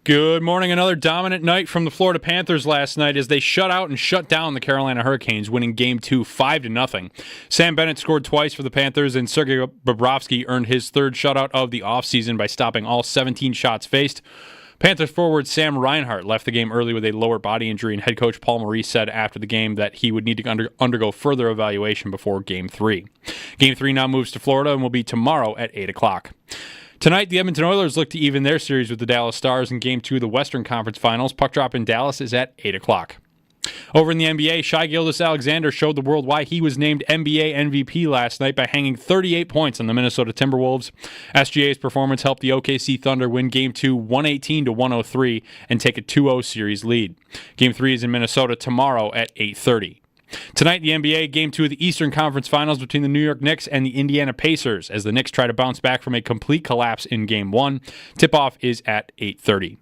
Good morning. Another dominant night from the Florida Panthers last night as they shut out and shut down the Carolina Hurricanes, winning Game 2 5-0. Sam Bennett scored twice for the Panthers, and Sergei Bobrovsky earned his third shutout of the offseason by stopping all 17 shots faced. Panthers forward Sam Reinhart left the game early with a lower body injury, and head coach Paul Maurice said after the game that he would need to undergo further evaluation before Game 3. Game 3 now moves to Florida and will be tomorrow at 8 o'clock. Tonight, the Edmonton Oilers look to even their series with the Dallas Stars in Game 2 of the Western Conference Finals. Puck drop in Dallas is at 8 o'clock. Over in the NBA, Shai Gilgeous-Alexander showed the world why he was named NBA MVP last night by hanging 38 points on the Minnesota Timberwolves. SGA's performance helped the OKC Thunder win Game 2 118-103 and take a 2-0 series lead. Game 3 is in Minnesota tomorrow at 8:30. Tonight, the NBA, Game 2 of the Eastern Conference Finals between the New York Knicks and the Indiana Pacers as the Knicks try to bounce back from a complete collapse in Game 1. Tip-off is at 8:30.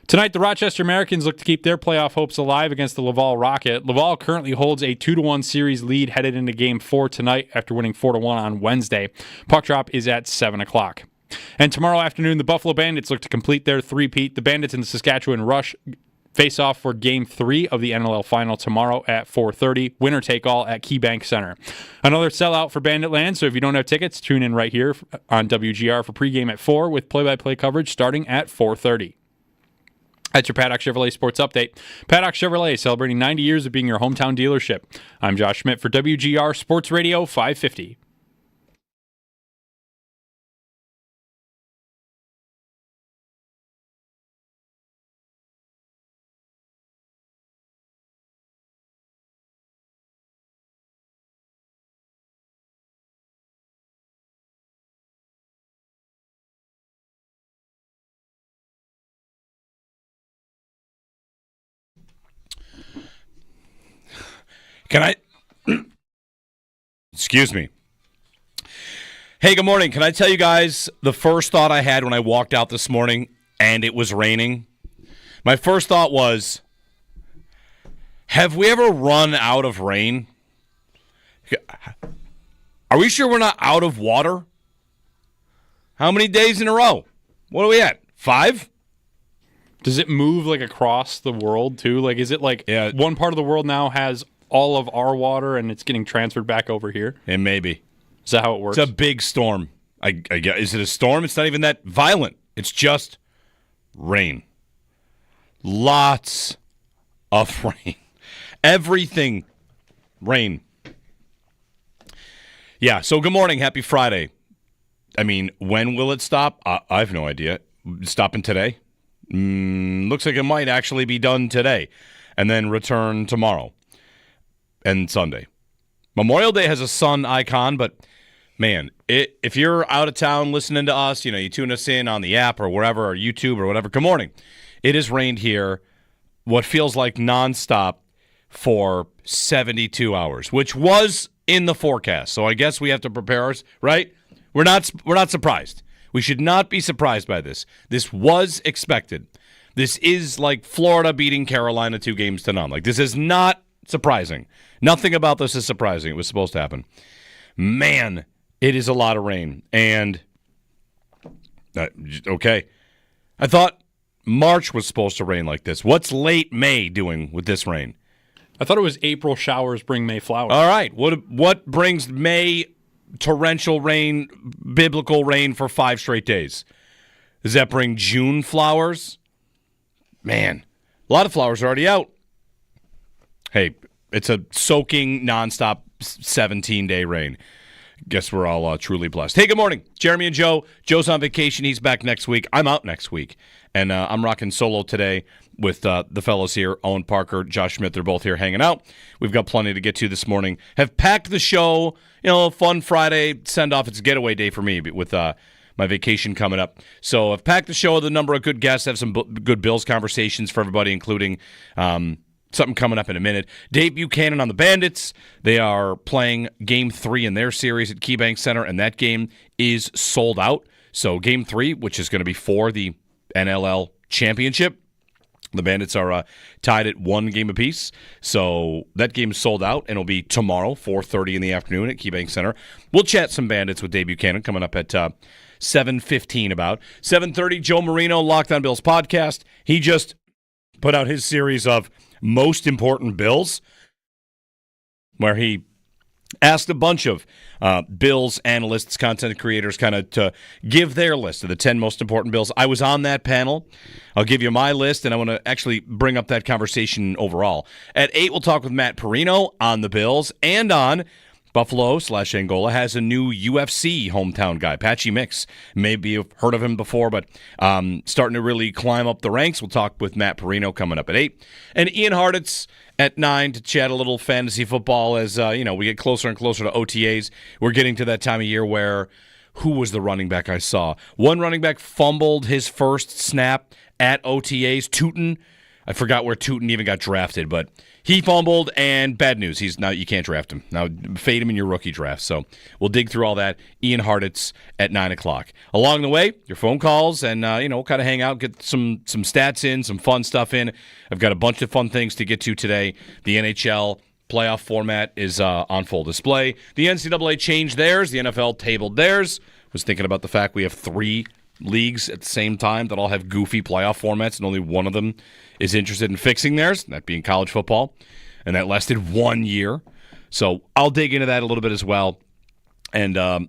Tonight, the Rochester Americans look to keep their playoff hopes alive against the Laval Rocket. Laval currently holds a 2-1 series lead headed into Game 4 tonight after winning 4-1 on Wednesday. Puck drop is at 7 o'clock. And tomorrow afternoon, the Buffalo Bandits look to complete their three-peat. The Bandits and the Saskatchewan Rush face off for Game 3 of the NLL Final tomorrow at 4:30. Winner take all at KeyBank Center. Another sellout for Bandit Land, so if you don't have tickets, tune in right here on WGR for pregame at 4 with play-by-play coverage starting at 4:30. That's your Paddock Chevrolet Sports Update. Paddock Chevrolet, celebrating 90 years of being your hometown dealership. I'm Josh Schmidt for WGR Sports Radio 550. Can I? Excuse me. Hey, good morning. Can I tell you guys the first thought I had when I walked out this morning and it was raining? My first thought was, have we ever run out of rain? Are we sure we're not out of water? How many days in a row? What are we at? 5? Does it move like across the world too? Like, is it like one part of the world now has all of our water and it's getting transferred back over here? It may be. Is that how it works? It's a big storm. I guess. Is it a storm? It's not even that violent. It's just rain. Lots of rain. Everything rain. Yeah, so good morning. Happy Friday. I mean, when will it stop? I have no idea. Stopping today? Looks like it might actually be done today and then return tomorrow. And Sunday. Memorial Day has a sun icon, but man, if you're out of town listening to us, you tune us in on the app or wherever, or YouTube or whatever, good morning. It has rained here what feels like nonstop for 72 hours, which was in the forecast. So I guess we have to prepare us, right? We're not surprised. We should not be surprised by this. This was expected. This is like Florida beating Carolina 2-0. Like, this is not surprising. Nothing about this is surprising. It was supposed to happen. Man, it is a lot of rain. And, okay. I thought March was supposed to rain like this. What's late May doing with this rain? I thought it was April showers bring May flowers. All right. What brings May torrential rain, biblical rain for 5 straight days? Does that bring June flowers? Man, a lot of flowers are already out. Hey, it's a soaking, nonstop 17-day rain. Guess we're all truly blessed. Hey, good morning. Jeremy and Joe. Joe's on vacation. He's back next week. I'm out next week. And I'm rocking solo today with the fellows here, Owen Parker, Josh Schmidt. They're both here hanging out. We've got plenty to get to this morning. Have packed the show. Fun Friday send-off. It's a getaway day for me with my vacation coming up. So I've packed the show with a number of good guests. Have some good Bills conversations for everybody, including something coming up in a minute. Dave Buchanan on the Bandits. They are playing Game 3 in their series at KeyBank Center, and that game is sold out. So Game 3, which is going to be for the NLL Championship, the Bandits are tied at 1 game apiece. So that game is sold out, and it'll be tomorrow, 4:30 in the afternoon at KeyBank Center. We'll chat some Bandits with Dave Buchanan coming up at 7:15 about. 7:30, Joe Marino, Locked on Bills podcast. He just put out his series of most important Bills, where he asked a bunch of Bills analysts, content creators, kind of to give their list of the 10 most important Bills. I was on that panel. I'll give you my list, and I want to actually bring up that conversation overall. At 8, we'll talk with Matt Perino on the Bills and on Buffalo/Angola has a new UFC hometown guy, Patchy Mix. Maybe you've heard of him before, but starting to really climb up the ranks. We'll talk with Matt Perino coming up at 8. And Ian Harditz at 9 to chat a little fantasy football as we get closer and closer to OTAs. We're getting to that time of year where, who was the running back I saw? One running back fumbled his first snap at OTAs, Tootin. I forgot where Tootin even got drafted, but he fumbled, and bad news. You can't draft him. Now, fade him in your rookie draft. So we'll dig through all that. Ian Harditz at 9 o'clock. Along the way, your phone calls, and, we'll kind of hang out, get some stats in, some fun stuff in. I've got a bunch of fun things to get to today. The NHL playoff format is on full display. The NCAA changed theirs. The NFL tabled theirs. Was thinking about the fact we have 3 leagues at the same time that all have goofy playoff formats, and only one of them is interested in fixing theirs, that being college football, and that lasted 1 year. So I'll dig into that a little bit as well, and a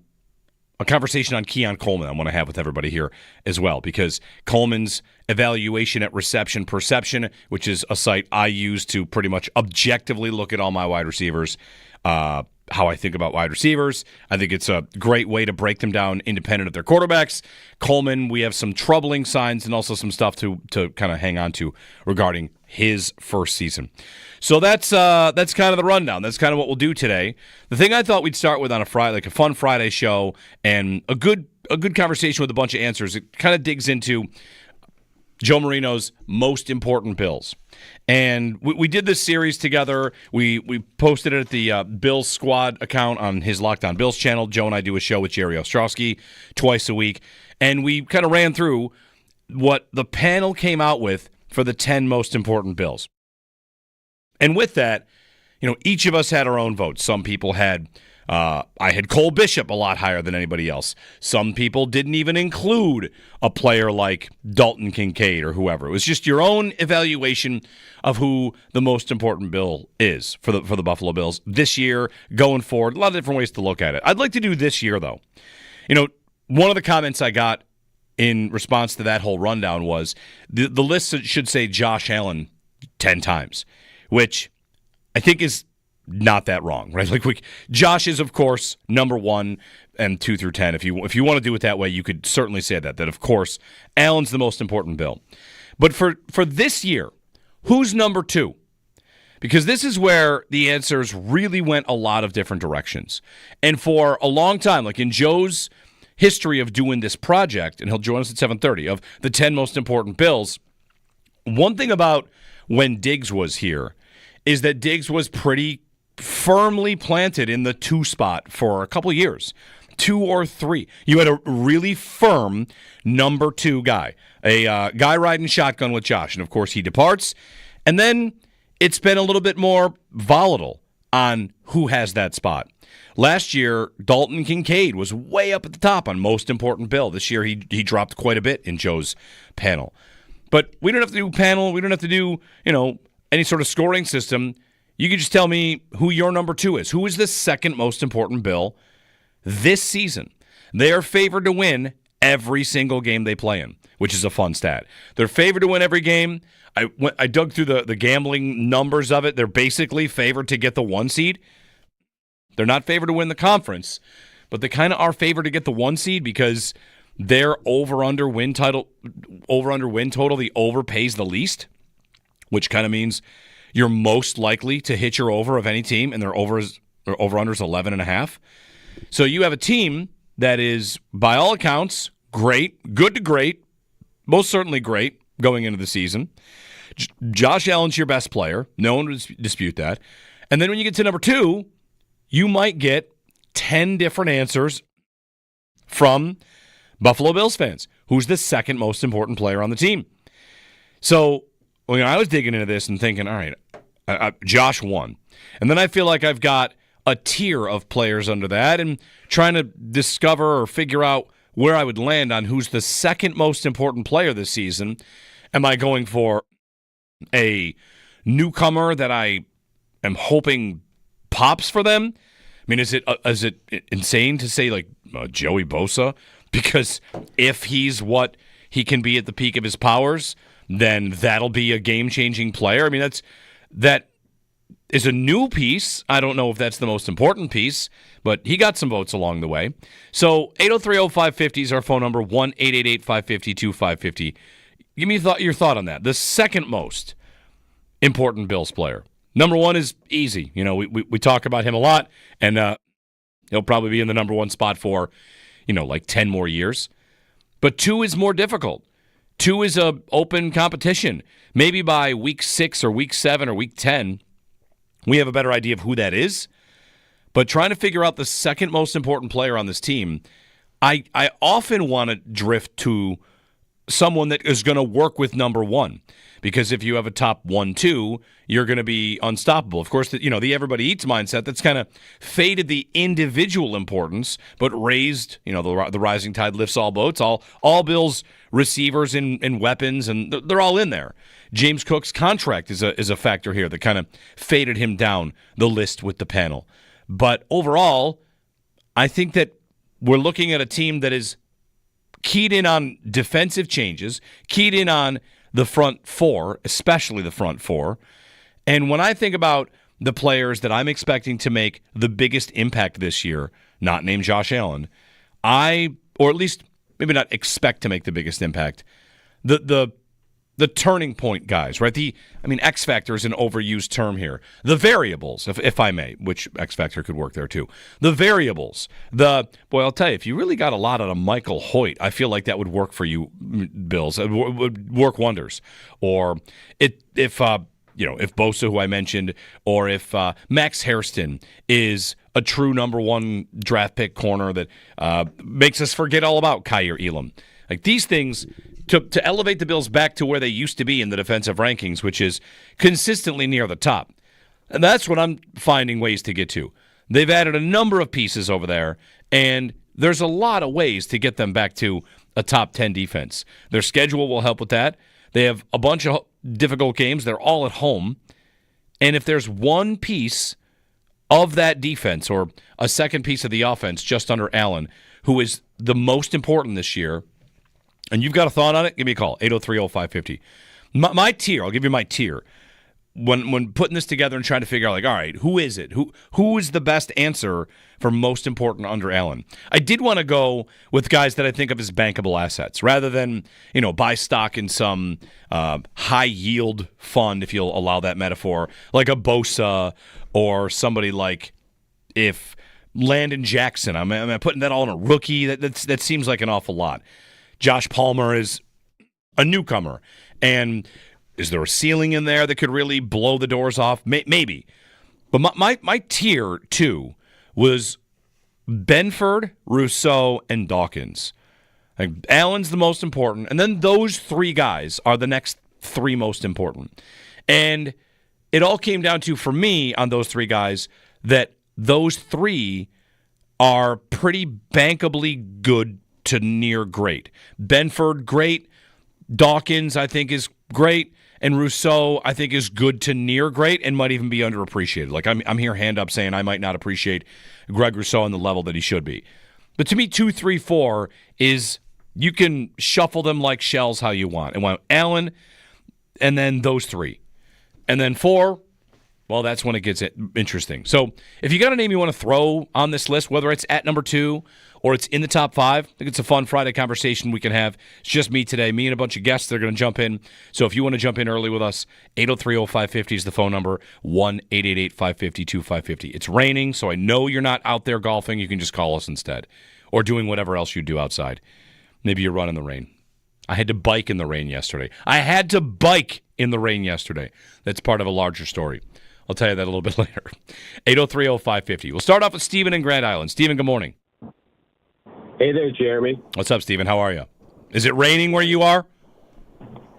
conversation on Keon Coleman I want to have with everybody here as well, because Coleman's evaluation at Reception Perception, which is a site I use to pretty much objectively look at all my wide receivers, how I think about wide receivers. I think it's a great way to break them down independent of their quarterbacks. Coleman, we have some troubling signs and also some stuff to kind of hang on to regarding his first season. So that's kind of the rundown. That's kind of what we'll do today. The thing I thought we'd start with on a Friday, like a fun Friday show and a good conversation with a bunch of answers. It kind of digs into Joe Marino's most important Bills. And we did this series together. We posted it at the Bills Squad account on his Locked on Bills channel. Joe and I do a show with Jerry Ostrowski twice a week. And we kind of ran through what the panel came out with for the 10 most important Bills. And with that, each of us had our own votes. Some people had I had Cole Bishop a lot higher than anybody else. Some people didn't even include a player like Dalton Kincaid or whoever. It was just your own evaluation of who the most important Bill is for the Buffalo Bills this year, going forward. A lot of different ways to look at it. I'd like to do this year, though. One of the comments I got in response to that whole rundown was the list should say Josh Allen 10 times, which I think is not that wrong, right? Josh is, of course, number 1 and 2 through 10. If you want to do it that way, you could certainly say that of course, Allen's the most important Bill. But for this year, who's number 2? Because this is where the answers really went a lot of different directions. And for a long time, like in Joe's history of doing this project, and he'll join us at 7:30, of the 10 most important Bills, one thing about when Diggs was here is that Diggs was pretty firmly planted in the 2 spot for a couple years, 2 or 3. You had a really firm number 2 guy, a guy riding shotgun with Josh, and of course he departs. And then it's been a little bit more volatile on who has that spot. Last year, Dalton Kincaid was way up at the top on most important Bill. This year he dropped quite a bit in Joe's panel. But we don't have to do panel. We don't have to do any sort of scoring system. You can just tell me who your number 2 is. Who is the second most important Bill this season? They are favored to win every single game they play in, which is a fun stat. They're favored to win every game. I dug through the gambling numbers of it. They're basically favored to get the 1 seed. They're not favored to win the conference, but they kind of are favored to get the 1 seed because their over-under win total, the over pays the least, which kind of means you're most likely to hit your over of any team, and their over-under is 11.5. So you have a team that is, by all accounts, great, good to great, most certainly great going into the season. Josh Allen's your best player. No one would dispute that. And then when you get to number 2, you might get 10 different answers from Buffalo Bills fans. Who's the second most important player on the team? So I was digging into this and thinking, all right, Josh won. And then I feel like I've got a tier of players under that and trying to discover or figure out where I would land on who's the second most important player this season. Am I going for a newcomer that I am hoping pops for them? I mean, is it insane to say like Joey Bosa? Because if he's what he can be at the peak of his powers, then that'll be a game-changing player. I mean, that is a new piece. I don't know if that's the most important piece, but he got some votes along the way. So 803-0550 is our phone number, 1-888-550-2550. Give me your thought on that. The second most important Bills player. Number one is easy. You know, we talk about him a lot, and he'll probably be in the number one spot for, like 10 more years. But two is more difficult. Two is a open competition. Maybe by week 6 or week 7 or week 10, we have a better idea of who that is. But trying to figure out the second most important player on this team, I often want to drift to someone that is going to work with number one. Because if you have a top 1-2, you're going to be unstoppable. Of course, the everybody eats mindset that's kind of faded the individual importance, but raised, the rising tide lifts all boats. All Bills receivers and weapons, and they're all in there. James Cook's contract is a factor here that kind of faded him down the list with the panel. But overall, I think that we're looking at a team that is keyed in on defensive changes, keyed in on the front four, especially the front four. And when I think about the players that I'm expecting to make the biggest impact this year, not named Josh Allen, or at least maybe not expect to make the biggest impact, the turning point guys, right? X factor is an overused term here. The variables, if I may, which X factor could work there too. The variables. I'll tell you, if you really got a lot out of Michael Hoyt, I feel like that would work for you, Bills. It would work wonders. Or if Bosa, who I mentioned, or if Max Hairston is a true number one draft pick corner that makes us forget all about Kyer Elam. Like these things, to elevate the Bills back to where they used to be in the defensive rankings, which is consistently near the top. And that's what I'm finding ways to get to. They've added a number of pieces over there, and there's a lot of ways to get them back to a top 10 defense. Their schedule will help with that. They have a bunch of difficult games. They're all at home. And if there's one piece of that defense or a second piece of the offense just under Allen who is the most important this year, and you've got a thought on it, give me a call, 803-0550. My tier, I'll give you my tier. When putting this together and trying to figure out, like, all right, who is it? Who is the best answer for most important under Allen? I did want to go with guys that I think of as bankable assets rather than, buy stock in some high-yield fund, if you'll allow that metaphor, like a Bosa or somebody like if Landon Jackson. I'm putting that all in a rookie. That seems like an awful lot. Josh Palmer is a newcomer. And is there a ceiling in there that could really blow the doors off? Maybe. But my tier, too, was Benford, Rousseau, and Dawkins. Like, Allen's the most important. And then those three guys are the next three most important. And it all came down to, for me, on those three guys, that those three are pretty bankably good to near great. Benford, great. Dawkins, I think, is great. And Rousseau, I think, is good to near great and might even be underappreciated. Like, I'm here hand up saying I might not appreciate Greg Rousseau on the level that he should be. But to me, 2, 3, 4 is you can shuffle them like shells how you want. And want Allen, and then those three. And then 4, well, that's when it gets interesting. So if you got a name you want to throw on this list, whether it's at number 2 or it's in the top 5, I think it's a fun Friday conversation we can have. It's just me today, me and a bunch of guests that are going to jump in. So if you want to jump in early with us, 803-0550 is the phone number, 1-888-550-2550. It's raining, so I know you're not out there golfing. You can just call us instead or doing whatever else you do outside. Maybe you're running the rain. I had to bike in the rain yesterday. That's part of a larger story. I'll tell you that a little bit later. 803-0550. We'll start off with Steven in Grand Island. Steven, good morning. Hey there, Jeremy. What's up, Steven? How are you? Is it raining where you are?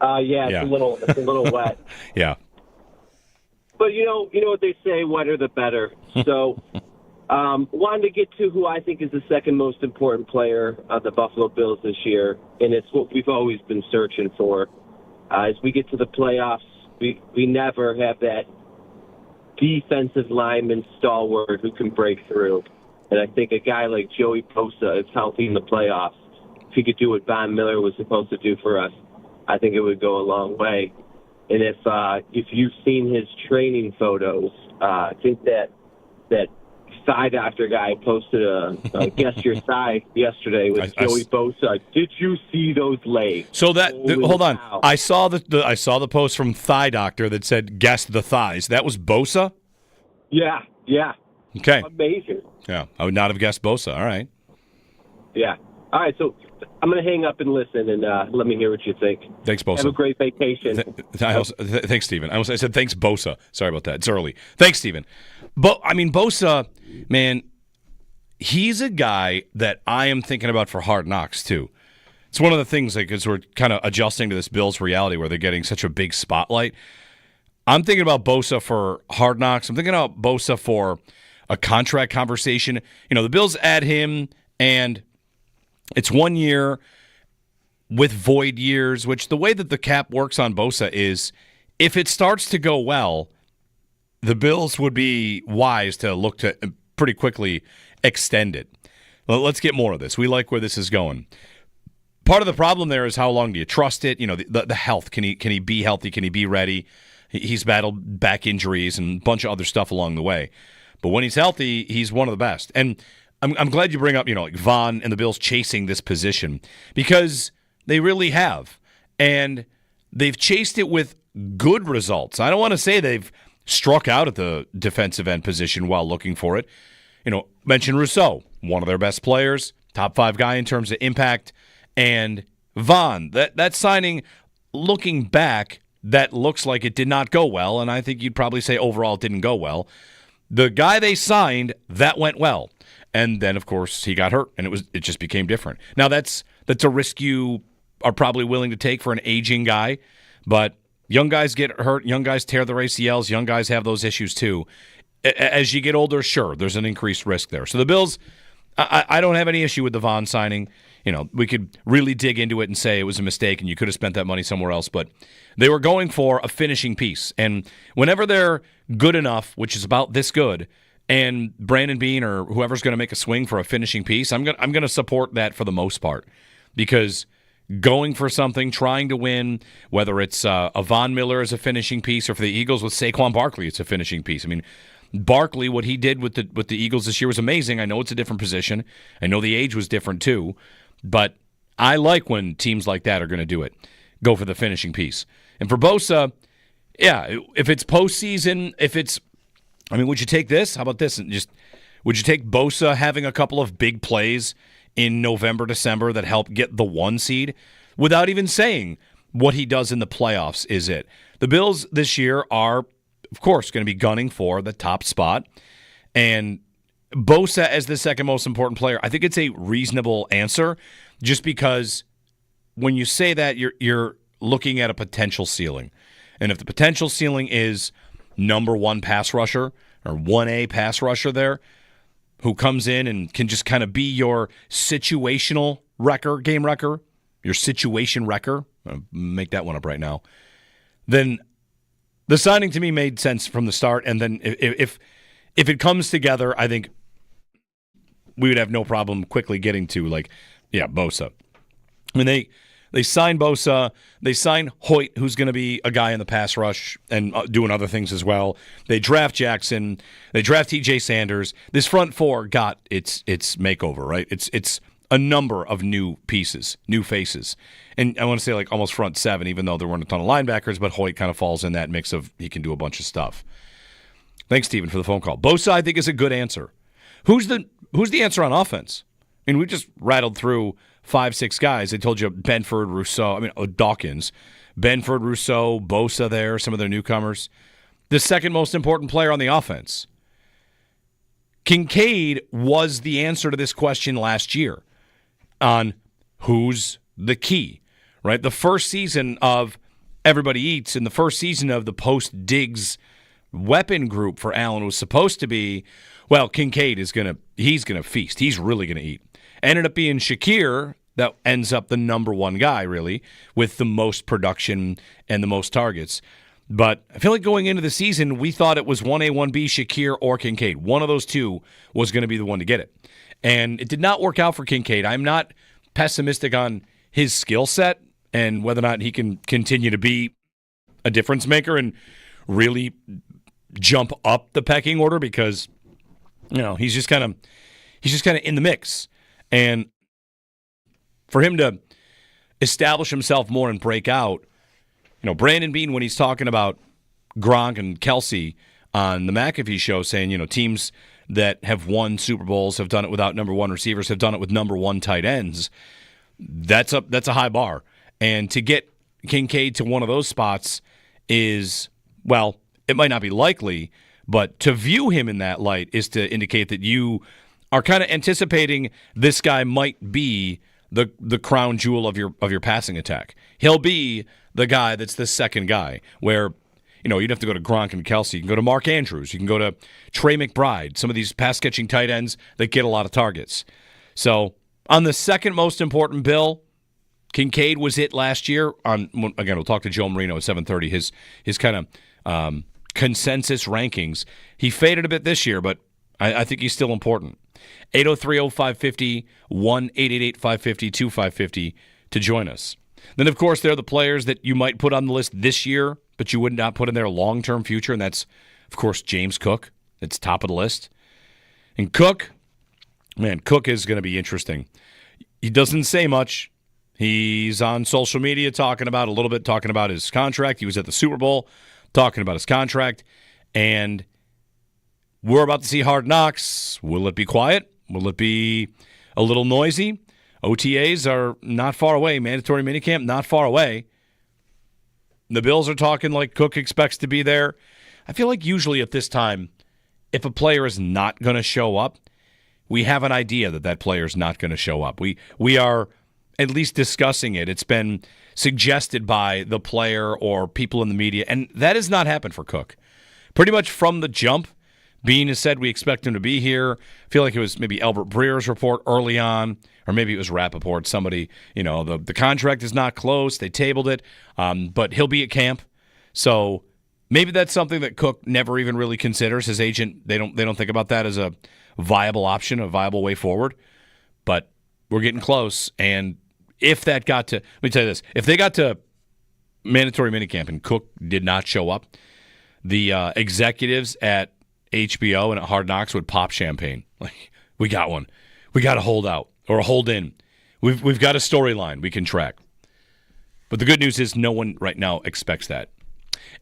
Yeah, it's a little wet. Yeah. But you know what they say, wetter the better. So Wanted to get to who I think is the second most important player of the Buffalo Bills this year, and it's what we've always been searching for. As we get to the playoffs, we never have that defensive lineman stalwart who can break through. And I think a guy like Joey Bosa, if healthy in the playoffs, if he could do what Von Miller was supposed to do for us, I think it would go a long way. And if you've seen his training photos, I think that thigh doctor guy posted a guess your thigh yesterday with Joey Bosa. Did you see those legs? So hold on, cow. I saw the post from Thigh Doctor that said guess the thighs. That was Bosa? Yeah. Okay. Amazing. Yeah, I would not have guessed Bosa. All right. Yeah. All right, so I'm going to hang up and listen, and let me hear what you think. Thanks, Bosa. Have a great vacation. Thanks, Steven. I said thanks, Bosa. Sorry about that. It's early. Thanks, Steven. Bosa, man, he's a guy that I am thinking about for Hard Knocks, too. It's one of the things, like, as we're kind of adjusting to this Bills reality where they're getting such a big spotlight. I'm thinking about Bosa for Hard Knocks. I'm thinking about Bosa for a contract conversation. You know, the Bills add him, and it's 1 year with void years, which the way that the cap works on Bosa is if it starts to go well, the Bills would be wise to look to pretty quickly extend it. Well, let's get more of this. We like where this is going. Part of the problem there is how long do you trust it? You know, the health. Can he be healthy? Can he be ready? He's battled back injuries and a bunch of other stuff along the way. But when he's healthy, he's one of the best. And I'm glad you bring up, like Von and the Bills chasing this position because they really have. And they've chased it with good results. I don't want to say they've struck out at the defensive end position while looking for it. Mention Rousseau, one of their best players, top 5 guy in terms of impact. And Von, that signing, looking back, that looks like it did not go well. And I think you'd probably say overall it didn't go well. The guy they signed, that went well. And then, of course, he got hurt, and it just became different. Now, that's a risk you are probably willing to take for an aging guy, but young guys get hurt, young guys tear their ACLs, young guys have those issues too. As you get older, sure, there's an increased risk there. So the Bills, I don't have any issue with the Von signing. We could really dig into it and say it was a mistake and you could have spent that money somewhere else, but they were going for a finishing piece. And whenever they're good enough, which is about this good, and Brandon Beane or whoever's going to make a swing for a finishing piece, I'm going to support that for the most part because going for something, trying to win, whether it's a Von Miller as a finishing piece or for the Eagles with Saquon Barkley, it's a finishing piece. I mean, Barkley, what he did with the Eagles this year was amazing. I know it's a different position. I know the age was different too, but I like when teams like that are going to do it, go for the finishing piece. And for Bosa, yeah, if it's postseason, would you take this? How about this? And would you take Bosa having a couple of big plays in November, December that help get the 1 seed without even saying what he does in the playoffs is it? The Bills this year are, of course, going to be gunning for the top spot. And Bosa as the second most important player, I think it's a reasonable answer just because when you say that, you're looking at a potential ceiling. And if the potential ceiling is number 1 pass rusher or 1A pass rusher there who comes in and can just kind of be your situational game wrecker, your situation wrecker, I'll make that one up right now, then the signing to me made sense from the start. And then if it comes together, I think we would have no problem quickly getting to Bosa. I mean, they signed Bosa. They signed Hoyt, who's going to be a guy in the pass rush and doing other things as well. They draft Jackson. They draft T.J. Sanders. This front four got its makeover, right? It's a number of new pieces, new faces. And I want to say almost front 7, even though there weren't a ton of linebackers, but Hoyt kind of falls in that mix of he can do a bunch of stuff. Thanks, Steven, for the phone call. Bosa, I think, is a good answer. Who's the answer on offense? I mean, we just rattled through 5-6 guys. I told you Dawkins, Benford, Rousseau, Bosa there, some of their newcomers. The second most important player on the offense. Kincaid was the answer to this question last year on who's the key, right? The first season of Everybody Eats and the first season of the post-Diggs weapon group for Allen was supposed to be, well, Kincaid he's going to feast. He's really going to eat. Ended up being Shakir that ends up the number one guy, really, with the most production and the most targets. But I feel like going into the season, we thought it was 1A, 1B, Shakir, or Kincaid. One of those two was going to be the one to get it. And it did not work out for Kincaid. I'm not pessimistic on his skill set and whether or not he can continue to be a difference maker and really jump up the pecking order because, he's just kind of in the mix. And for him to establish himself more and break out, Brandon Beane, when he's talking about Gronk and Kelsey on the McAfee show, saying, teams that have won Super Bowls have done it without number one receivers, have done it with number one tight ends. That's a high bar. And to get Kincaid to one of those spots is, well, it might not be likely, but to view him in that light is to indicate that you are kind of anticipating this guy might be the crown jewel of your passing attack. He'll be the guy that's the second guy where, you'd have to go to Gronk and Kelsey. You can go to Mark Andrews. You can go to Trey McBride, some of these pass-catching tight ends that get a lot of targets. So on the second most important bill, Kincaid was it last year. Again, we'll talk to Joe Marino at 7:30, his kind of consensus rankings. He faded a bit this year, but I think he's still important. 803-0550, 1-888-550-2550 to join us. Then, of course, there are the players that you might put on the list this year, but you would not put in their long-term future, and that's, of course, James Cook. It's top of the list. And Cook is going to be interesting. He doesn't say much. He's on social media talking about his contract. He was at the Super Bowl talking about his contract, and we're about to see Hard Knocks. Will it be quiet? Will it be a little noisy? OTAs are not far away. Mandatory minicamp, not far away. The Bills are talking like Cook expects to be there. I feel like usually at this time, if a player is not going to show up, we have an idea that player is not going to show up. We are at least discussing it. It's been suggested by the player or people in the media, and that has not happened for Cook. Pretty much from the jump, Beane has said we expect him to be here. I feel like it was maybe Albert Breer's report early on, or maybe it was Rappaport. Somebody, the contract is not close. They tabled it, but he'll be at camp. So maybe that's something that Cook never even really considers. His agent, they don't think about that as a viable option, a viable way forward. But we're getting close, and if that got to, let me tell you this, if they got to mandatory minicamp and Cook did not show up, the executives at HBO and at Hard Knocks would pop champagne. Like, we got one. We got a holdout or a hold in. We've got a storyline we can track. But the good news is no one right now expects that.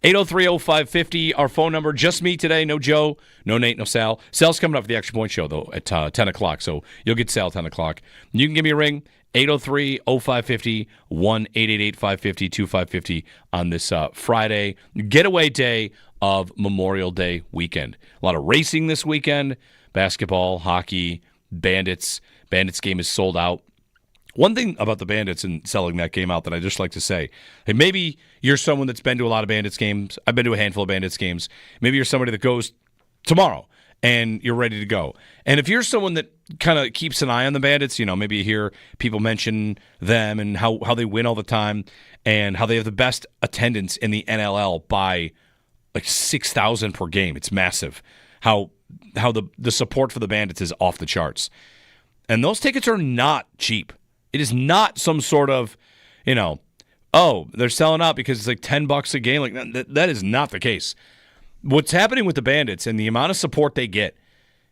803-0550, our phone number. Just me today. No Joe, no Nate, no Sal. Sal's coming up for the Extra Point Show, though, at 10 o'clock. So you'll get Sal at 10 o'clock. You can give me a ring, 803-0550, 1-888-550-2550 on this Friday getaway day of Memorial Day weekend. A lot of racing this weekend. Basketball, hockey, Bandits. Bandits game is sold out. One thing about the Bandits and selling that game out that I just like to say, hey, maybe you're someone that's been to a lot of Bandits games. I've been to a handful of Bandits games. Maybe you're somebody that goes tomorrow and you're ready to go. And if you're someone that kind of keeps an eye on the Bandits, maybe you hear people mention them and how they win all the time and how they have the best attendance in the NLL by like 6,000 per game. It's massive. How the support for the Bandits is off the charts. And those tickets are not cheap. It is not some sort of, they're selling out because it's like $10 a game. Like that is not the case. What's happening with the Bandits and the amount of support they get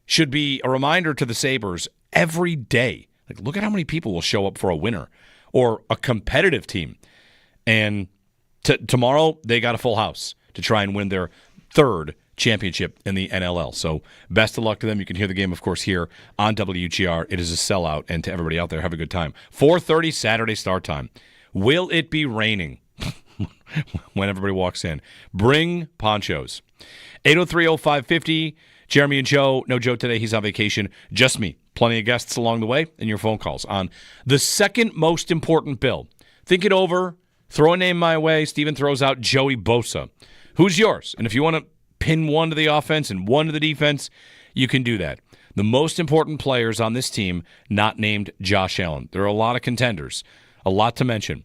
should be a reminder to the Sabres every day. Like, look at how many people will show up for a winner or a competitive team. And tomorrow they got a full house to try and win their third championship in the NLL. So best of luck to them. You can hear the game, of course, here on WGR. It is a sellout, and to everybody out there, have a good time. 4:30 Saturday start time. Will it be raining when everybody walks in? Bring ponchos. 803-0550. Jeremy and Joe. No Joe today. He's on vacation. Just me. Plenty of guests along the way, and your phone calls on the second most important bill. Think it over. Throw a name my way. Steven throws out Joey Bosa. Who's yours? And if you want to pin one to the offense and one to the defense, you can do that. The most important players on this team, not named Josh Allen. There are a lot of contenders, a lot to mention.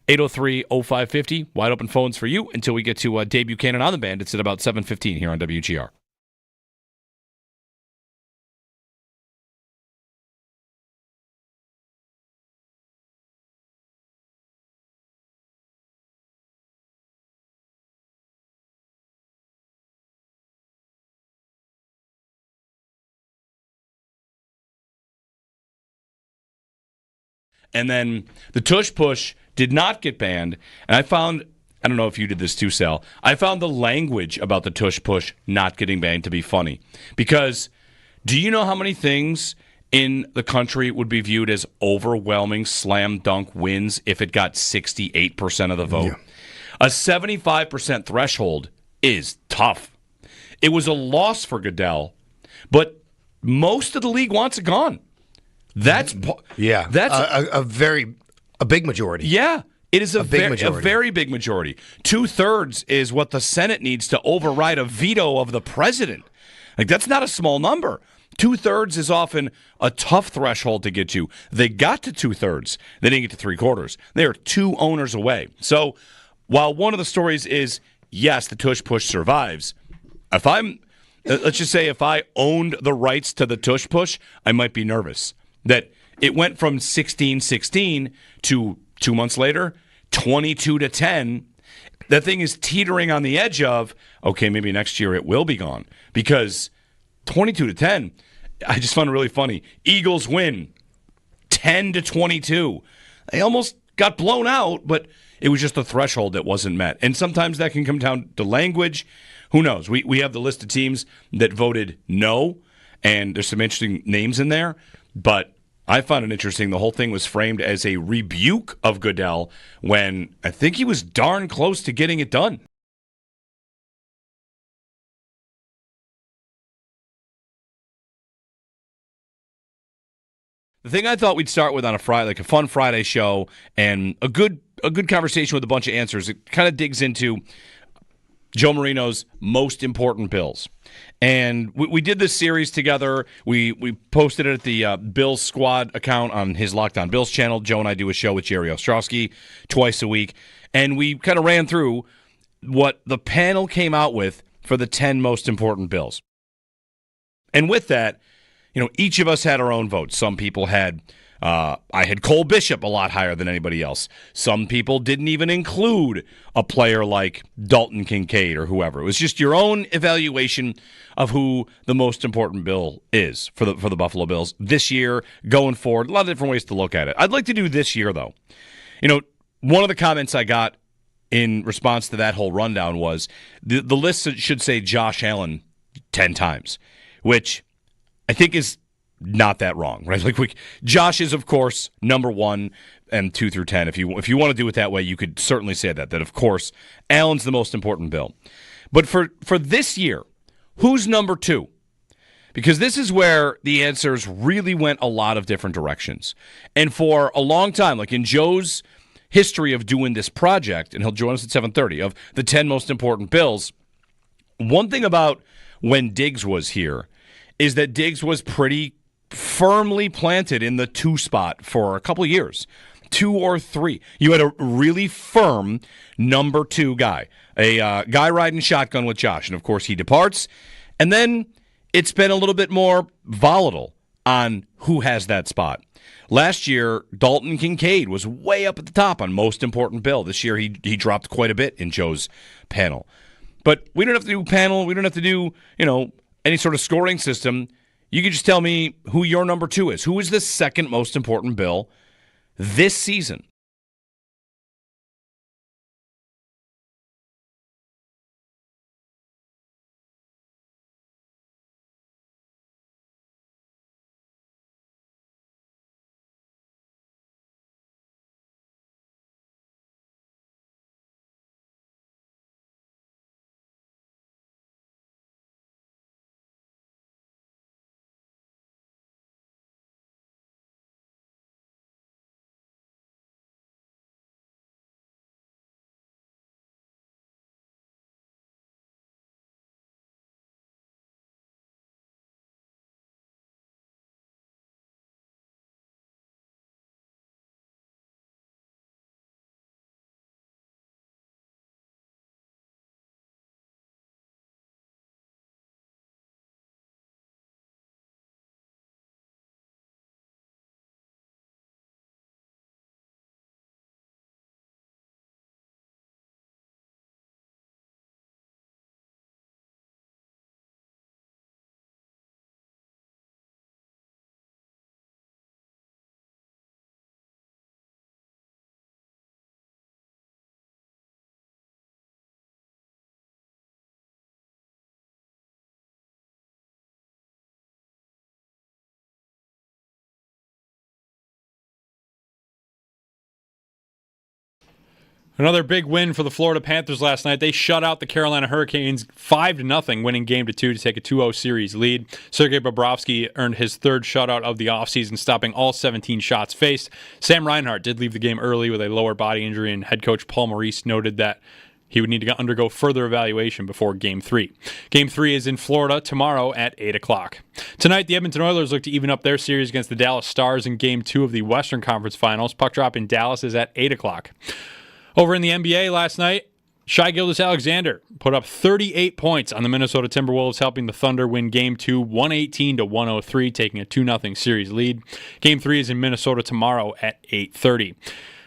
803-0550, wide open phones for you until we get to Dave Buchanan on the Bandits at about 7:15 here on WGR. And then the Tush Push did not get banned. And I found, I don't know if you did this too, Sal, I found the language about the Tush Push not getting banned to be funny. Because do you know how many things in the country would be viewed as overwhelming slam dunk wins if it got 68% of the vote? Yeah. A 75% threshold is tough. It was a loss for Goodell, but most of the league wants it gone. That's a big majority. Yeah, it is a majority. very big majority. 2/3 is what the Senate needs to override a veto of the president. Like, that's not a small number. 2/3 is often a tough threshold to get to. They got to 2/3. They didn't get to 3/4. They are 2 owners away. So while one of the stories is, yes, the Tush Push survives, let's just say if I owned the rights to the Tush Push, I might be nervous. That it went from 16-16 to 2 months later, 22-10. That thing is teetering on the edge of, okay, maybe next year it will be gone. Because 22-10, I just found it really funny. Eagles win 10-22. They almost got blown out, but it was just the threshold that wasn't met. And sometimes that can come down to language. Who knows? We have the list of teams that voted no, and there's some interesting names in there. But I found it interesting. The whole thing was framed as a rebuke of Goodell when I think he was darn close to getting it done. The thing I thought we'd start with on a Friday, like a fun Friday show, and a good conversation with a bunch of answers. It kind of digs into Joe Marino's most important Bills. And we did this series together. We posted it at the Bills Squad account on his Locked On Bills channel. Joe and I do a show with Jerry Ostrowski twice a week. And we kind of ran through what the panel came out with for the 10 most important Bills. And with that, each of us had our own votes. Some people had, I had Cole Bishop a lot higher than anybody else. Some people didn't even include a player like Dalton Kincaid or whoever. It was just your own evaluation of who the most important Bill is for the Buffalo Bills this year, going forward. A lot of different ways to look at it. I'd like to do this year, though. One of the comments I got in response to that whole rundown was the list should say Josh Allen 10 times, which I think is not that wrong, right? Like Josh is, of course, number 1 and 2 through 10. If you want to do it that way, you could certainly say that of course Allen's the most important Bill. But for this year, who's number 2? Because this is where the answers really went a lot of different directions. And for a long time, like in Joe's history of doing this project, and he'll join us at 7:30, of the 10 most important Bills, one thing about when Diggs was here is that Diggs was pretty firmly planted in the 2 spot for a couple of years, 2 or 3. You had a really firm number 2 guy, a guy riding shotgun with Josh, and of course he departs. And then it's been a little bit more volatile on who has that spot. Last year, Dalton Kincaid was way up at the top on most important Bill. This year he dropped quite a bit in Joe's panel. But we don't have to do panel. We don't have to do, any sort of scoring system. You can just tell me who your number 2 is. Who is the second most important Bill this season? Another big win for the Florida Panthers last night. They shut out the Carolina Hurricanes 5-0, winning game to 2 to take a 2-0 series lead. Sergei Bobrovsky earned his third shutout of the offseason, stopping all 17 shots faced. Sam Reinhart did leave the game early with a lower body injury, and head coach Paul Maurice noted that he would need to undergo further evaluation before Game 3. Game 3 is in Florida tomorrow at 8 o'clock. Tonight, the Edmonton Oilers look to even up their series against the Dallas Stars in Game 2 of the Western Conference Finals. Puck drop in Dallas is at 8 o'clock. Over in the NBA last night, Shai Gilgeous-Alexander put up 38 points on the Minnesota Timberwolves, helping the Thunder win Game 2 118-103, taking a 2-0 series lead. Game 3 is in Minnesota tomorrow at 8:30.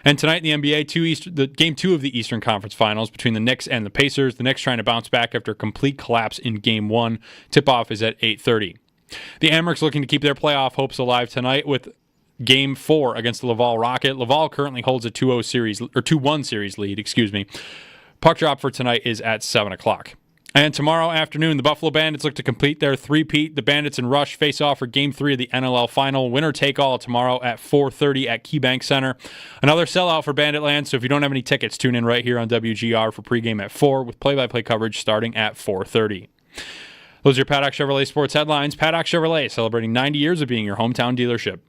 And tonight in the NBA, the Game 2 of the Eastern Conference Finals between the Knicks and the Pacers. The Knicks trying to bounce back after a complete collapse in Game 1. Tip-off is at 8:30. The Amerks looking to keep their playoff hopes alive tonight with Game 4 against the Laval Rocket. Laval currently holds a 2-1 series lead, Puck drop for tonight is at 7 o'clock. And tomorrow afternoon, the Buffalo Bandits look to complete their three-peat. The Bandits and Rush face off for Game 3 of the NLL Final. Winner take all tomorrow at 4:30 at KeyBank Center. Another sellout for Banditland, so if you don't have any tickets, tune in right here on WGR for pregame at 4 with play-by-play coverage starting at 4:30. Those are your Paddock Chevrolet sports headlines. Paddock Chevrolet celebrating 90 years of being your hometown dealership.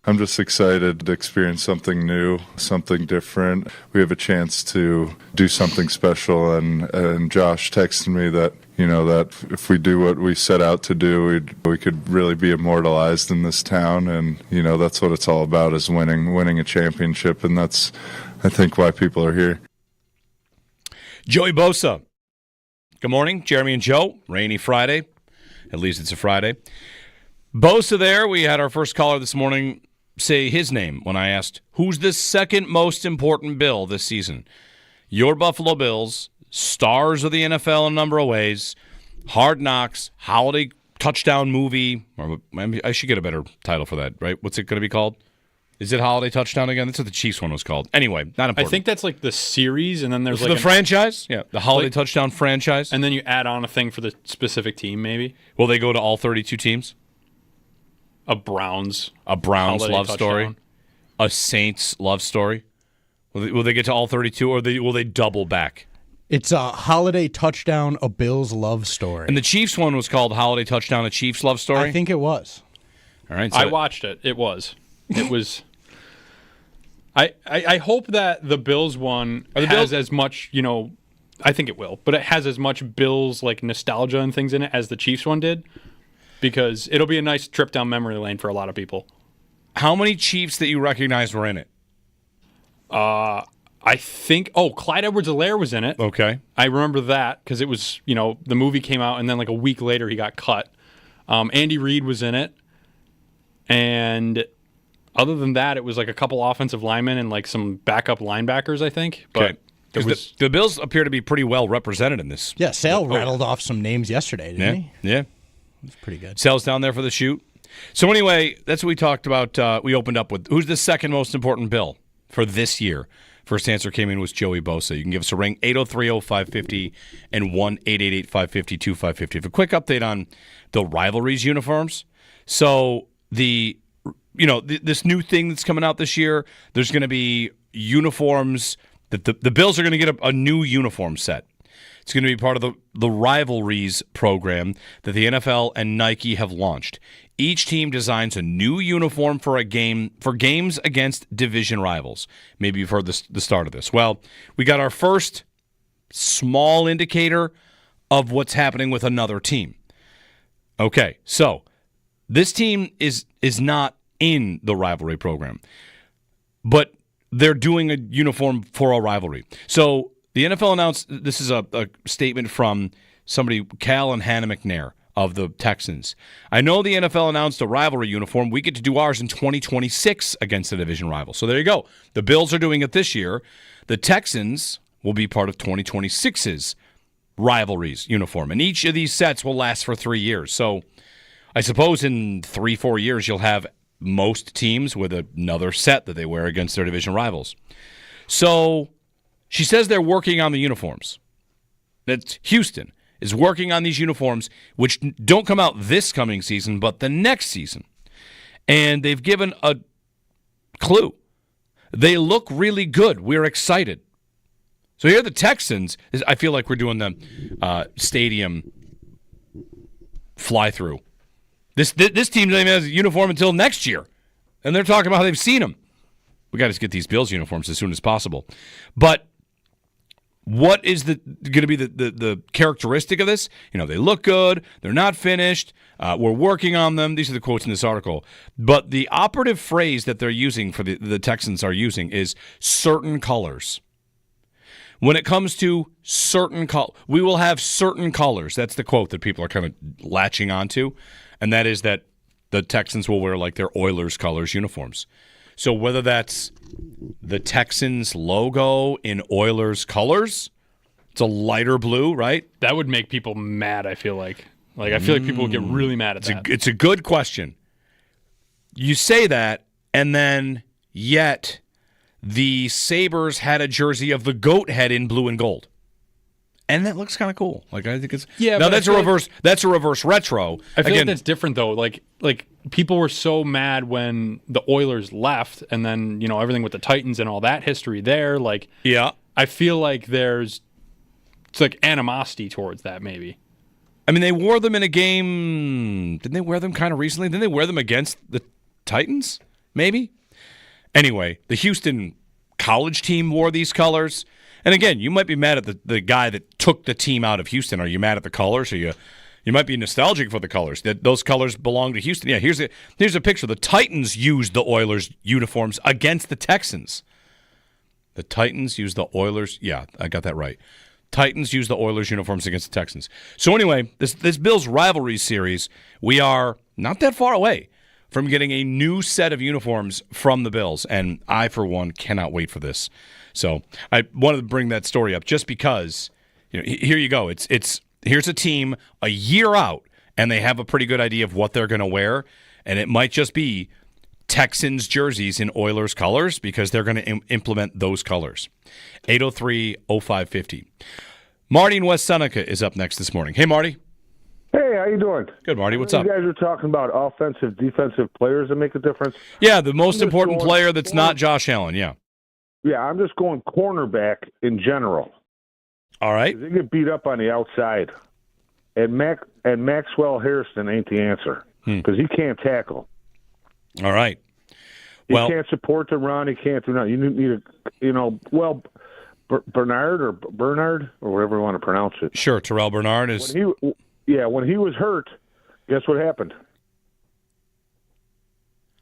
I'm just excited to experience something new, something different. We have a chance to do something special, and Josh texted me that, that if we do what we set out to do, we could really be immortalized in this town, and, that's what it's all about, is winning a championship, and that's, I think, why people are here. Joey Bosa. Good morning, Jeremy and Joe. Rainy Friday. At least it's a Friday. Bosa there. We had our first caller this morning say his name when I asked, who's the second most important Bill this season? Your Buffalo Bills, stars of the NFL in a number of ways, Hard Knocks, holiday touchdown movie, or I should get a better title for that, right? What's it going to be called? Is it Holiday Touchdown again? That's what the Chiefs one was called. Anyway, not important. I think that's like the series, and then there's the franchise? Yeah, the Holiday Touchdown franchise. And then you add on a thing for the specific team, maybe. Will they go to all 32 teams? A Browns love touchdown story, a Saints love story. Will they get to all 32, or will they double back? It's a Holiday Touchdown, a Bills love story. And the Chiefs one was called Holiday Touchdown, a Chiefs love story? I think it was. All right. So I watched it. It was. I hope that the Bills one has as much, I think it will, but it has as much Bills like nostalgia and things in it as the Chiefs one did. Because it'll be a nice trip down memory lane for a lot of people. How many Chiefs that you recognize were in it? I think, Clyde Edwards-Helaire was in it. Okay. I remember that because it was, the movie came out and then like a week later he got cut. Andy Reid was in it. And other than that, it was like a couple offensive linemen and like some backup linebackers, I think. But because the Bills appear to be pretty well represented in this. Yeah, Sale rattled off some names yesterday, didn't he? Yeah. It's pretty good. Sal's down there for the shoot. So anyway, that's what we talked about. We opened up with who's the second most important Bill for this year. First answer came in was Joey Bosa. You can give us a ring, 803-0550 and 1-888-550-2550. A quick update on the rivalries uniforms. So this new thing that's coming out this year, there's going to be uniforms that the Bills are going to get a new uniform set. It's going to be part of the rivalries program that the NFL and Nike have launched. Each team designs a new uniform for games against division rivals. Maybe you've heard the start of this. Well, we got our first small indicator of what's happening with another team. Okay, so this team is not in the rivalry program, but they're doing a uniform for a rivalry. So the NFL announced, this is a statement from somebody, Cal and Hannah McNair of the Texans. I know the NFL announced a rivalry uniform. We get to do ours in 2026 against a division rival. So there you go. The Bills are doing it this year. The Texans will be part of 2026's rivalries uniform. And each of these sets will last for 3 years. So I suppose in 3-4 years you'll have most teams with another set that they wear against their division rivals. So she says they're working on the uniforms. That Houston is working on these uniforms, which don't come out this coming season, but the next season. And they've given a clue. They look really good. We're excited. So here are the Texans. I feel like we're doing the stadium fly-through. This team doesn't even have a uniform until next year. And they're talking about how they've seen them. We got to get these Bills uniforms as soon as possible. But what is going to be the characteristic of this? You know, they look good. They're not finished. We're working on them. These are the quotes in this article. But the operative phrase that they're using for the Texans are using is certain colors. When it comes to certain colors, we will have certain colors. That's the quote that people are kind of latching onto. And that is that the Texans will wear like their Oilers colors uniforms. So whether that's the Texans logo in Oilers colors, it's a lighter blue, right? That would make people mad, I feel like. I feel like people would get really mad at that. It's a good question. You say that, and then yet the Sabres had a jersey of the goat head in blue and gold. And that looks kind of cool. I think it's now that's a reverse. That's a reverse retro. I feel like that's different though. Like people were so mad when the Oilers left, and then everything with the Titans and all that history there. I feel like it's like animosity towards that maybe. I mean, they wore them in a game. Didn't they wear them kind of recently? Didn't they wear them against the Titans? Maybe. Anyway, the Houston college team wore these colors. And again, you might be mad at the guy that took the team out of Houston. Are you mad at the colors? Or you might be nostalgic for the colors. That those colors belong to Houston. Yeah, here's a picture. The Titans used the Oilers uniforms against the Texans. The Titans used the Oilers. Yeah, I got that right. Titans used the Oilers uniforms against the Texans. So anyway, this Bills rivalry series, we are not that far away from getting a new set of uniforms from the Bills. And I, for one, cannot wait for this. So I wanted to bring that story up just because, here you go. Here's a team a year out, and they have a pretty good idea of what they're going to wear, and it might just be Texans jerseys in Oilers colors because they're going to implement those colors. 803-0550. Marty in West Seneca is up next this morning. Hey, Marty. Hey, how you doing? Good, Marty. What's up? You guys were talking about offensive, defensive players that make a difference. Yeah, the most important player that's not Josh Allen, yeah. Yeah, I'm just going cornerback in general. All right. They get beat up on the outside. And Maxwell Harrison ain't the answer because he can't tackle. All right. He can't support the run. He can't do nothing. You need Bernard or whatever you want to pronounce it. Sure, Terrell Bernard is. When he was hurt, guess what happened?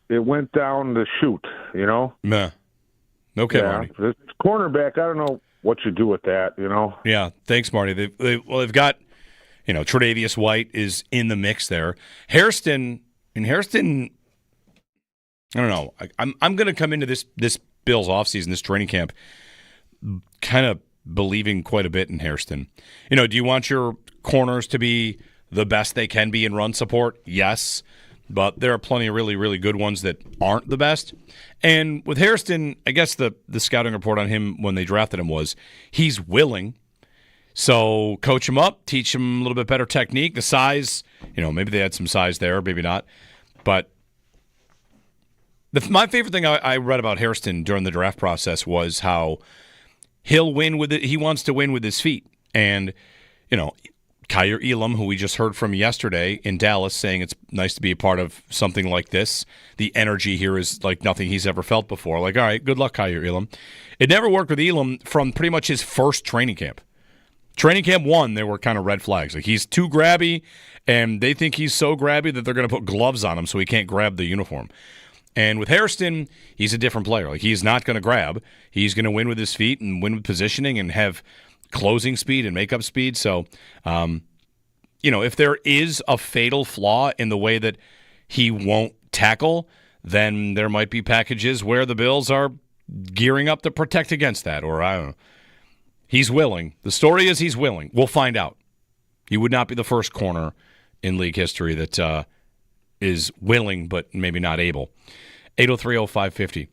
It went down the chute, Meh. Okay, Marty. Cornerback, I don't know what you do with that, Yeah, thanks, Marty. They've got, Tre'Davious White is in the mix there. Hairston, I don't know. I'm going to come into this Bills offseason, this training camp, kind of believing quite a bit in Hairston. Do you want your corners to be the best they can be in run support? Yes. But there are plenty of really, really good ones that aren't the best. And with Hairston, I guess the scouting report on him when they drafted him was he's willing. So coach him up, teach him a little bit better technique. The size, maybe they had some size there, maybe not. But my favorite thing I read about Hairston during the draft process was how he'll win with it. He wants to win with his feet. And, Kyer Elam, who we just heard from yesterday in Dallas, saying it's nice to be a part of something like this. The energy here is like nothing he's ever felt before. Like, all right, good luck, Kyer Elam. It never worked with Elam from pretty much his first training camp. Training camp 1, there were kind of red flags. Like, he's too grabby, and they think he's so grabby that they're going to put gloves on him so he can't grab the uniform. And with Hairston, he's a different player. Like, he's not going to grab. He's going to win with his feet and win with positioning and have closing speed and makeup speed. So, if there is a fatal flaw in the way that he won't tackle, then there might be packages where the Bills are gearing up to protect against that. Or, I don't know. He's willing. The story is he's willing. We'll find out. He would not be the first corner in league history that is willing but maybe not able. 803-0550.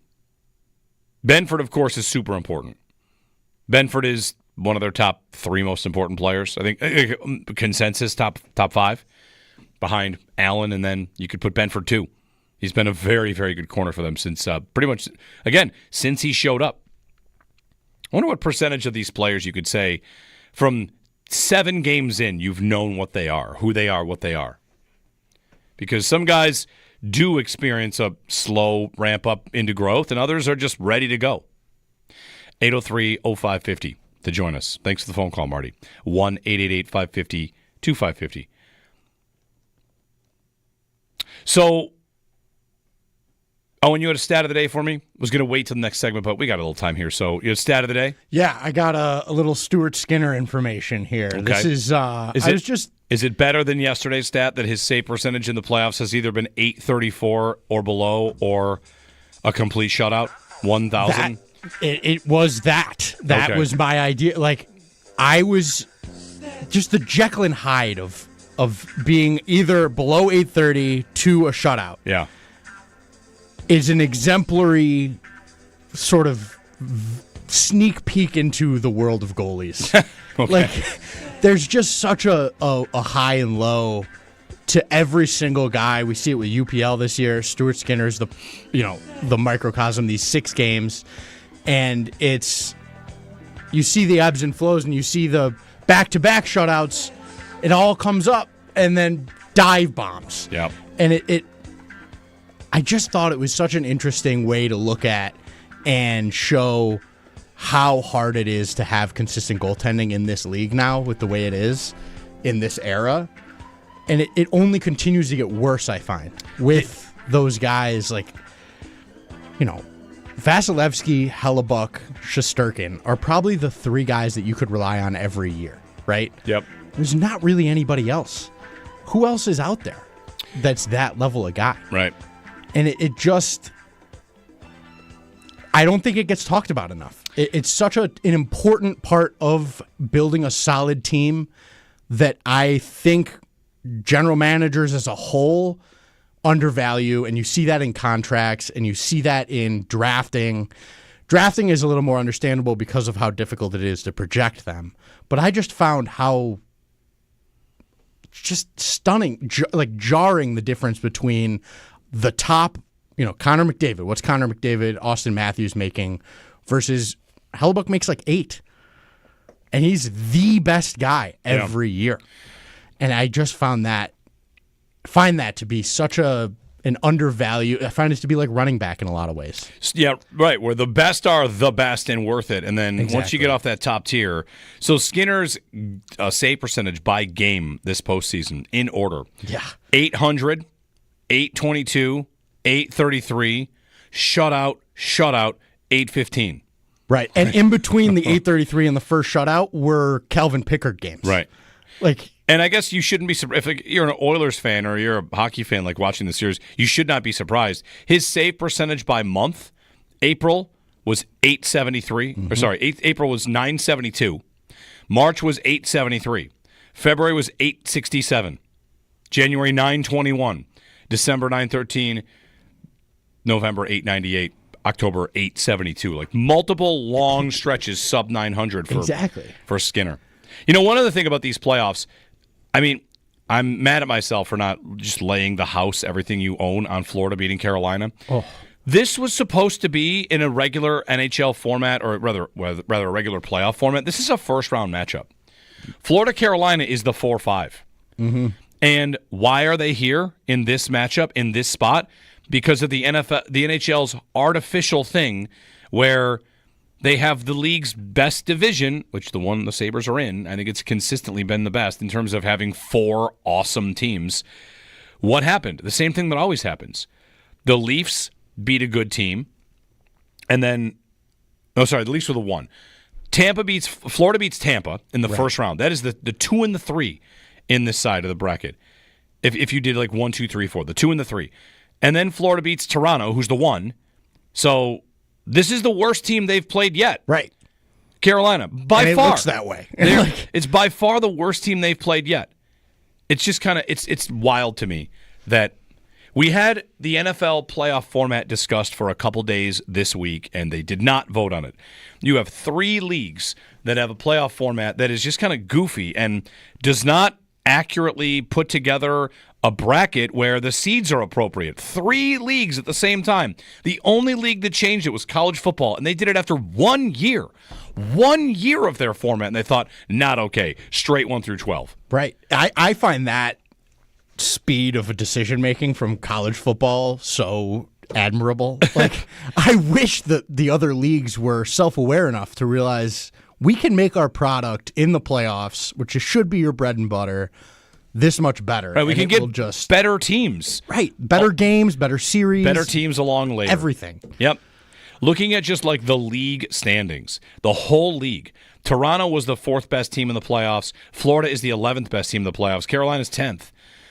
Benford, of course, is super important. Benford is one of their top 3 most important players. I think consensus top 5 behind Allen, and then you could put Benford 2. He's been a very, very good corner for them since pretty much, again, since he showed up. I wonder what percentage of these players you could say from 7 games in you've known what they are, who they are, what they are. Because some guys do experience a slow ramp up into growth, and others are just ready to go. 803-0550 to join us. Thanks for the phone call, Marty. 1-888-550-2550. So, Owen, you had a stat of the day for me? I was going to wait till the next segment, but we got a little time here. So, you had a stat of the day? Yeah, I got a little Stuart Skinner information here. Okay. This is, Is it better than yesterday's stat that his save percentage in the playoffs has either been .834 or below, or a complete shutout? 1,000? It was that. That Okay. was my idea. Like, I was just the Jekyll and Hyde of being either below 830 to a shutout. Yeah. Is an exemplary sort of sneak peek into the world of goalies. Okay. Like, there's just such a high and low to every single guy. We see it with UPL this year. Stuart Skinner's the microcosm, these 6 games. And you see the ebbs and flows, and you see the back-to-back shutouts. It all comes up, and then dive bombs. Yeah. And I just thought it was such an interesting way to look at and show how hard it is to have consistent goaltending in this league now with the way it is in this era. And it only continues to get worse, I find, with those guys like, Vasilevsky, Hellebuck, Shesterkin are probably the 3 guys that you could rely on every year, right? Yep. There's not really anybody else. Who else is out there that's that level of guy? Right. And it just, I don't think it gets talked about enough. It's such an important part of building a solid team that I think general managers as a whole undervalue, and you see that in contracts, and you see that in drafting. Drafting is a little more understandable because of how difficult it is to project them. But I just found how just stunning, jarring the difference between the top, Connor McDavid. What's Connor McDavid, Austin Matthews making versus Hellebuck makes like 8. And he's the best guy every year. And I just find that to be such an undervalued. I find it to be like running back in a lot of ways. Yeah, right, where the best are the best and worth it. And then once you get off that top tier. So Skinner's save percentage by game this postseason, in order. Yeah. 800, 822, 833, shutout, 815. Right. And in between the 833 and the first shutout were Calvin Pickard games. Right. And I guess you shouldn't be surprised. If you're an Oilers fan or you're a hockey fan watching the series, you should not be surprised. His save percentage by month, April was 873. Mm-hmm. Or sorry, April was 972. March was 873. February was 867. January 921. December 913. November 898. October 872. Multiple long stretches sub 900 for Skinner. One other thing about these playoffs, I'm mad at myself for not just laying the house, everything you own, on Florida beating Carolina. Oh. This was supposed to be in a regular NHL format, or rather a regular playoff format. This is a first-round matchup. Florida-Carolina is the 4-5. Mm-hmm. And why are they here in this matchup, in this spot? Because of the NHL's artificial thing where they have the league's best division, which the one the Sabres are in. I think it's consistently been the best in terms of having 4 awesome teams. What happened? The same thing that always happens. The Leafs beat a good team, and then, the Leafs were the 1. Florida beats Tampa in the first round. That is the 2 and the 3 in this side of the bracket. If you did 1, 2, 3, 4, the 2 and the 3. And then Florida beats Toronto, who's the 1. So this is the worst team they've played yet. Right. Carolina, by and far. It looks that way. It's by far the worst team they've played yet. It's just kind of, it's wild to me that, We had the NFL playoff format discussed for a couple days this week, and they did not vote on it. You have 3 leagues that have a playoff format that is just kind of goofy and does not accurately put together a bracket where the seeds are appropriate. 3 leagues at the same time. The only league that changed it was college football, and they did it after 1 year. 1 year of their format, and they thought, not okay. Straight 1 through 12. Right. I find that speed of decision-making from college football so admirable. Like, I wish that the other leagues were self-aware enough to realize we can make our product in the playoffs, which should be your bread and butter, this much better. Right, we can get better teams. Right. Better games, better series. Better teams along later. Everything. Yep. Looking at just like the league standings, the whole league, Toronto was the 4th best team in the playoffs. Florida is the 11th best team in the playoffs. Carolina's 10th.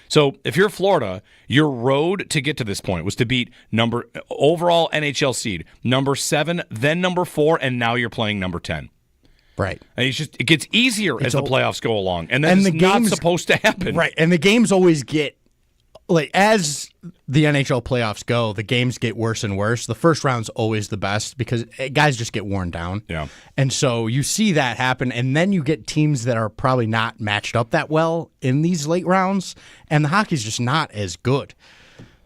So if you're Florida, your road to get to this point was to beat overall NHL seed, number 7, then number 4, and now you're playing number 10. Right. And it gets easier as the playoffs go along. And that's not supposed to happen. Right. And the games always get, like, as the NHL playoffs go, the games get worse and worse. The first round's always the best because guys just get worn down. Yeah. And so you see that happen, and then you get teams that are probably not matched up that well in these late rounds, and the hockey's just not as good.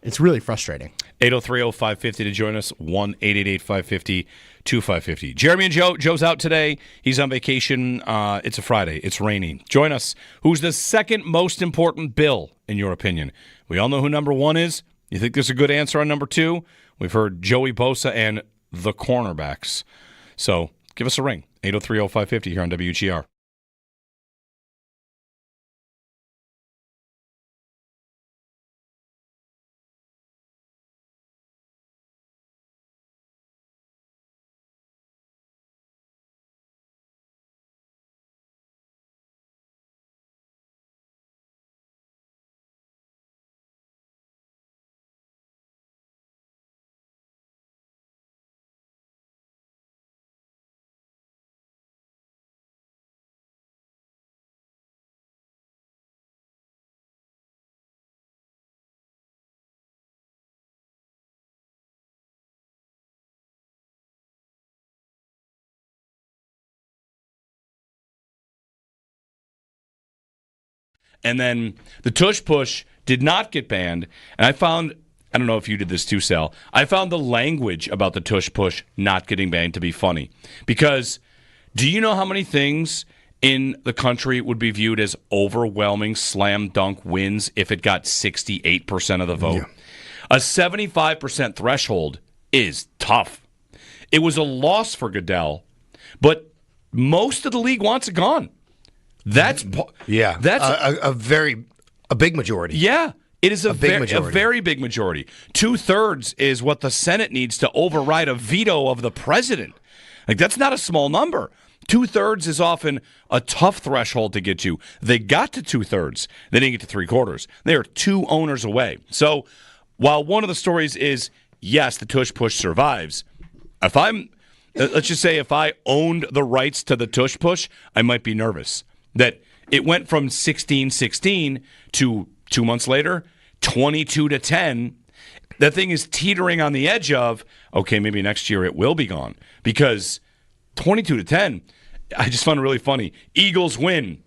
It's really frustrating. 803-0550 to join us, 1-888-550-2550. Jeremy and Joe. Joe's out today. He's on vacation. It's a Friday. It's raining. Join us. Who's the second most important bill, in your opinion? We all know who number 1 is. You think there's a good answer on number 2? We've heard Joey Bosa and the cornerbacks. So give us a ring, 803-0550 here on WGR. And then the Tush Push did not get banned. And I don't know if you did this too, Sal, I found the language about the Tush Push not getting banned to be funny. Because do you know how many things in the country would be viewed as overwhelming slam dunk wins if it got 68% of the vote? Yeah. A 75% threshold is tough. It was a loss for Goodell, but most of the league wants it gone. That's a big majority. Yeah, it is a majority. A very big majority. 2/3 is what the Senate needs to override a veto of the president. Like, that's not a small number. 2/3 is often a tough threshold to get to. They got to 2/3. They didn't get to 3/4. They are 2 owners away. So while one of the stories is, yes, the Tush Push survives, let's just say if I owned the rights to the Tush Push, I might be nervous that it went from 16-16 to 2 months later, 22-10. That thing is teetering on the edge of, okay, maybe next year it will be gone. Because 22-10, I just found it really funny. Eagles win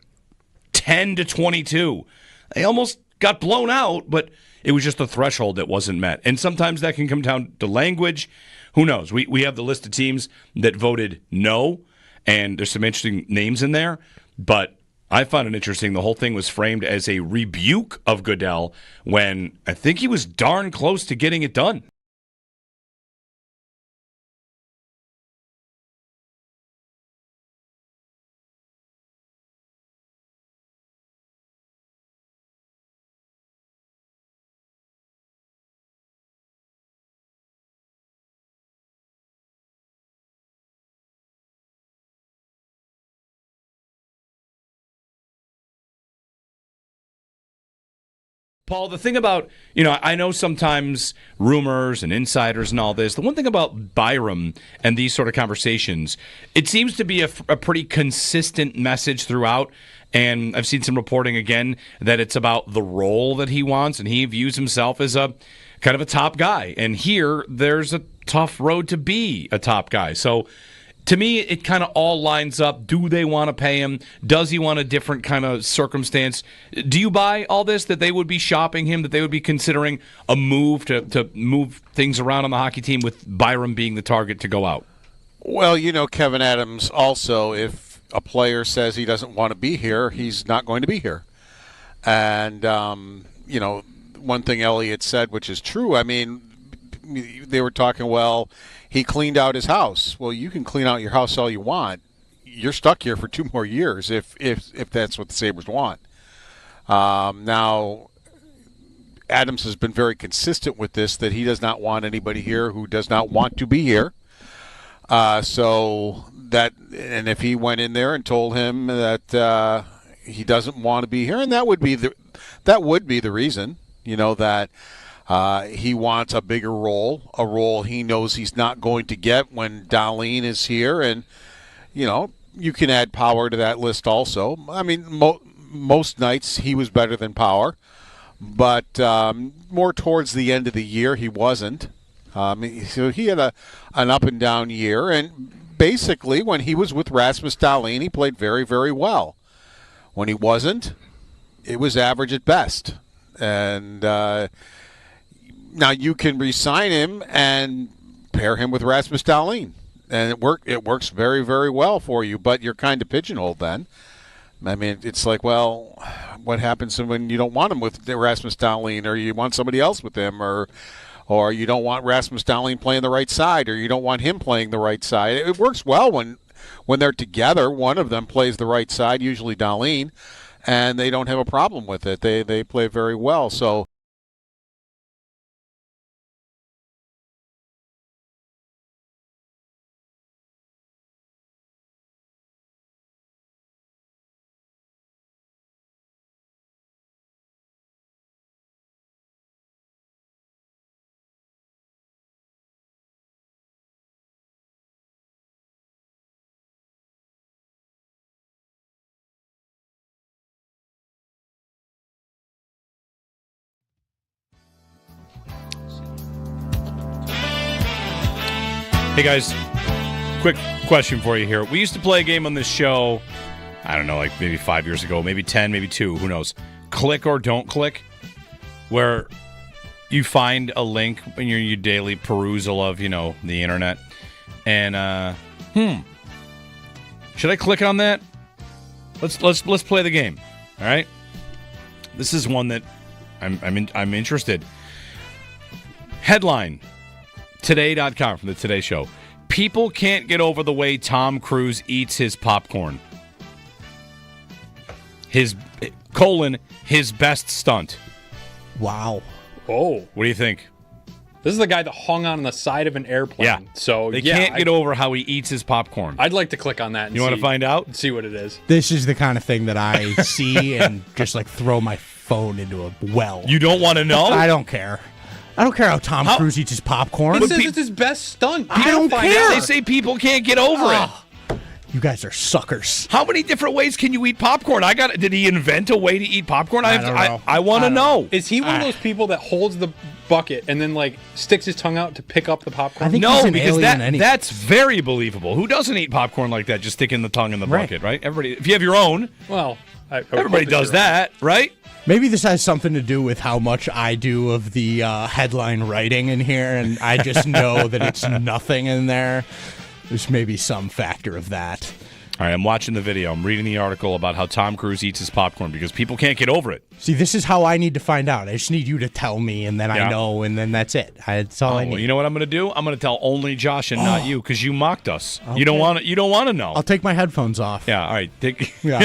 10-22. They almost got blown out, but it was just the threshold that wasn't met. And sometimes that can come down to language. Who knows? We have the list of teams that voted no, and there's some interesting names in there. But I found it interesting. The whole thing was framed as a rebuke of Goodell when I think he was darn close to getting it done. Paul, the thing about, I know sometimes rumors and insiders and all this, the one thing about Byram and these sort of conversations, it seems to be a pretty consistent message throughout. And I've seen some reporting again that it's about the role that he wants, and he views himself as a kind of a top guy. And here, there's a tough road to be a top guy. So to me, it kind of all lines up. Do they want to pay him? Does he want a different kind of circumstance? Do you buy all this, that they would be shopping him, that they would be considering a move to move things around on the hockey team with Byram being the target to go out? Well, Kevin Adams also, if a player says he doesn't want to be here, he's not going to be here. And, one thing Elliott said, which is true, I mean, they were talking, well, he cleaned out his house. Well, you can clean out your house all you want. You're stuck here for 2 more years if that's what the Sabres want. Now, Adams has been very consistent with this, that he does not want anybody here who does not want to be here. So that, and if he went in there and told him that he doesn't want to be here, and that would be the reason, that he wants a bigger role, a role he knows he's not going to get when Dahlin is here, and you can add Power to that list also. I mean, most nights he was better than Power, but more towards the end of the year he wasn't. So he had an up and down year, and basically when he was with Rasmus Dahlin, he played very, very well. When he wasn't, it was average at best. And now you can re-sign him and pair him with Rasmus Dahlin, and it works very, very well for you. But you're kind of pigeonholed then. I mean, it's like, well, what happens when you don't want him with Rasmus Dahlin, or you want somebody else with him, or you don't want Rasmus Dahlin playing the right side, or you don't want him playing the right side. It works well when they're together. One of them plays the right side, usually Dahlin, and they don't have a problem with it. They play very well. So Hey, guys, quick question for you here. We used to play a game on this show, I don't know, like maybe 5 years ago, maybe 10, maybe 2, who knows. Click or don't click, where you find a link in your daily perusal of, the internet, and, should I click on that? Let's play the game, all right? This is one that I'm interested. Headline. Today.com from the Today Show. People can't get over the way Tom Cruise eats his popcorn. His best stunt. Wow. Oh. What do you think? This is the guy that hung on the side of an airplane. Yeah. So they can't get over how he eats his popcorn. I'd like to click on that and you want to find out? See what it is. This is the kind of thing that I see and just throw my phone into a well. You don't want to know? I don't care. I don't care how Tom Cruise eats his popcorn. He says it's his best stunt. I don't care. They say people can't get over it. You guys are suckers. How many different ways can you eat popcorn? Did he invent a way to eat popcorn? I want to know. Is he one of those people that holds the bucket and then sticks his tongue out to pick up the popcorn? I think he's an because alien that's very believable. Who doesn't eat popcorn like that, just sticking the tongue in the bucket, right? Everybody, if you have your own, well, everybody does that, right? Maybe this has something to do with how much I do of the headline writing in here, and I just know that it's nothing in there. There's maybe some factor of that. All right, I'm watching the video. I'm reading the article about how Tom Cruise eats his popcorn because people can't get over it. See, this is how I need to find out. I just need you to tell me, and then I know, and then that's it. That's all I need. Well, you know what I'm going to do? I'm going to tell only Josh and not you because you mocked us. Okay. You don't want to know. I'll take my headphones off. Yeah, all right. Take your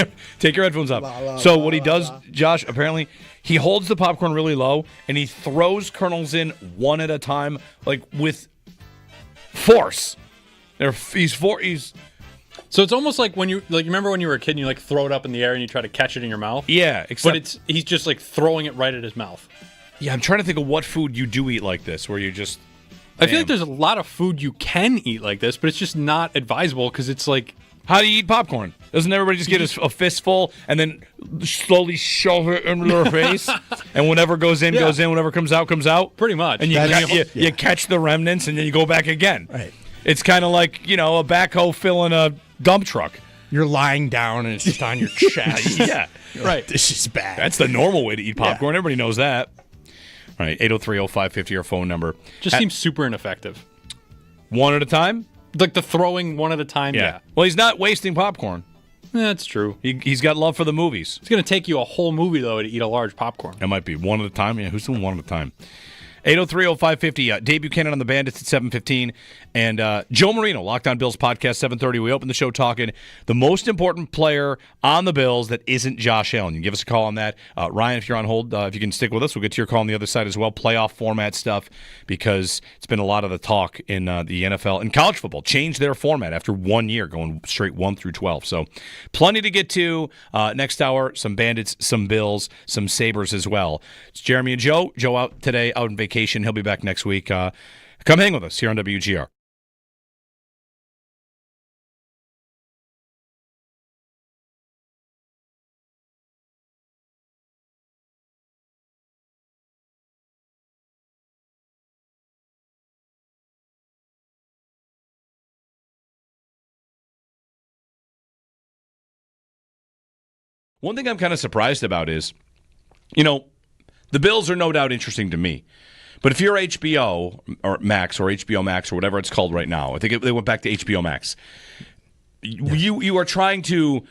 headphones off. So what he does, Josh, apparently, he holds the popcorn really low, and he throws kernels in one at a time, with force. So it's almost like when you remember when you were a kid and you throw it up in the air and you try to catch it in your mouth? Yeah, but he's just throwing it right at his mouth. Yeah, I'm trying to think of what food you do eat like this, where you just... I feel like there's a lot of food you can eat like this, but it's just not advisable because it's How do you eat popcorn? Doesn't everybody just get a fistful and then slowly shove it into their face? And whatever goes in, goes in. Whatever comes out, comes out? Pretty much. And you catch the remnants and then you go back again. Right. It's kind of like, a backhoe filling a dump truck. You're lying down and it's just on your chest. Yeah. Right. This is bad. That's the normal way to eat popcorn. Everybody knows that. All right, 803-0550, our phone number. Just seems super ineffective. One at a time? Like the throwing one at a time, yeah. Well, he's not wasting popcorn. That's true. He's got love for the movies. It's going to take you a whole movie, though, to eat a large popcorn. It might be one at a time. Yeah, who's doing one at a time? 803-0550. Dave Buchanan on the Bandits at 7:15. And Joe Marino, Locked On Bills podcast, 7:30. We open the show talking the most important player on the Bills that isn't Josh Allen. You can give us a call on that. Ryan, if you're on hold, if you can stick with us, we'll get to your call on the other side as well. Playoff format stuff, because it's been a lot of the talk in the NFL and college football. Changed their format after 1 year, going straight 1 through 12. So plenty to get to. Next hour, some Bandits, some Bills, some Sabres as well. It's Jeremy and Joe. Joe out today, out on vacation. He'll be back next week. Come hang with us here on WGR. One thing I'm kind of surprised about is, the Bills are no doubt interesting to me. But if you're HBO or Max or HBO Max or whatever it's called right now, I think they went back to HBO Max. You are trying to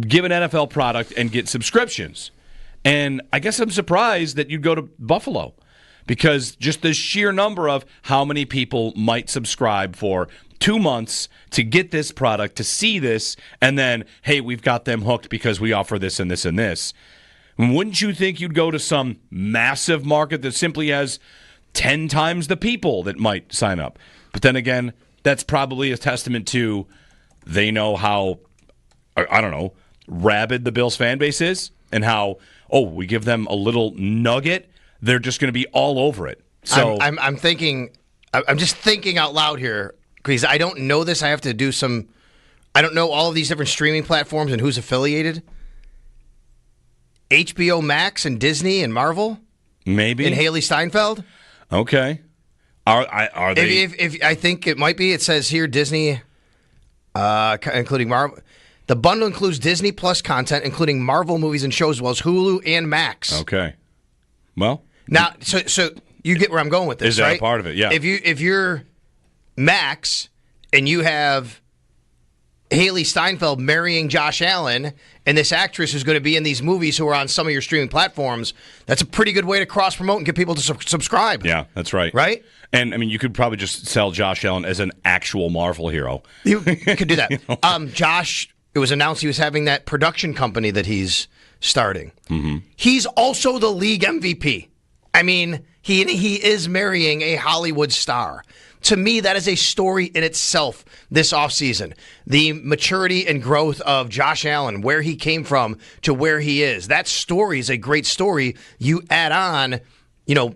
give an NFL product and get subscriptions. And I guess I'm surprised that you'd go to Buffalo, because just the sheer number of how many people might subscribe for 2 months to get this product, to see this, and then, hey, we've got them hooked because we offer this and this and this. Wouldn't you think you'd go to some massive market that simply has 10 times the people that might sign up? But then again, that's probably a testament to they know how, I don't know, rabid the Bills fan base is, and how, we give them a little nugget, they're just going to be all over it. So I'm just thinking out loud here, because I don't know this. I have to do some. I don't know all of these different streaming platforms and who's affiliated. HBO Max and Disney and Marvel, maybe, and Haley Steinfeld. Okay, are they? If I think it might be. It says here Disney, including Marvel. The bundle includes Disney Plus content, including Marvel movies and shows, as well as Hulu and Max. Okay. Well, now, so you get where I'm going with this, is that right? a part of it? Yeah. If you're Max and you have Haley Steinfeld marrying Josh Allen, and this actress is going to be in these movies who are on some of your streaming platforms, that's a pretty good way to cross-promote and get people to subscribe. Yeah, that's right. Right? And, I mean, you could probably just sell Josh Allen as an actual Marvel hero. You could do that. Josh, it was announced he was having that production company that he's starting. Mm-hmm. He's also the league MVP. I mean, he is marrying a Hollywood star. To me, that is a story in itself this offseason. The maturity and growth of Josh Allen, where he came from to where he is. That story is a great story. You add on,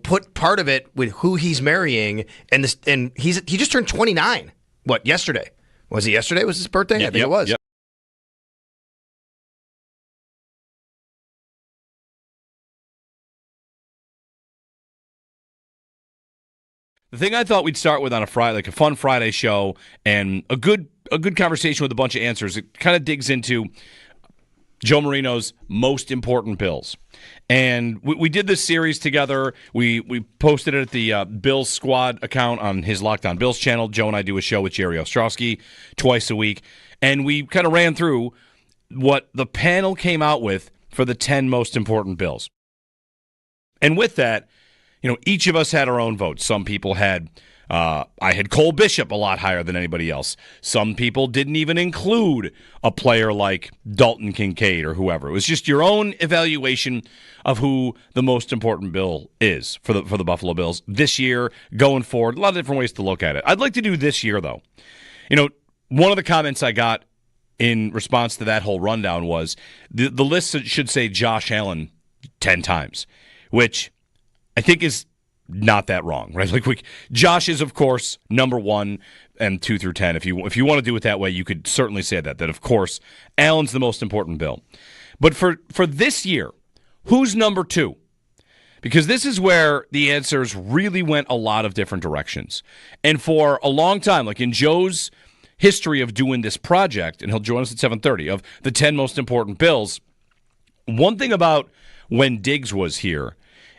put part of it with who he's marrying, and he just turned 29. What, yesterday? Was it yesterday? Was his birthday? I think it was. Yep. The thing I thought we'd start with on a Friday, like a fun Friday show, and a good conversation with a bunch of answers. It kind of digs into Joe Marino's most important Bills. And we did this series together. We posted it at the Bills Squad account on his Locked On Bills channel. Joe and I do a show with Jerry Ostrowski twice a week. And we kind of ran through what the panel came out with for the 10 most important Bills. And with that, each of us had our own votes. Some people had, I had Cole Bishop a lot higher than anybody else. Some people didn't even include a player like Dalton Kincaid or whoever. It was just your own evaluation of who the most important Bill is for the Buffalo Bills this year, going forward. A lot of different ways to look at it. I'd like to do this year, though. One of the comments I got in response to that whole rundown was the list should say Josh Allen 10 times, which I think is not that wrong, right? Like Josh is, of course, number 1 and 2 through 10. If you want to do it that way, you could certainly say that of course Allen's the most important Bill. But for this year, who's number 2? Because this is where the answers really went a lot of different directions. And for a long time, like in Joe's history of doing this project, and he'll join us at 7:30, of the 10 most important Bills, one thing about when Diggs was here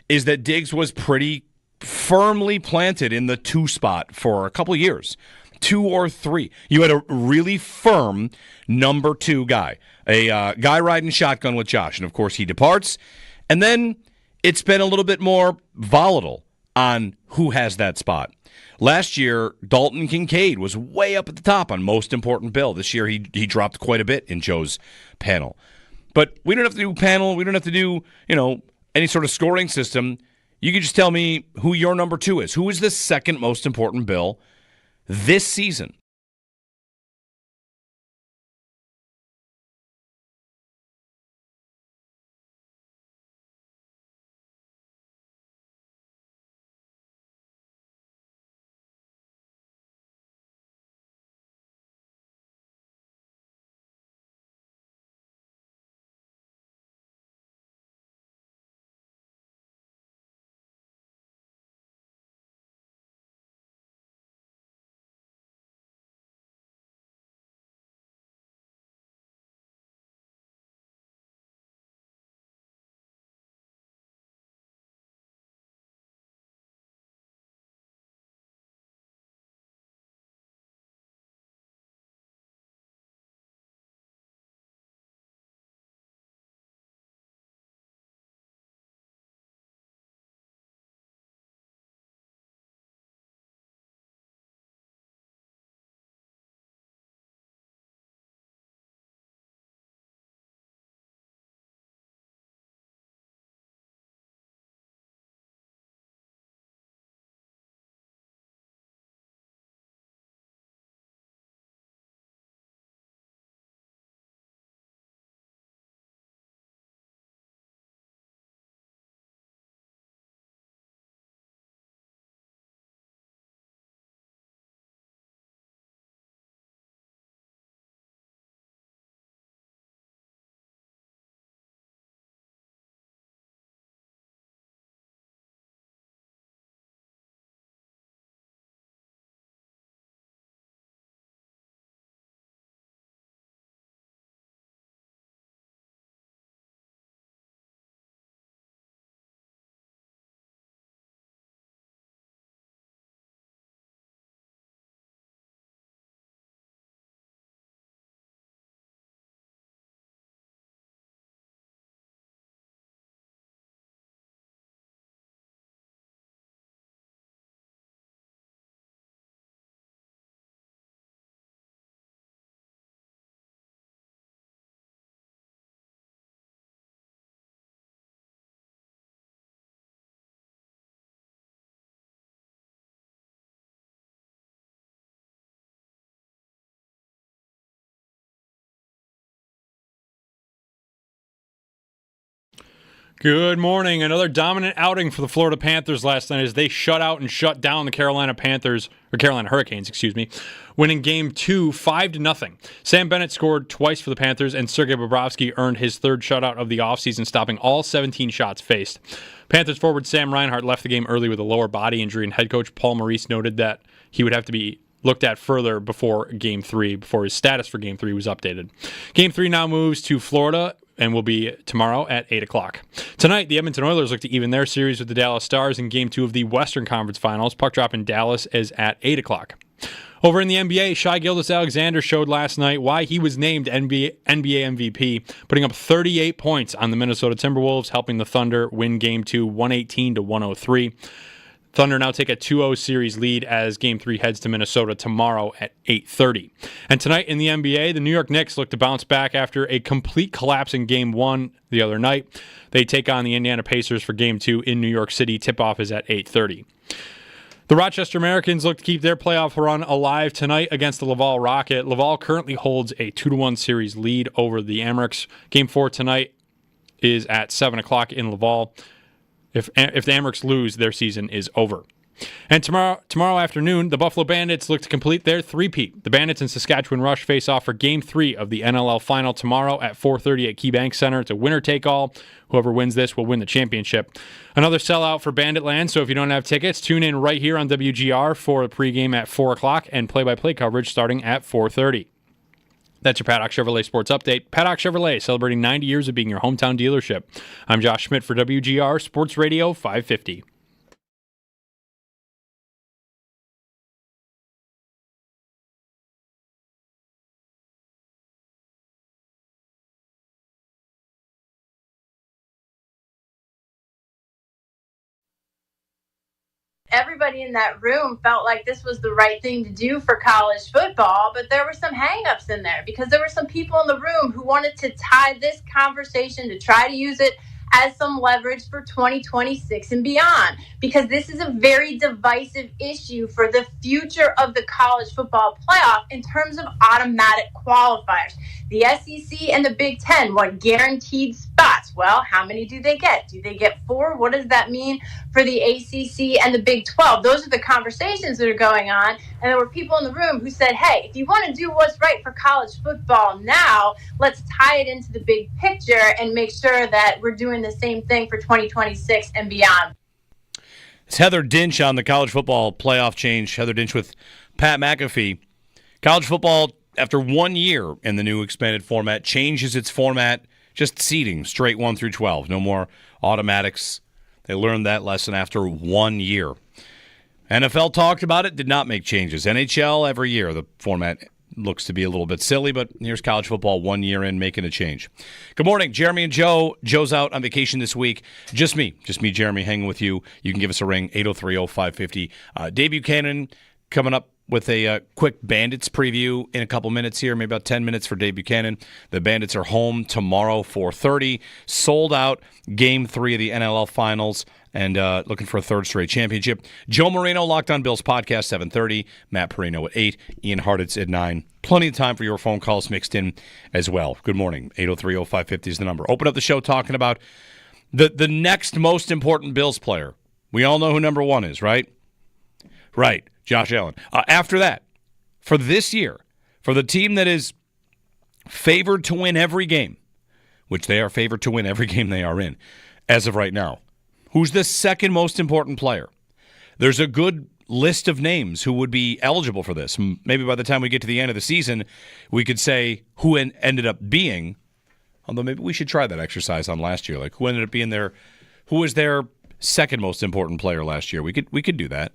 is that Diggs was pretty firmly planted in the 2 spot for a couple years. 2 or 3. You had a really firm number 2 guy, a guy riding shotgun with Josh. And, of course, he departs. And then it's been a little bit more volatile on who has that spot. Last year, Dalton Kincaid was way up at the top on most important Bill. This year, he dropped quite a bit in Joe's panel. But we don't have to do panel. We don't have to do, any sort of scoring system. You can just tell me who your number 2 is. Who is the second most important Bill this season? Good morning. Another dominant outing for the Florida Panthers last night as they shut out and shut down the Carolina Hurricanes, winning Game 2 5-0. Sam Bennett scored twice for the Panthers, and Sergei Bobrovsky earned his 3rd shutout of the offseason, stopping all 17 shots faced. Panthers forward Sam Reinhart left the game early with a lower body injury, and head coach Paul Maurice noted that he would have to be looked at further before his status for Game 3 was updated. Game 3 now moves to Florida and will be tomorrow at 8 o'clock. Tonight, the Edmonton Oilers look to even their series with the Dallas Stars in Game 2 of the Western Conference Finals. Puck drop in Dallas is at 8 o'clock. Over in the NBA, Shai Gilgeous-Alexander showed last night why he was named NBA MVP, putting up 38 points on the Minnesota Timberwolves, helping the Thunder win Game 2 118-103. Thunder now take a 2-0 series lead as Game 3 heads to Minnesota tomorrow at 8:30. And tonight in the NBA, the New York Knicks look to bounce back after a complete collapse in Game 1 the other night. They take on the Indiana Pacers for Game 2 in New York City. Tip-off is at 8:30. The Rochester Americans look to keep their playoff run alive tonight against the Laval Rocket. Laval currently holds a 2-1 series lead over the Amerks. Game 4 tonight is at 7 o'clock in Laval. If the Amerks lose, their season is over. And tomorrow afternoon, the Buffalo Bandits look to complete their three-peat. The Bandits and Saskatchewan Rush face off for Game 3 of the NLL Final tomorrow at 4:30 at KeyBank Center. It's a winner-take-all. Whoever wins this will win the championship. Another sellout for Banditland, so if you don't have tickets, tune in right here on WGR for the pregame at 4 o'clock and play-by-play coverage starting at 4:30. That's your Paddock Chevrolet Sports Update. Paddock Chevrolet, celebrating 90 years of being your hometown dealership. I'm Josh Schmidt for WGR Sports Radio 550. Everybody in that room felt like this was the right thing to do for college football, but there were some hangups in there because there were some people in the room who wanted to tie this conversation to try to use it as some leverage for 2026 and beyond, because this is a very divisive issue for the future of the college football playoff in terms of automatic qualifiers. The SEC and the Big Ten want guaranteed spots. Well, how many do they get? Do they get 4? What does that mean for the ACC and the Big 12? Those are the conversations that are going on. And there were people in the room who said, hey, if you want to do what's right for college football now, let's tie it into the big picture and make sure that we're doing the same thing for 2026 and beyond. It's Heather Dinch on the college football playoff change. Heather Dinch with Pat McAfee. College football, after 1 year in the new expanded format, changes its format, just seeding, straight 1 through 12. No more automatics. They learned that lesson after 1 year. NFL talked about it, did not make changes. NHL, every year, the format looks to be a little bit silly, but here's college football 1 year in, making a change. Good morning, Jeremy and Joe. Joe's out on vacation this week. Just me, Jeremy, hanging with you. You can give us a ring, 803-0550. Dave Buchanan coming up with a quick Bandits preview in a couple minutes here, maybe about 10 minutes for Dave Buchanan. The Bandits are home tomorrow, 4:30. Sold out Game 3 of the NLL Finals, and looking for a third straight championship. Joe Marino, Locked On Bills podcast, 7:30. Matt Perino at 8. Ian Hartitz at 9. Plenty of time for your phone calls mixed in as well. Good morning. 803-0550 is the number. Open up the show talking about the next most important Bills player. We all know who number 1 is, right? Right. Josh Allen. After that, for this year, for the team that is favored to win every game, which they are favored to win every game they are in, as of right now, who's the second most important player? There's a good list of names who would be eligible for this. Maybe by the time we get to the end of the season, we could say who ended up being, although maybe we should try that exercise on last year, like who ended up being who was their second most important player last year. We could do that.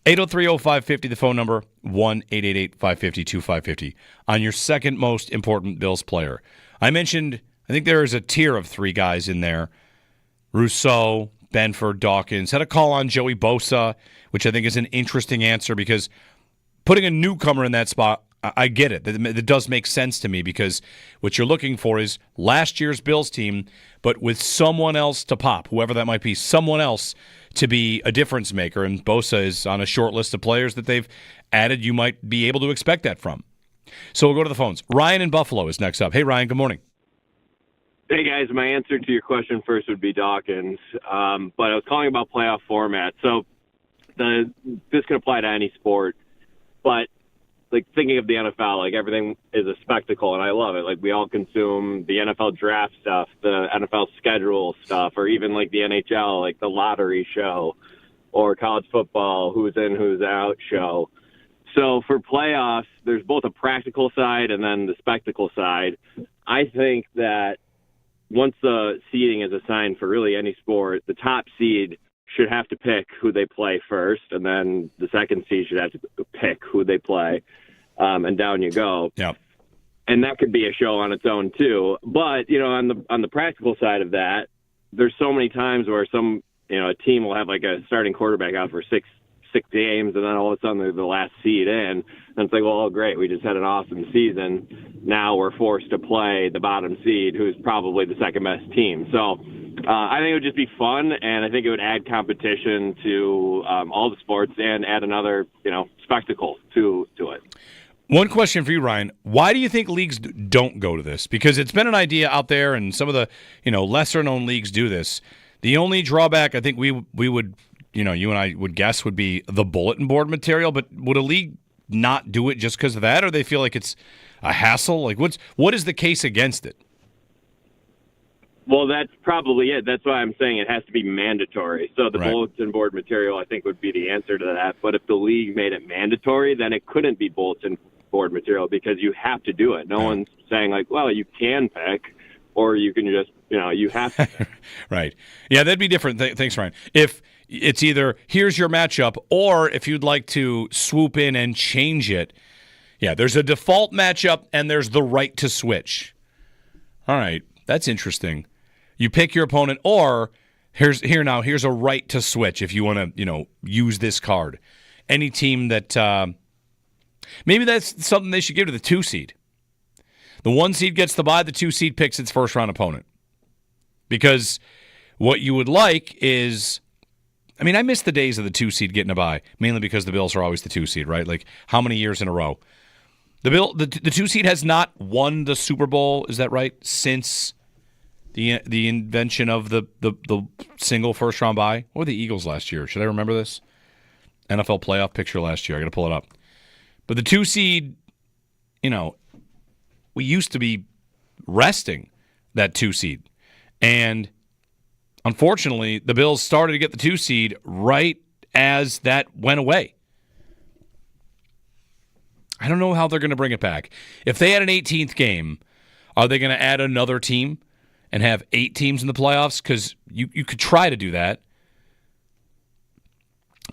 803-0550, the phone number, 1-888-550-2550. On your second most important Bills player. I mentioned, I think there is a tier of 3 guys in there. Rousseau, Benford, Dawkins. Had a call on Joey Bosa, which I think is an interesting answer because putting a newcomer in that spot, I get it. It does make sense to me because what you're looking for is last year's Bills team, but with someone else to pop, whoever that might be, someone else to be a difference maker. And Bosa is on a short list of players that they've added. You might be able to expect that from. So we'll go to the phones. Ryan in Buffalo is next up. Hey, Ryan, good morning. Hey, guys. My answer to your question first would be Dawkins. But I was calling about playoff format. So this could apply to any sport. But like thinking of the NFL, like everything is a spectacle, and I love it. Like we all consume the NFL draft stuff, the NFL schedule stuff, or even like the NHL, like the lottery show, or college football, who's in, who's out show. So for playoffs, there's both a practical side and then the spectacle side. I think that once the seeding is assigned for really any sport, the top seed should have to pick who they play first, and then the second seed should have to pick who they play, and down you go. Yep. And that could be a show on its own too. But on the practical side of that, there's so many times where a team will have like a starting quarterback out for six games, and then all of a sudden they're the last seed in, and it's like, well, great, we just had an awesome season. Now we're forced to play the bottom seed, who's probably the second best team. So I think it would just be fun, and I think it would add competition to all the sports and add another, spectacle to it. One question for you, Ryan. Why do you think leagues don't go to this? Because it's been an idea out there, and some of the lesser-known leagues do this. The only drawback I think we would, you and I would guess would be the bulletin board material, but would a league not do it just because of that, or they feel like it's a hassle? Like, what is the case against it? Well, that's probably it. That's why I'm saying it has to be mandatory. So the bulletin board material, I think, would be the answer to that. But if the league made it mandatory, then it couldn't be bulletin board material because you have to do it. No one's saying, like, well, you can pick, or you can just, you have to. Right. Yeah, that'd be different. Thanks, Ryan. If it's either here's your matchup, or if you'd like to swoop in and change it, yeah, there's a default matchup and there's the right to switch. All right, that's interesting. You pick your opponent, or here's a right to switch if you want to, use this card. Any team that maybe that's something they should give to the 2 seed. The 1 seed gets the bye, the 2 seed picks its first round opponent. Because what you would like is, I miss the days of the 2 seed getting a bye, mainly because the Bills are always the 2 seed, right? Like how many years in a row? The 2 seed has not won the Super Bowl, is that right? Since the invention of the single first round bye, or the Eagles last year. Should I remember this? NFL playoff picture last year. I got to pull it up. But the 2 seed, we used to be resting that 2 seed. And unfortunately, the Bills started to get the 2 seed right as that went away. I don't know how they're going to bring it back. If they had an 18th game, are they going to add another team and have 8 teams in the playoffs? Because you could try to do that.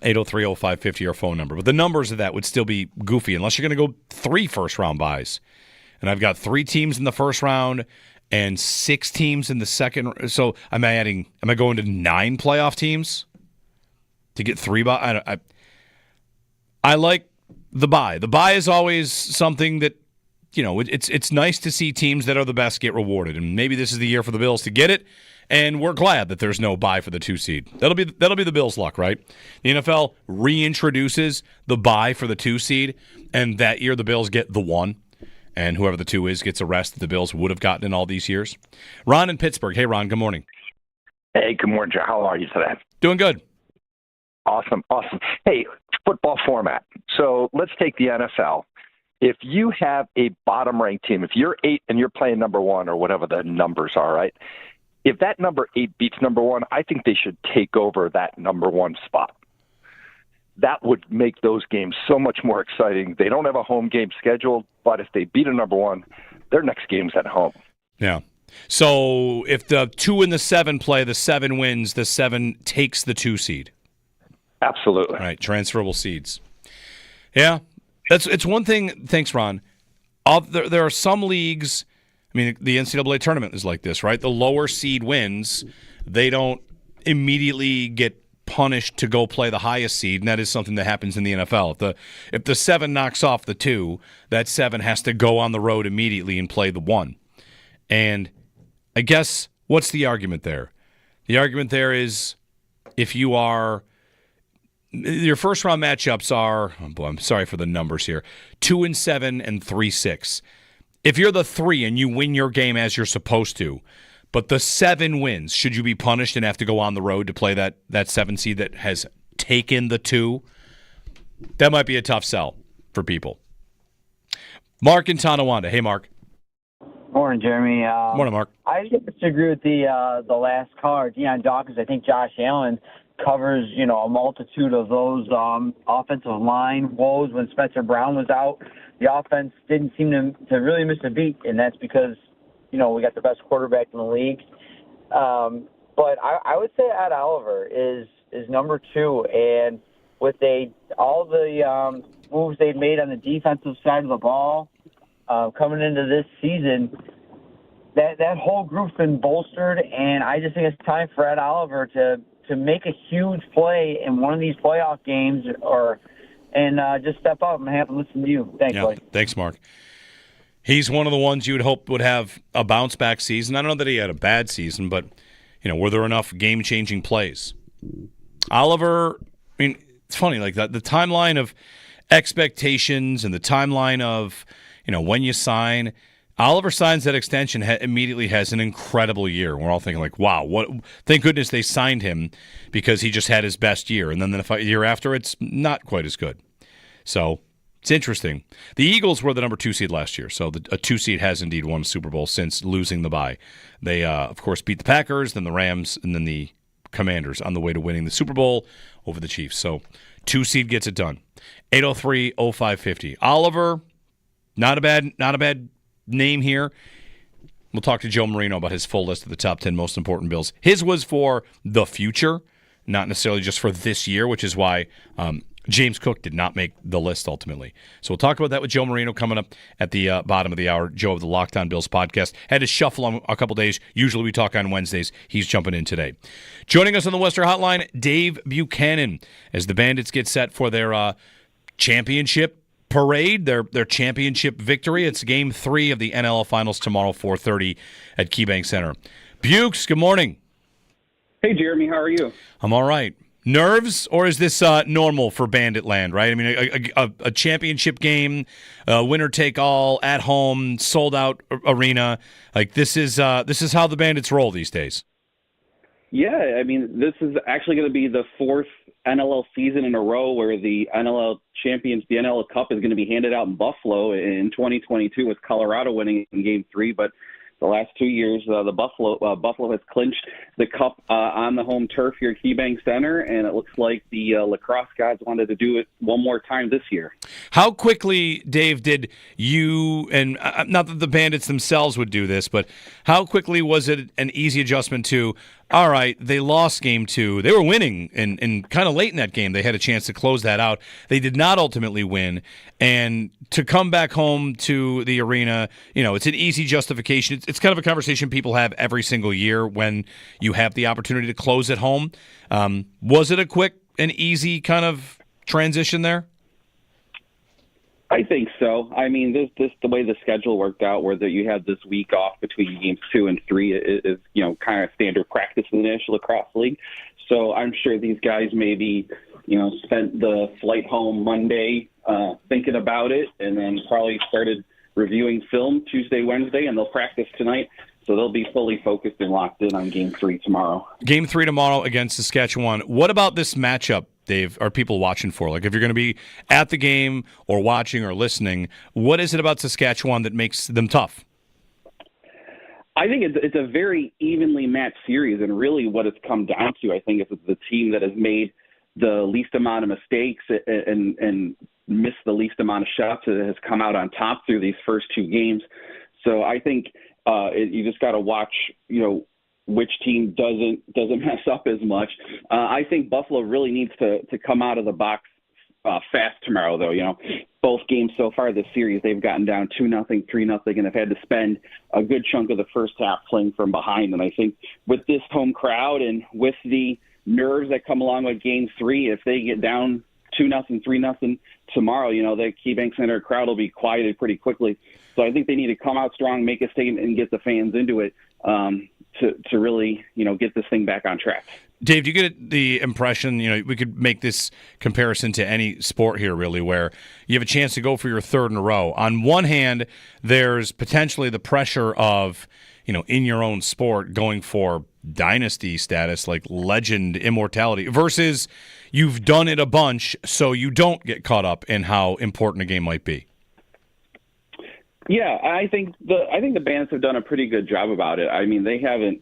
803-0550, our phone number. But the numbers of that would still be goofy unless you're going to go 3 first-round buys. And I've got 3 teams in the first round and 6 teams in the second. So am I going to 9 playoff teams to get 3 buys? I like the bye. The bye is always something that, it's nice to see teams that are the best get rewarded. And maybe this is the year for the Bills to get it. And we're glad that there's no bye for the 2 seed. That'll be the Bills' luck, right? The NFL reintroduces the bye for the 2 seed, and that year the Bills get the 1, and whoever the 2 is gets a rest that the Bills would have gotten in all these years. Ron in Pittsburgh. Hey, Ron, good morning. Hey, good morning, Joe. How are you today? Doing good. Awesome. Hey, football format. So let's take the NFL. If you have a bottom-ranked team, if you're 8 and you're playing number 1 or whatever the numbers are, right? If that number 8 beats number 1, I think they should take over that number 1 spot. That would make those games so much more exciting. They don't have a home game scheduled, but if they beat a number 1, their next game's at home. Yeah. So if the 2 and the 7 play, the 7 wins, the 7 takes the 2 seed. Absolutely. All right, transferable seeds. Yeah, it's one thing. Thanks, Ron. There are some leagues. The NCAA tournament is like this, right? The lower seed wins. They don't immediately get punished to go play the highest seed, and that is something that happens in the NFL. If the 7 knocks off the 2, that 7 has to go on the road immediately and play the 1. And I guess what's the argument there? The argument there is if you are your first round matchups are, I'm sorry for the numbers here, 2-7 and 3-6. If you're the 3 and you win your game as you're supposed to, but the 7 wins, should you be punished and have to go on the road to play that 7 seed that has taken the 2? That might be a tough sell for people. Mark in Tonawanda. Hey, Mark. Morning, Jeremy. Morning, Mark. I just disagree with the last caller, Deion Dawkins. I think Josh Allen covers, a multitude of those offensive line woes. When Spencer Brown was out, the offense didn't seem to really miss a beat, and that's because, we got the best quarterback in the league. But I would say Ed Oliver is number 2, and with all the moves they've made on the defensive side of the ball coming into this season, that whole group's been bolstered, and I just think it's time for Ed Oliver to make a huge play in one of these playoff games and just step up and have to listen to you. Thanks, buddy. Thanks, Mark. He's one of the ones you would hope would have a bounce-back season. I don't know that he had a bad season, but, were there enough game-changing plays? Oliver, it's funny, like the timeline of expectations and the timeline of, when you sign, Oliver signs that extension, immediately has an incredible year. We're all thinking like, wow, what? Thank goodness they signed him because he just had his best year. And then the year after, it's not quite as good. So it's interesting. The Eagles were the number 2 seed last year, so a 2 seed has indeed won a Super Bowl since losing the bye. They, of course, beat the Packers, then the Rams, and then the Commanders on the way to winning the Super Bowl over the Chiefs. So 2 seed gets it done. 803-0550. Oliver, not a bad name here. We'll talk to Joe Marino about his full list of the top 10 most important Bills. His was for the future, not necessarily just for this year, which is why James Cook did not make the list ultimately. So we'll talk about that with Joe Marino coming up at the bottom of the hour. Joe of the Locked On Bills podcast. Had to shuffle on a couple days. Usually we talk on Wednesdays. He's jumping in today. Joining us on the Western Hotline, Dave Buchanan, as the Bandits get set for their championship parade, their championship victory. It's Game 3 of the NLL Finals tomorrow, 4:30 at KeyBank Center. Bukes, good morning. Hey, Jeremy, how are you? I'm all right. Nerves, or is this normal for Bandit land, right? I mean, a championship game, winner take all, at home, sold out arena. Like this is how the Bandits roll these days. Yeah, I mean, this is actually going to be the 4th NLL season in a row where the NLL champions, the NLL Cup, is going to be handed out in Buffalo in 2022 with Colorado winning in Game 3, but the last 2 years, the Buffalo has clinched the Cup on the home turf here at KeyBank Center, and it looks like the lacrosse guys wanted to do it one more time this year. How quickly, Dave, did you, and not that the Bandits themselves would do this, but how quickly was it an easy adjustment to, all right, they lost Game 2. They were winning, and kind of late in that game, they had a chance to close that out. They did not ultimately win, and to come back home to the arena, it's an easy justification. It's kind of a conversation people have every single year when you have the opportunity to close at home. Was it a quick and easy kind of transition there? I think so. I mean, this the way the schedule worked out, where you had this week off between Games 2 and 3 is kind of standard practice in the National Lacrosse League. So I'm sure these guys maybe spent the flight home Monday thinking about it, and then probably started reviewing film Tuesday, Wednesday, and they'll practice tonight. So they'll be fully focused and locked in on Game 3 tomorrow. Game 3 tomorrow against Saskatchewan. What about this matchup, Dave, are people watching for? Like, if you're going to be at the game or watching or listening, what is it about Saskatchewan that makes them tough? I think it's a very evenly matched series, and really what it's come down to, I think, is the team that has made the least amount of mistakes and missed the least amount of shots that has come out on top through these first 2 games. So I think you just got to watch, which team doesn't mess up as much. I think Buffalo really needs to come out of the box fast tomorrow, though. Both games so far this series, they've gotten down 2-0, 3-0, and have had to spend a good chunk of the first half playing from behind. And I think with this home crowd and with the nerves that come along with Game 3, if they get down 2-0, 3-0 tomorrow, the KeyBank Center crowd will be quieted pretty quickly. So I think they need to come out strong, make a statement, and get the fans into it to really, get this thing back on track. Dave, do you get the impression, we could make this comparison to any sport here, really, where you have a chance to go for your 3rd in a row. On one hand, there's potentially the pressure of, in your own sport, going for dynasty status, like legend immortality, versus you've done it a bunch, so you don't get caught up in how important a game might be. Yeah, I think the Bandits have done a pretty good job about it. I mean, they haven't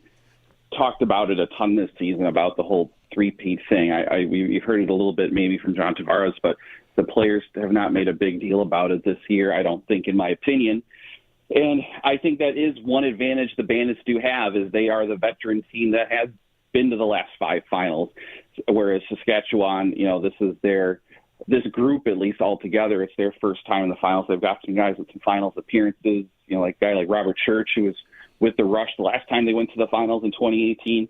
talked about it a ton this season, about the whole three-peat thing. We've heard it a little bit maybe from John Tavares, but the players have not made a big deal about it this year, I don't think, in my opinion. And I think that is one advantage the Bandits do have, is they are the veteran team that has been to the last 5 finals, whereas Saskatchewan, this group, at least altogether, it's their first time in the finals. They've got some guys with some finals appearances, like a guy like Robert Church, who was with the Rush the last time they went to the finals in 2018.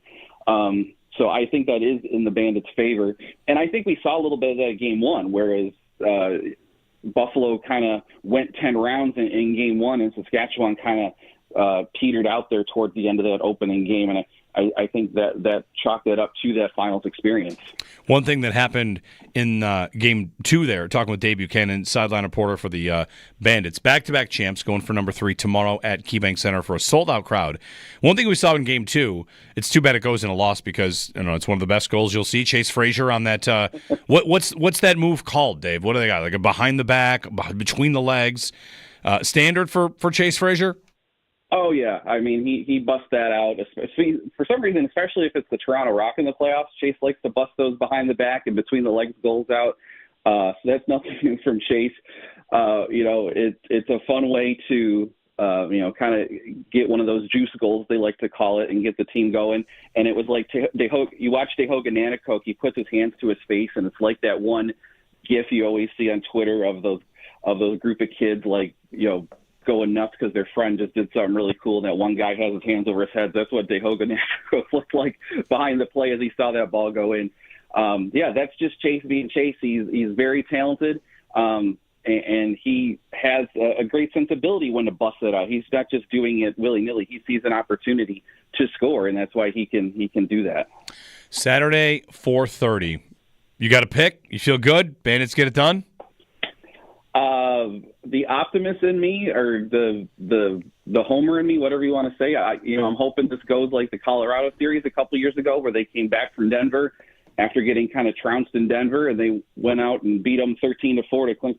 So I think that is in the Bandits' favor. And I think we saw a little bit of that in Game 1, whereas Buffalo kind of went 10 rounds in Game 1, and Saskatchewan kind of petered out there towards the end of that opening game. And I think that chalked it up to that finals experience. One thing that happened in Game 2 there, talking with Dave Buchanan, sideline reporter for the Bandits, back-to-back champs going for number 3 tomorrow at KeyBank Center for a sold-out crowd. One thing we saw in Game 2, it's too bad it goes in a loss because it's one of the best goals you'll see. Chase Frazier on that. What's that move called, Dave? What do they got? Like a behind the back, between the legs, standard for Chase Frazier? Oh, yeah. I mean, he busts that out. For some reason, especially if it's the Toronto Rock in the playoffs, Chase likes to bust those behind the back and between the legs goals out. So that's nothing new from Chase. It's a fun way to, kind of get one of those juice goals, they like to call it, and get the team going. And it was like you watch Tehoga Nanticoke, he puts his hands to his face, and it's like that one gif you always see on Twitter of those group of kids, like, going nuts because their friend just did something really cool, and that one guy has his hands over his head. That's what Tehoga Nanticoke looked like behind the play as he saw that ball go in. That's just Chase being Chase. He's very talented, and he has a great sensibility when to bust it out. He's not just doing it willy-nilly. He sees an opportunity to score, and that's why he can do that. Saturday, 4:30. You got a pick? You feel good? Bandits get it done? The optimist in me, or the homer in me, whatever you want to say, I'm hoping this goes like the Colorado series a couple of years ago, where they came back from Denver after getting kind of trounced in Denver, and they went out and beat them 13-4 to clinch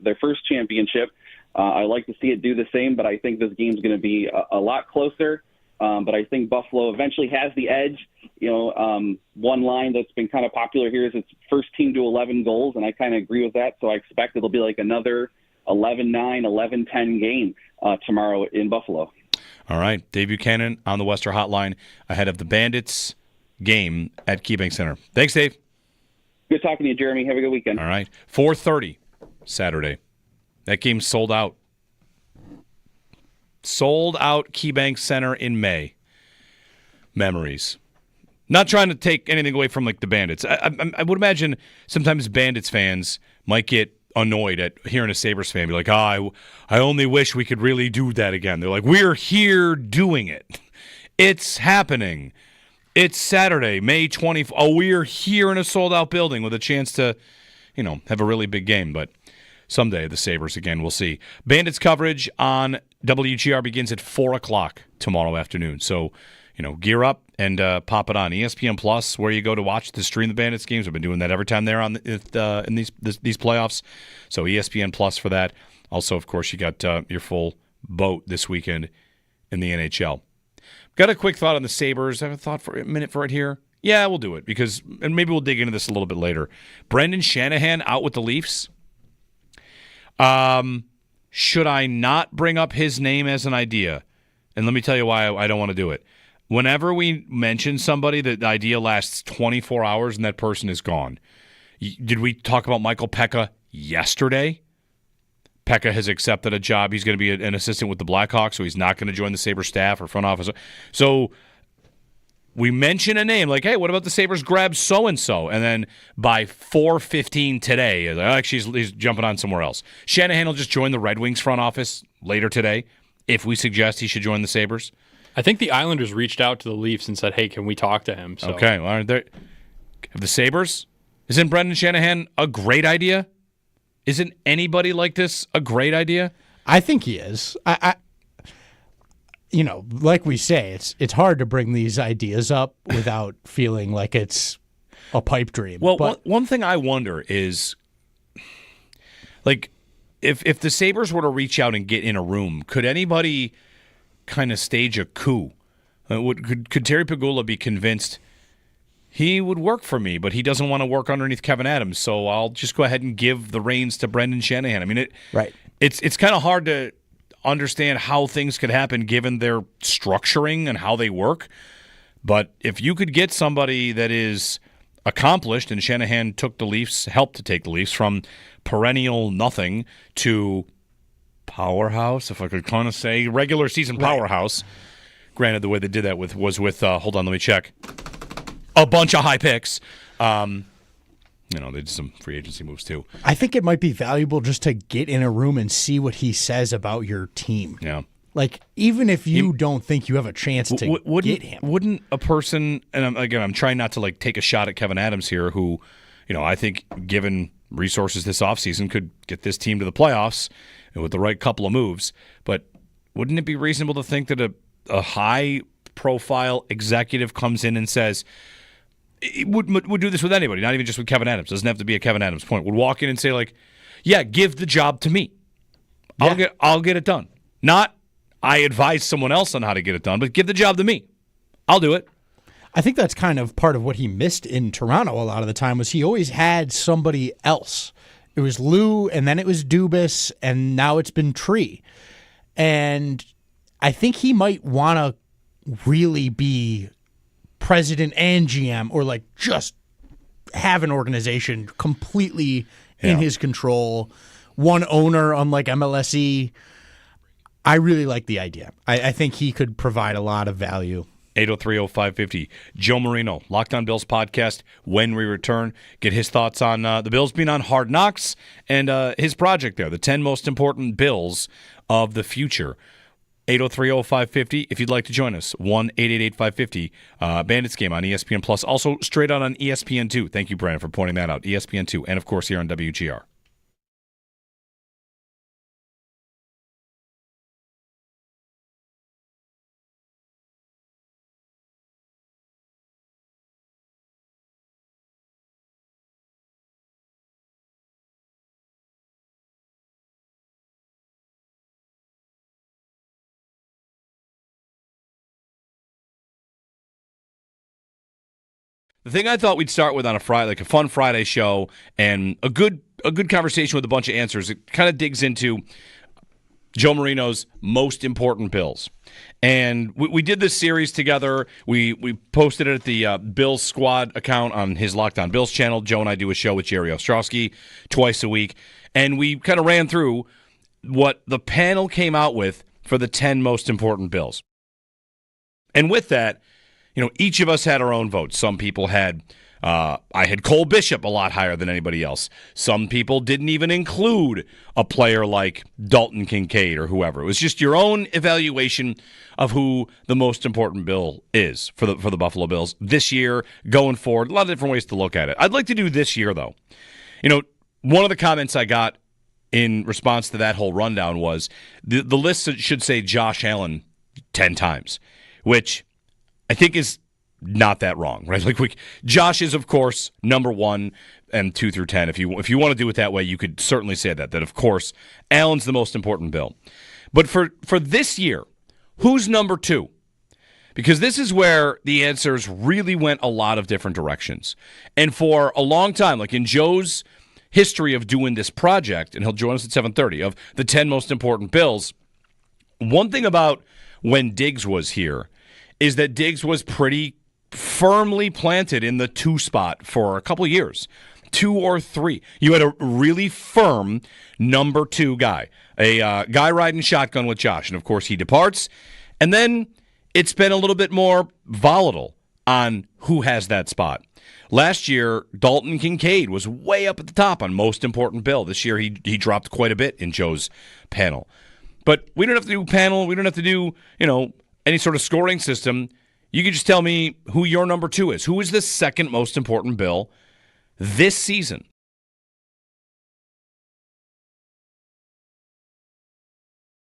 their first championship. I like to see it do the same, but I think this game's going to be a lot closer. But I think Buffalo eventually has the edge. One line that's been kind of popular here is it's first team to 11 goals, and I kind of agree with that. So I expect it'll be like another 11-9, 11-10 game tomorrow in Buffalo. All right. Dave Buchanan on the Western Hotline ahead of the Bandits game at KeyBank Center. Thanks, Dave. Good talking to you, Jeremy. Have a good weekend. All right. 4:30 Saturday. That game's sold out. Sold out KeyBank Center in May. Memories. Not trying to take anything away from like the Bandits. I would imagine sometimes Bandits fans might get annoyed at hearing a Sabres fan be like, I only wish we could really do that again. They're like, we're here doing it. It's happening. It's Saturday, May 20th. Oh, we're here in a sold-out building with a chance to, have a really big game. But someday the Sabres again, we'll see. Bandits coverage on WGR begins at 4 o'clock tomorrow afternoon. So, gear up and pop it on. ESPN Plus, where you go to stream the Bandits games. I've been doing that every time they're on in these playoffs. So ESPN Plus for that. Also, of course, you got your full boat this weekend in the NHL. Got a quick thought on the Sabres. I have a thought for a minute for it here. Yeah, we'll do it and maybe we'll dig into this a little bit later. Brendan Shanahan out with the Leafs. Should I not bring up his name as an idea? And let me tell you why I don't want to do it. Whenever we mention somebody, the idea lasts 24 hours and that person is gone. Did we talk about Michael Pekka yesterday? Pekka has accepted a job. He's going to be an assistant with the Blackhawks, so he's not going to join the Sabres staff or front office. So we mention a name like, hey, what about the Sabres grab so-and-so? And then by 4:15 today, actually he's jumping on somewhere else. Shanahan will just join the Red Wings front office later today if we suggest he should join the Sabres. I think the Islanders reached out to the Leafs and said, hey, can we talk to him? So. Okay. Well, have the Sabres? Isn't Brendan Shanahan a great idea? Isn't anybody like this a great idea? I think he is. Like we say, it's hard to bring these ideas up without feeling like it's a pipe dream. Well, one thing I wonder is, like, if the Sabres were to reach out and get in a room, could anybody kind of stage a coup? Could Terry Pegula be convinced he would work for me, but he doesn't want to work underneath Kevin Adams, so I'll just go ahead and give the reins to Brendan Shanahan? I mean, it's kind of hard to understand how things could happen given their structuring and how they work. But if you could get somebody that is accomplished, and Shanahan helped to take the Leafs from perennial nothing to powerhouse, if I could kind of say, regular season powerhouse. Granted, the way they did that was with hold on, let me check. A bunch of high picks. They did some free agency moves too. I think it might be valuable just to get in a room and see what he says about your team. Yeah. Like, even if you don't think you have a chance to get him. Wouldn't a person, and I'm trying not to like take a shot at Kevin Adams here, who, I think given resources this offseason could get this team to the playoffs with the right couple of moves, but wouldn't it be reasonable to think that a high-profile executive comes in and says, would do this with anybody, not even just with Kevin Adams. Doesn't have to be a Kevin Adams point. Would walk in and say, like, yeah, give the job to me. I'll get it done. Not I advise someone else on how to get it done, but give the job to me. I'll do it. I think that's kind of part of what he missed in Toronto a lot of the time was he always had somebody else. It was Lou, and then it was Dubas, and now it's been Tree. And I think he might want to really be president and GM, or like just have an organization completely in his control. One owner, unlike MLSE. I really like the idea. I think he could provide a lot of value. 803-0550. Joe Marino, Locked On Bills podcast. When we return, get his thoughts on the Bills being on Hard Knocks and his project there, the 10 most important Bills of the future. 803-0550. If you'd like to join us, 1-888-550. Bandits game on ESPN Plus. Also straight out on ESPN2. Thank you, Brandon, for pointing that out. ESPN2, and of course here on WGR. The thing I thought we'd start with on a Friday, like a fun Friday show, and a good conversation with a bunch of answers. It kind of digs into Joe Marino's most important Bills. And we did this series together. We posted it at the Bills Squad account on his Locked On Bills channel. Joe and I do a show with Jerry Ostrowski twice a week. And we kind of ran through what the panel came out with for the 10 most important Bills. And with that, each of us had our own votes. Some people had, I had Cole Bishop a lot higher than anybody else. Some people didn't even include a player like Dalton Kincaid or whoever. It was just your own evaluation of who the most important Bill is for the Buffalo Bills this year, going forward. A lot of different ways to look at it. I'd like to do this year, though. One of the comments I got in response to that whole rundown was the list should say Josh Allen 10 times, which I think is not that wrong, right? Like Josh is, of course, number 1 and 2 through 10. If you want to do it that way, you could certainly say that of course Allen's the most important Bill. But for this year, who's number 2? Because this is where the answers really went a lot of different directions. And for a long time, like in Joe's history of doing this project, and he'll join us at 7:30, of the 10 most important Bills, one thing about when Diggs was here is that Diggs was pretty firmly planted in the 2 spot for a couple of years, 2 or 3. You had a really firm number 2 guy, a guy riding shotgun with Josh, and of course he departs. And then it's been a little bit more volatile on who has that spot. Last year, Dalton Kincaid was way up at the top on most important Bill. This year he dropped quite a bit in Joe's panel. But we don't have to do panel. We don't have to do, any sort of scoring system. You can just tell me who your number 2 is. Who is the second most important Bill this season?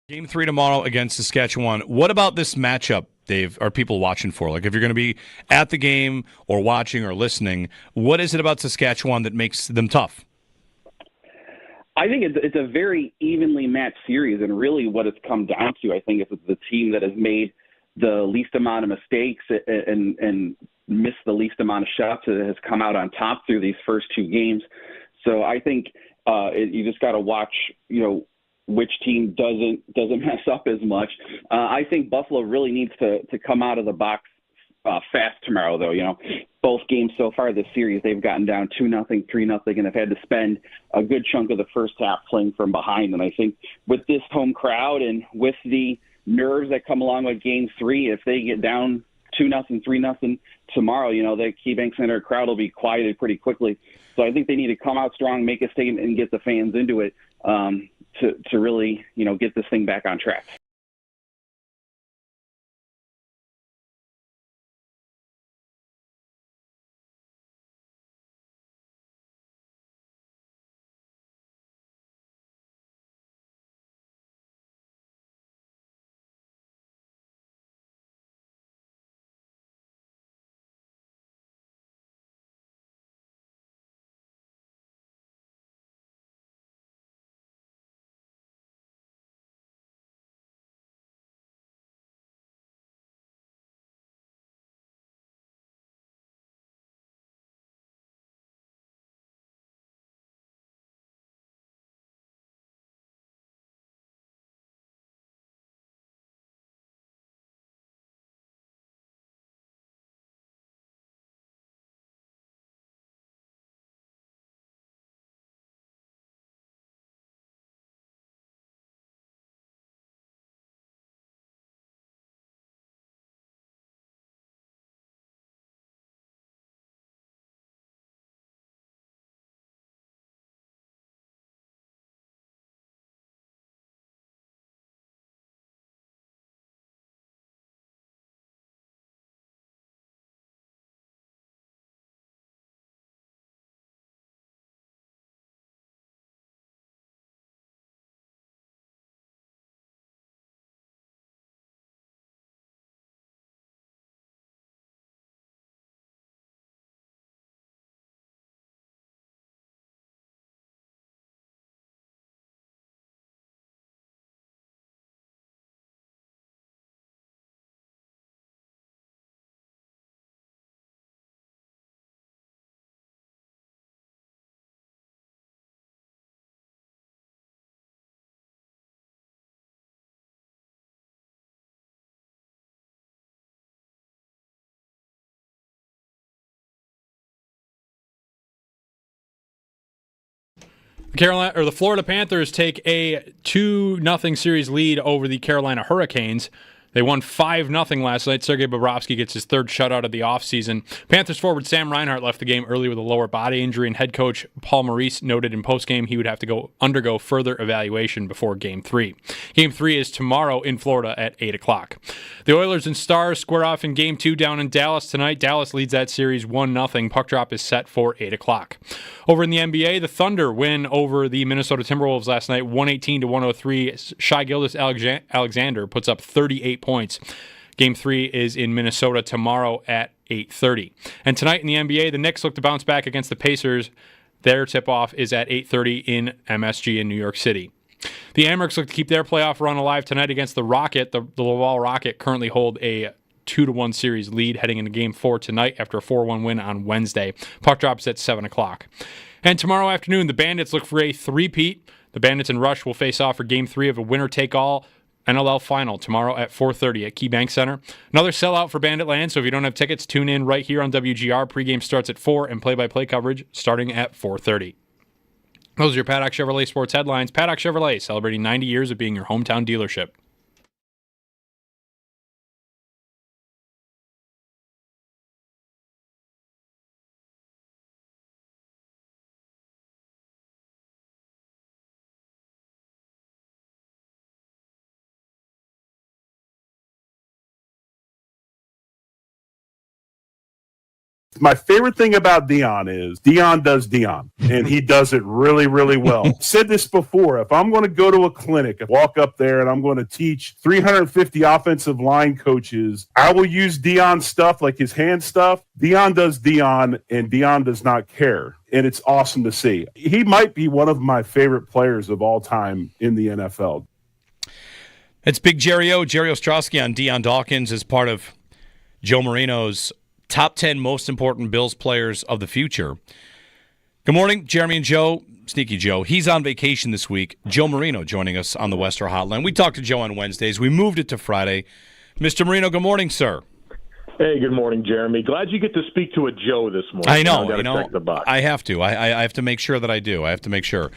Game 3 tomorrow against Saskatchewan. What about this matchup, Dave, are people watching for? Like if you're going to be at the game or watching or listening, what is it about Saskatchewan that makes them tough? I think it's a very evenly matched series, and really what it's come down to, I think, is it's the team that has made the least amount of mistakes and missed the least amount of shots that has come out on top through these first 2 games. So I think you just got to watch, which team doesn't mess up as much. I think Buffalo really needs to come out of the box fast tomorrow, though. Both games so far this series, they've gotten down 2-0, 3-0, and have had to spend a good chunk of the first half playing from behind. And I think with this home crowd and with the nerves that come along with Game 3, if they get down 2-0, 3-0 tomorrow, the KeyBank Center crowd will be quieted pretty quickly. So I think they need to come out strong, make a statement, and get the fans into it to really, get this thing back on track. The Florida Panthers take a 2-0 series lead over the Carolina Hurricanes. They won 5-0 last night. Sergei Bobrovsky gets his third shutout of the offseason. Panthers forward Sam Reinhart left the game early with a lower body injury, and head coach Paul Maurice noted in postgame he would have to undergo further evaluation before Game 3. Game 3 is tomorrow in Florida at 8 o'clock. The Oilers and Stars square off in Game 2 down in Dallas tonight. Dallas leads that series 1-0. Puck drop is set for 8 o'clock. Over in the NBA, the Thunder win over the Minnesota Timberwolves last night, 118-103. Shai Gilgeous-Alexander puts up 38 points. Game 3 is in Minnesota tomorrow at 8:30. And tonight in the NBA, the Knicks look to bounce back against the Pacers. Their tip-off is at 8:30 in MSG in New York City. The Amerks look to keep their playoff run alive tonight against the Rocket. The Laval Rocket currently hold a 2-1 series lead heading into Game 4 tonight after a 4-1 win on Wednesday. Puck drops at 7 o'clock. And tomorrow afternoon, the Bandits look for a three-peat. The Bandits and Rush will face off for Game 3 of a winner-take-all NLL final tomorrow at 4:30 at KeyBank Center. Another sellout for Bandit Land, so if you don't have tickets, tune in right here on WGR. Pregame starts at 4 and play-by-play coverage starting at 4:30. Those are your Paddock Chevrolet sports headlines. Paddock Chevrolet, celebrating 90 years of being your hometown dealership. My favorite thing about Dion is Dion does Dion, and he does it really, really well. Said this before. If I'm going to go to a clinic, walk up there, and I'm going to teach 350 offensive line coaches, I will use Dion stuff, like his hand stuff. Dion does Dion, and Dion does not care. And it's awesome to see. He might be one of my favorite players of all time in the NFL. It's Big Jerry Ostrowski on Dion Dawkins as part of Joe Marino's Top 10 Most Important Bills Players of the Future. Good morning, Jeremy and Joe. Sneaky Joe. He's on vacation this week. Joe Marino joining us on the Western Hotline. We talked to Joe on Wednesdays. We moved it to Friday. Mr. Marino, good morning, sir. Hey, good morning, Jeremy. Glad you get to speak to a Joe this morning. I know. Check the box. I have to. I have to make sure that I do. I have to make sure.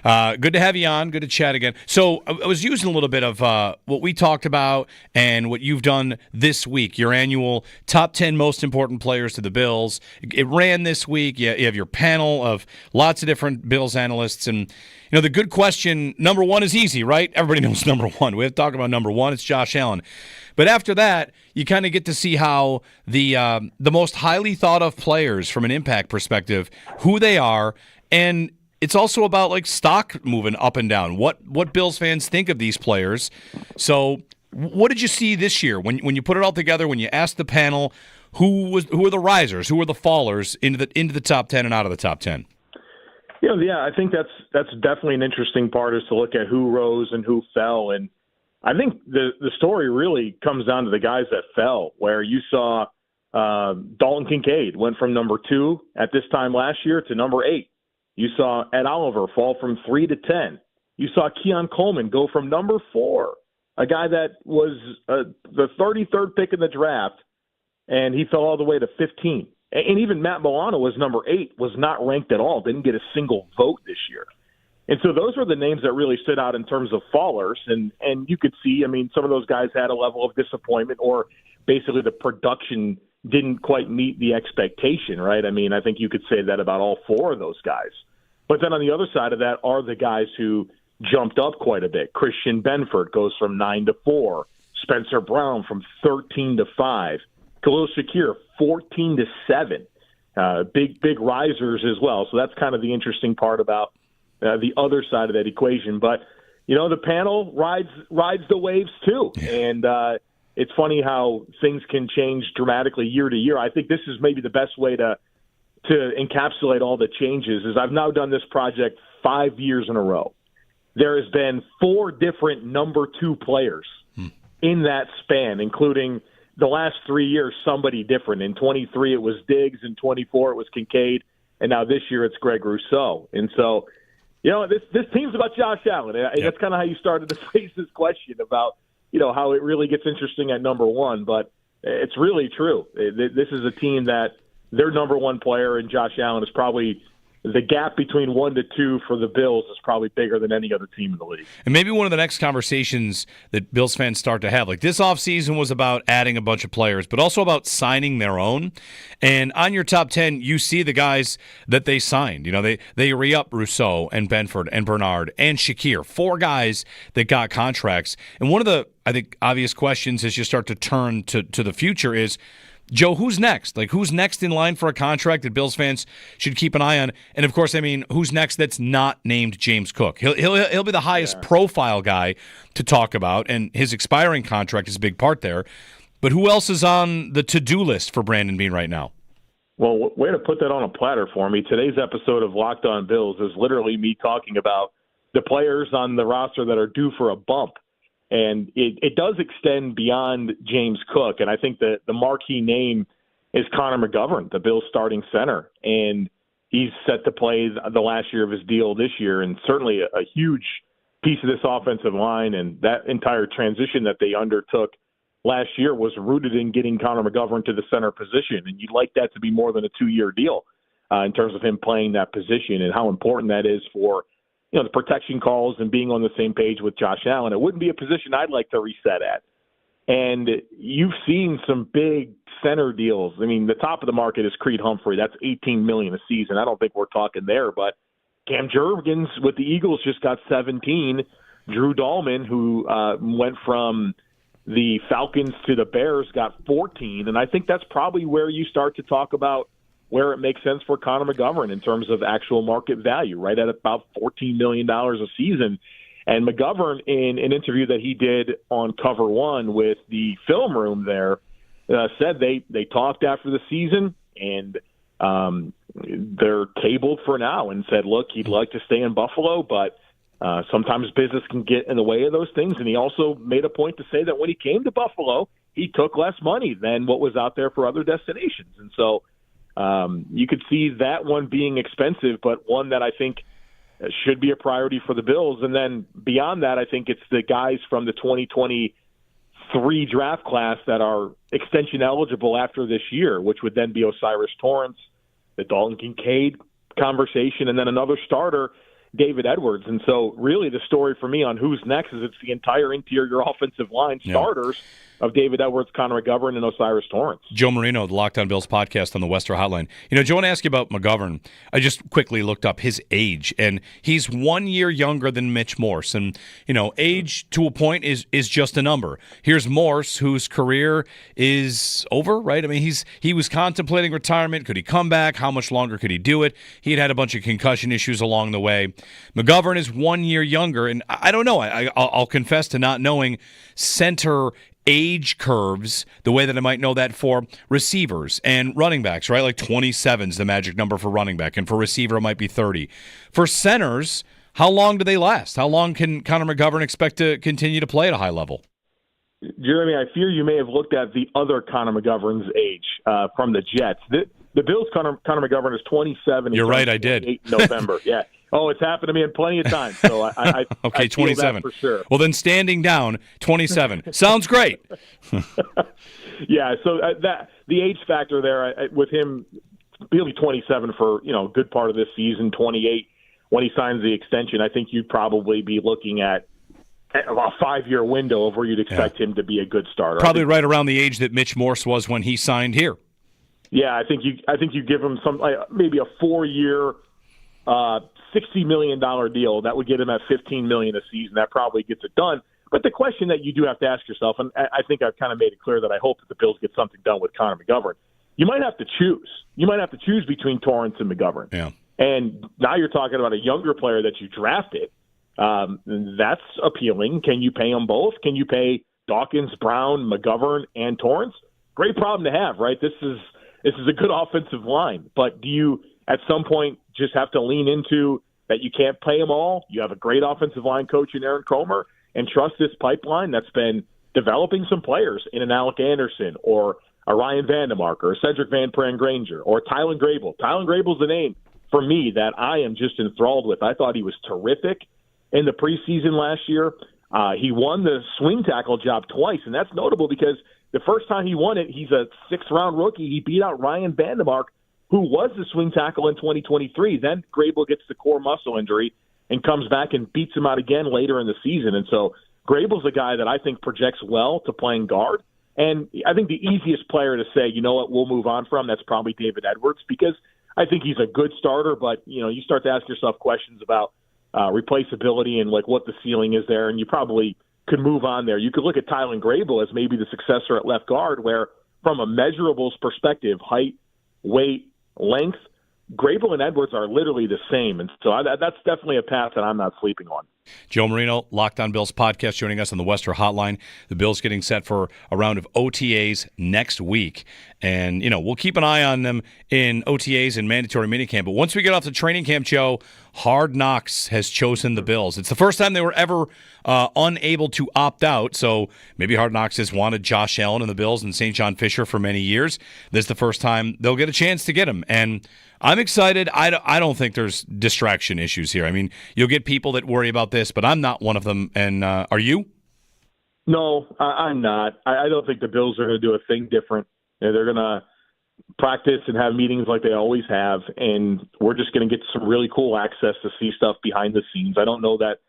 Good to have you on. Good to chat again. So I was using a little bit of what we talked about and what you've done this week, your annual top 10 most important players to the Bills. It ran this week. You have your panel of lots of different Bills analysts. And, the good question, number one is easy, right? Everybody knows number one. We have to talk about number one. It's Josh Allen. But after that, you kind of get to see how the most highly thought of players from an impact perspective, who they are, and it's also about like stock moving up and down. What Bills fans think of these players. So, what did you see this year when you put it all together? When you asked the panel, who are the risers, who are the fallers into the top 10 and out of the top 10? Yeah, I think that's definitely an interesting part, is to look at who rose and who fell. And I think the story really comes down to the guys that fell, where you saw Dalton Kincaid went from number 2 at this time last year to number 8. You saw Ed Oliver fall from 3 to 10. You saw Keon Coleman go from number 4, a guy that was the 33rd pick in the draft, and he fell all the way to 15. And even Matt Milano was number 8, was not ranked at all, didn't get a single vote this year. And so those were the names that really stood out in terms of fallers. And you could see, some of those guys had a level of disappointment, or basically the production didn't quite meet the expectation, right? I think you could say that about all 4 of those guys. But then on the other side of that are the guys who jumped up quite a bit. Christian Benford goes from 9 to 4. Spencer Brown from 13 to 5. Khalil Shakir, 14 to 7. Big risers as well. So that's kind of the interesting part about the other side of that equation. But, the panel rides the waves too. And it's funny how things can change dramatically year to year. I think this is maybe the best way to encapsulate all the changes. Is I've now done this project 5 years in a row. There has been 4 different number 2 players in that span, including the last 3 years, somebody different. In 23, it was Diggs. In 24, it was Kincaid. And now this year, it's Greg Rousseau. And so, this team's about Josh Allen. And that's kind of how you started to phrase this question about, how it really gets interesting at number 1. But it's really true. This is a team that their number 1 player in Josh Allen is probably, the gap between 1 to 2 for the Bills is probably bigger than any other team in the league. And maybe one of the next conversations that Bills fans start to have, like this offseason was about adding a bunch of players, but also about signing their own. And on your top 10, you see the guys that they signed. You know, they re-up Rousseau and Benford and Bernard and Shakir, 4 guys that got contracts. And one of the, I think, obvious questions as you start to turn to the future is, Joe, who's next? Like, who's next in line for a contract that Bills fans should keep an eye on? And, of course, I mean, who's next that's not named James Cook? He'll be the highest profile guy to talk about, and his expiring contract is a big part there. But who else is on the to-do list for Brandon Beane right now? Well, way to put that on a platter for me. Today's episode of Locked On Bills is literally me talking about the players on the roster that are due for a bump. And it does extend beyond James Cook. And I think that the marquee name is Connor McGovern, the Bills starting center. And he's set to play the last year of his deal this year. And certainly a huge piece of this offensive line and that entire transition that they undertook last year was rooted in getting Connor McGovern to the center position. And you'd like that to be more than a 2-year deal in terms of him playing that position and how important that is for the protection calls and being on the same page with Josh Allen. It wouldn't be a position I'd like to reset at. And you've seen some big center deals. I mean, the top of the market is Creed Humphrey. That's $18 million a season. I don't think we're talking there, but Cam Jurgens with the Eagles just got 17. Drew Dahlman, who went from the Falcons to the Bears, got 14. And I think that's probably where you start to talk about where it makes sense for Connor McGovern in terms of actual market value, right at about $14 million a season. And McGovern, in an interview that he did on Cover One with the film room there, said they talked after the season and they're tabled for now and said, look, he'd like to stay in Buffalo, but sometimes business can get in the way of those things. And he also made a point to say that when he came to Buffalo, he took less money than what was out there for other destinations. And so you could see that one being expensive, but one that I think should be a priority for the Bills. And then beyond that, I think it's the guys from the 2023 draft class that are extension eligible after this year, which would then be Osiris Torrance, the Dalton Kincaid conversation, and then another starter, David Edwards. And so really the story for me on who's next is it's the entire interior offensive line starters of David Edwards, Connor McGovern, and Osiris Torrance. Joe Marino, the Locked On Bills podcast on the Western Hotline. You know, Joe, I want to ask you about McGovern. I just quickly looked up his age, and he's 1 year younger than Mitch Morse. And, you know, age to a point is just a number. Here's Morse, whose career is over, right? I mean, he was contemplating retirement. Could he come back? How much longer could he do it? He had a bunch of concussion issues along the way. McGovern is 1 year younger, and I don't know. I'll confess to not knowing center age curves the way that I might know that for receivers and running backs, right? Like 27 is the magic number for running back, and for receiver it might be 30. For centers, how long do they last? How long can Connor McGovern expect to continue to play at a high level? Jeremy, I fear you may have looked at the other Connor McGovern's age from the Jets. The Bills' Connor McGovern is 27. You're right, I did. In November, yeah. Oh, it's happened to me in plenty of times. So I okay, I 27 for sure. Well, then standing down, 27 sounds great. Yeah, so that the age factor there with him, he'll be 27 for a good part of this season, 28 when he signs the extension. I think you'd probably be looking at a 5-year window of where you'd expect him to be a good starter. Probably right around the age that Mitch Morse was when he signed here. Yeah, I think you give him maybe a 4-year. $60 million deal that would get him at $15 million a season. That probably gets it done. But the question that you do have to ask yourself, and I think I've kind of made it clear that I hope that the Bills get something done with Connor McGovern. You might have to choose. You might have to choose between Torrance and McGovern. Yeah. And now you're talking about a younger player that you drafted. That's appealing. Can you pay them both? Can you pay Dawkins, Brown, McGovern, and Torrance? Great problem to have, right? This is a good offensive line. But do you at some point just have to lean into that you can't pay them all? You have a great offensive line coach in Aaron Comer and trust this pipeline that's been developing some players in an Alec Anderson or a Ryan Vandemark or a Cedric Van Pran-Granger or Tylen Grable. Tylen Grable's the name for me that I am just enthralled with. I thought he was terrific in the preseason last year. He won the swing tackle job twice, and that's notable because the first time he won it, he's a 6th-round rookie. He beat out Ryan Vandemark who was the swing tackle in 2023. Then Grable gets the core muscle injury and comes back and beats him out again later in the season. And so Grable's a guy that I think projects well to playing guard. And I think the easiest player to say, you know what, we'll move on from, that's probably David Edwards, because I think he's a good starter, but you start to ask yourself questions about replaceability and like what the ceiling is there, and you probably could move on there. You could look at Tylen Grable as maybe the successor at left guard, where from a measurables perspective, height, weight, length, Grable and Edwards are literally the same, and so that's definitely a path that I'm not sleeping on. Joe Marino, Locked On Bills podcast, joining us on the Western Hotline. The Bills getting set for a round of OTAs next week. And, we'll keep an eye on them in OTAs and mandatory minicamp. But once we get off the training camp, Joe, Hard Knocks has chosen the Bills. It's the first time they were ever unable to opt out. So maybe Hard Knocks has wanted Josh Allen and the Bills and St. John Fisher for many years. This is the first time they'll get a chance to get him. And I'm excited. I don't think there's distraction issues here. I mean, you'll get people that worry about this, but I'm not one of them. And are you? No, I'm not. I don't think the Bills are going to do a thing different. They're going to practice and have meetings like they always have, and we're just going to get some really cool access to see stuff behind the scenes. I don't know that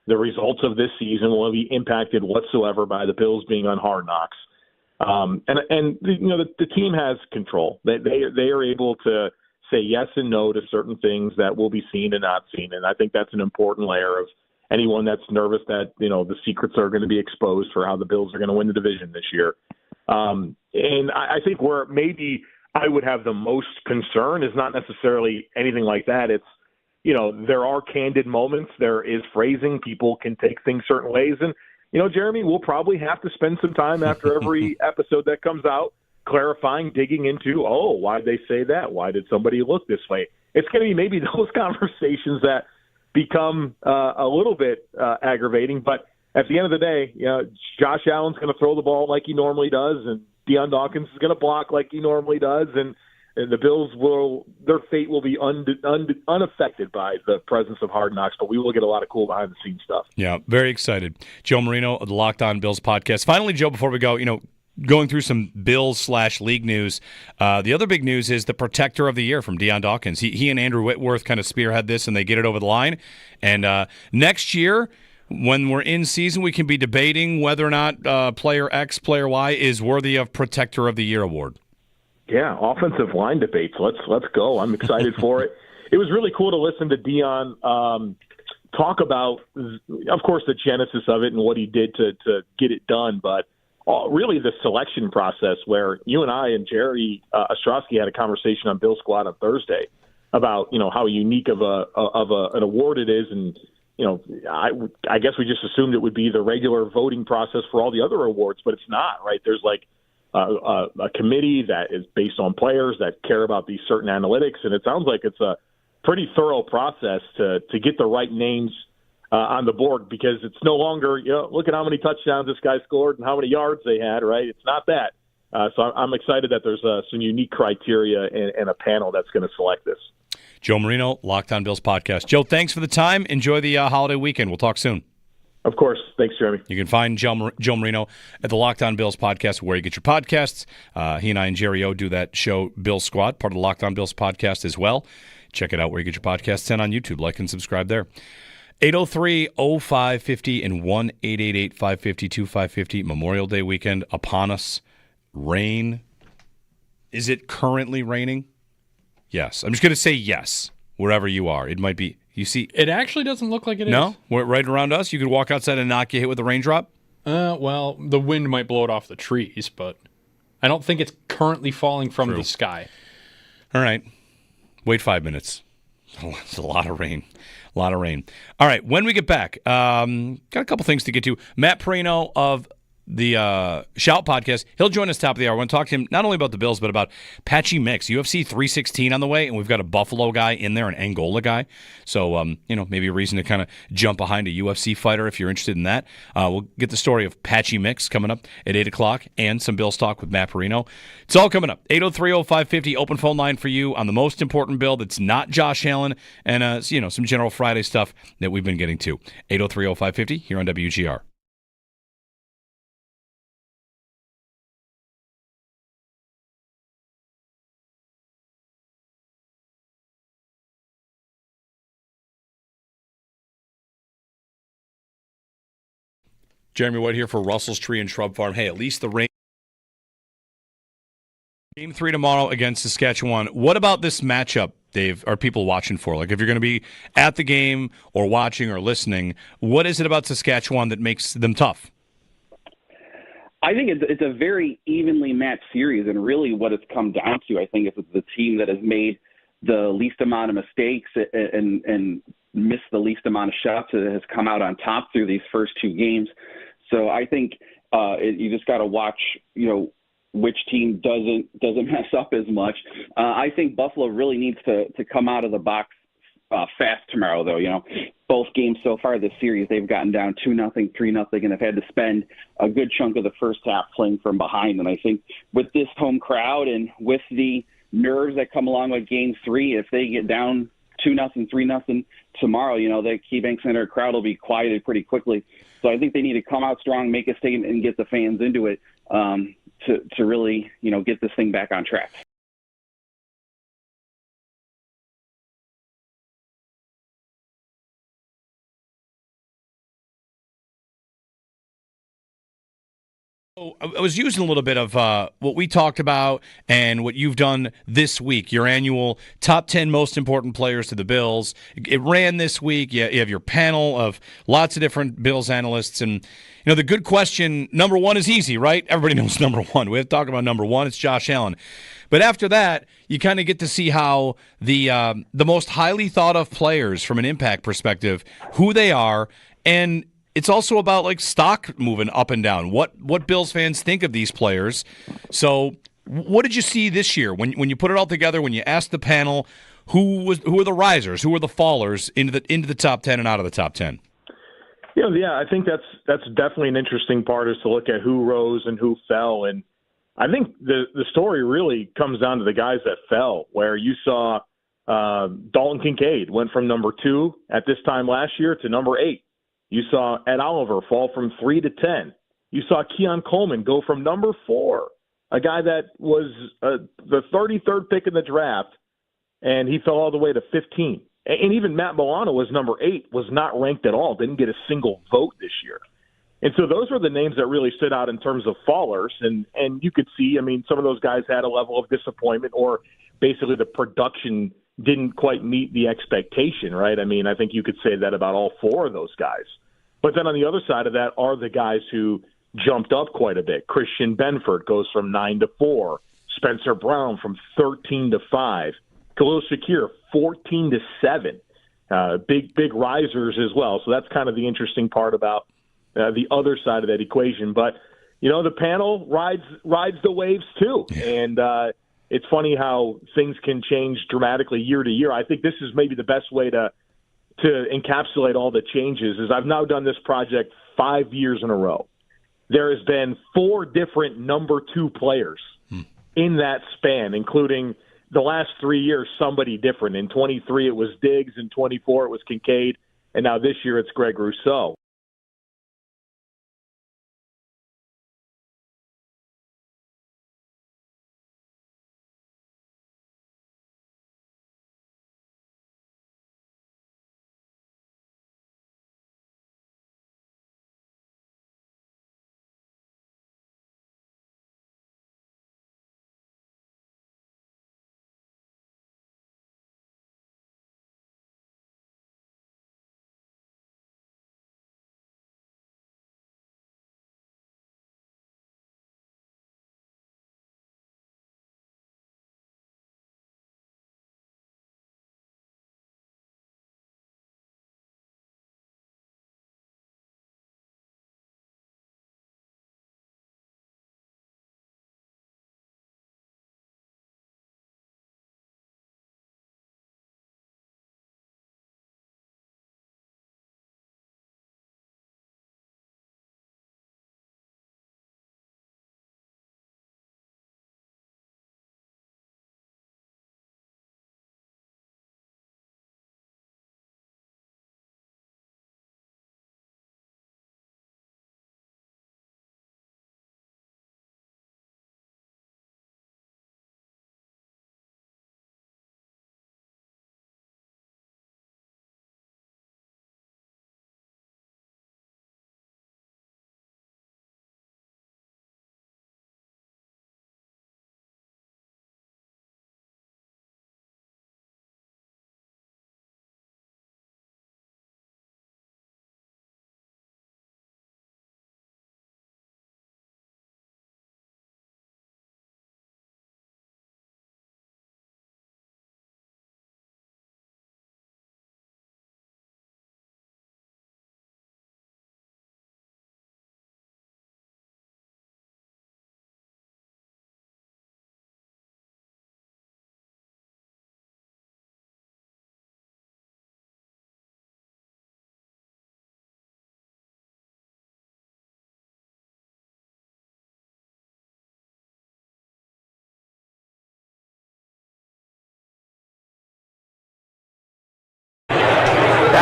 the results of this season will be impacted whatsoever by the Bills being on Hard Knocks. The team has control. They are able to say yes and no to certain things that will be seen and not seen, and I think that's an important layer of anyone that's nervous that the secrets are going to be exposed for how the Bills are going to win the division this year. And I think where maybe I would have the most concern is not necessarily anything like that. It's, there are candid moments. There is phrasing. People can take things certain ways. And, Jeremy, we'll probably have to spend some time after every episode that comes out clarifying, digging into, why'd they say that? Why did somebody look this way? It's going to be maybe those conversations that become a little bit aggravating. But at the end of the day, Josh Allen's going to throw the ball like he normally does, and Deion Dawkins is going to block like he normally does, and the Bills their fate will be unaffected by the presence of Hard Knocks, but we will get a lot of cool behind-the-scenes stuff. Yeah, very excited. Joe Marino of the Locked On Bills podcast. Finally, Joe, before we go, going through some Bills/league news, the other big news is the Protector of the Year from Deion Dawkins. He and Andrew Whitworth kind of spearhead this, and they get it over the line. And next year, when we're in season, we can be debating whether or not player X, player Y is worthy of Protector of the Year award. Yeah, offensive line debates. Let's go. I'm excited for it. It was really cool to listen to Deion talk about, of course, the genesis of it and what he did to get it done, but really the selection process, where you and I and Jerry Ostrowski had a conversation on Bill Squad on Thursday about how unique of an award it is, and I guess we just assumed it would be the regular voting process for all the other awards, but it's not, right? There's like a committee that is based on players that care about these certain analytics, and it sounds like it's a pretty thorough process to get the right names on the board, because it's no longer, look at how many touchdowns this guy scored and how many yards they had, right? It's not that. So I'm excited that there's some unique criteria and a panel that's going to select this. Joe Marino, Locked On Bills podcast. Joe, thanks for the time. Enjoy the holiday weekend. We'll talk soon. Of course. Thanks, Jeremy. You can find Joe Marino at the Locked On Bills podcast, where you get your podcasts. He and I and Jerry O do that show, Bills Squad, part of the Locked On Bills podcast as well. Check it out where you get your podcasts, and on YouTube. Like and subscribe there. 803-0550 and 1-888-550-2550. Memorial Day weekend upon us. Rain. Is it currently raining? Yes. I'm just going to say yes, wherever you are. It might be. You see, it actually doesn't look like it is. No? Right around us? You could walk outside and not get hit with a raindrop? Well, the wind might blow it off the trees, but I don't think it's currently falling from the sky. All right. Wait 5 minutes. It's a lot of rain. A lot of rain. All right. When we get back, got a couple things to get to. Matt Perino of the Shout podcast, he'll join us top of the hour. I want to talk to him not only about the Bills, but about Patchy Mix. UFC 316 on the way, and we've got a Buffalo guy in there, an Angola guy. So, maybe a reason to kind of jump behind a UFC fighter if you're interested in that. We'll get the story of Patchy Mix coming up at 8 o'clock and some Bills talk with Matt Perino. It's all coming up. 803-0550, open phone line for you on the most important bill that's not Josh Allen, and, some General Friday stuff that we've been getting to. 803-0550 here on WGR. Jeremy White here for Russell's Tree and Shrub Farm. Hey, at least the rain. Game 3 tomorrow against Saskatchewan. What about this matchup, Dave, are people watching for? Like, if you're going to be at the game or watching or listening, what is it about Saskatchewan that makes them tough? I think it's a very evenly matched series, and really what it's come down to, I think, is it's the team that has made the least amount of mistakes and missed the least amount of shots that has come out on top through these first two games. So I think you just got to watch, which team doesn't mess up as much. I think Buffalo really needs to come out of the box fast tomorrow, though. Both games so far this series, they've gotten down 2-0, 3-0, and have had to spend a good chunk of the first half playing from behind. And I think with this home crowd and with the nerves that come along with Game 3, if they get down 2-0, 3-0 tomorrow, the KeyBank Center crowd will be quieted pretty quickly. So I think they need to come out strong, make a statement, and get the fans into it to really, get this thing back on track. I was using a little bit of what we talked about and what you've done this week, your annual top 10 most important players to the Bills. It ran this week. You have your panel of lots of different Bills analysts. And, the good question, number one is easy, right? Everybody knows number one. We have to talk about number one. It's Josh Allen. But after that, you kind of get to see how the most highly thought of players from an impact perspective, who they are, and it's also about like stock moving up and down. What Bills fans think of these players. So, what did you see this year when you put it all together? When you asked the panel, who are the risers, who are the fallers into the top 10 and out of the top 10? Yeah, I think that's definitely an interesting part, is to look at who rose and who fell. And I think the story really comes down to the guys that fell, where you saw Dalton Kincaid went from number 2 at this time last year to number 8. You saw Ed Oliver fall from 3 to 10. You saw Keon Coleman go from number 4, a guy that was the 33rd pick in the draft, and he fell all the way to 15. And even Matt Milano was number 8, was not ranked at all, didn't get a single vote this year. And so those were the names that really stood out in terms of fallers. And you could see, some of those guys had a level of disappointment, or basically the production didn't quite meet the expectation, right? I think you could say that about all 4 of those guys. But then on the other side of that are the guys who jumped up quite a bit. Christian Benford goes from 9 to 4. Spencer Brown from 13 to 5. Khalil Shakir, 14 to 7. Big risers as well. So that's kind of the interesting part about the other side of that equation. But, the panel rides the waves too. And it's funny how things can change dramatically year to year. I think this is maybe the best way to encapsulate all the changes. Is I've now done this project 5 years in a row. There has been 4 different number 2 players in that span, including the last 3 years, somebody different. In 23, it was Diggs. In 24, it was Kincaid. And now this year, it's Greg Rousseau.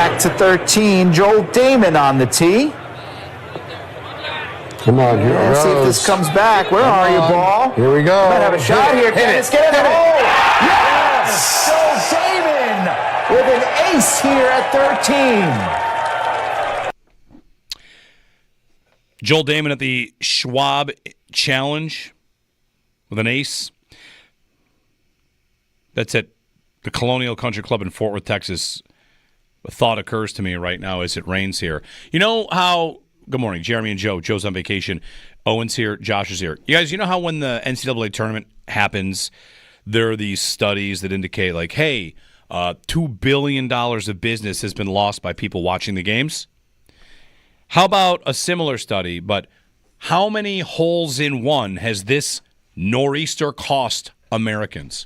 back to 13. Joel Damon on the tee. Come on, here it Let's see if goes. this comes back. Where are you, ball? Here we go. Might have a shot here. Can it get in the hole? Yes! Joel Damon with an ace here at 13. Joel Damon at the Schwab Challenge with an ace. That's at the Colonial Country Club in Fort Worth, Texas. A thought occurs to me right now as it rains here. You know how... Good morning, Jeremy and Joe. Joe's on vacation. Owen's here. Josh is here. You guys, you know how when the NCAA tournament happens, there are these studies that indicate, like, hey, $2 billion of business has been lost by people watching the games? How about a similar study, but how many holes in one has this nor'easter cost Americans?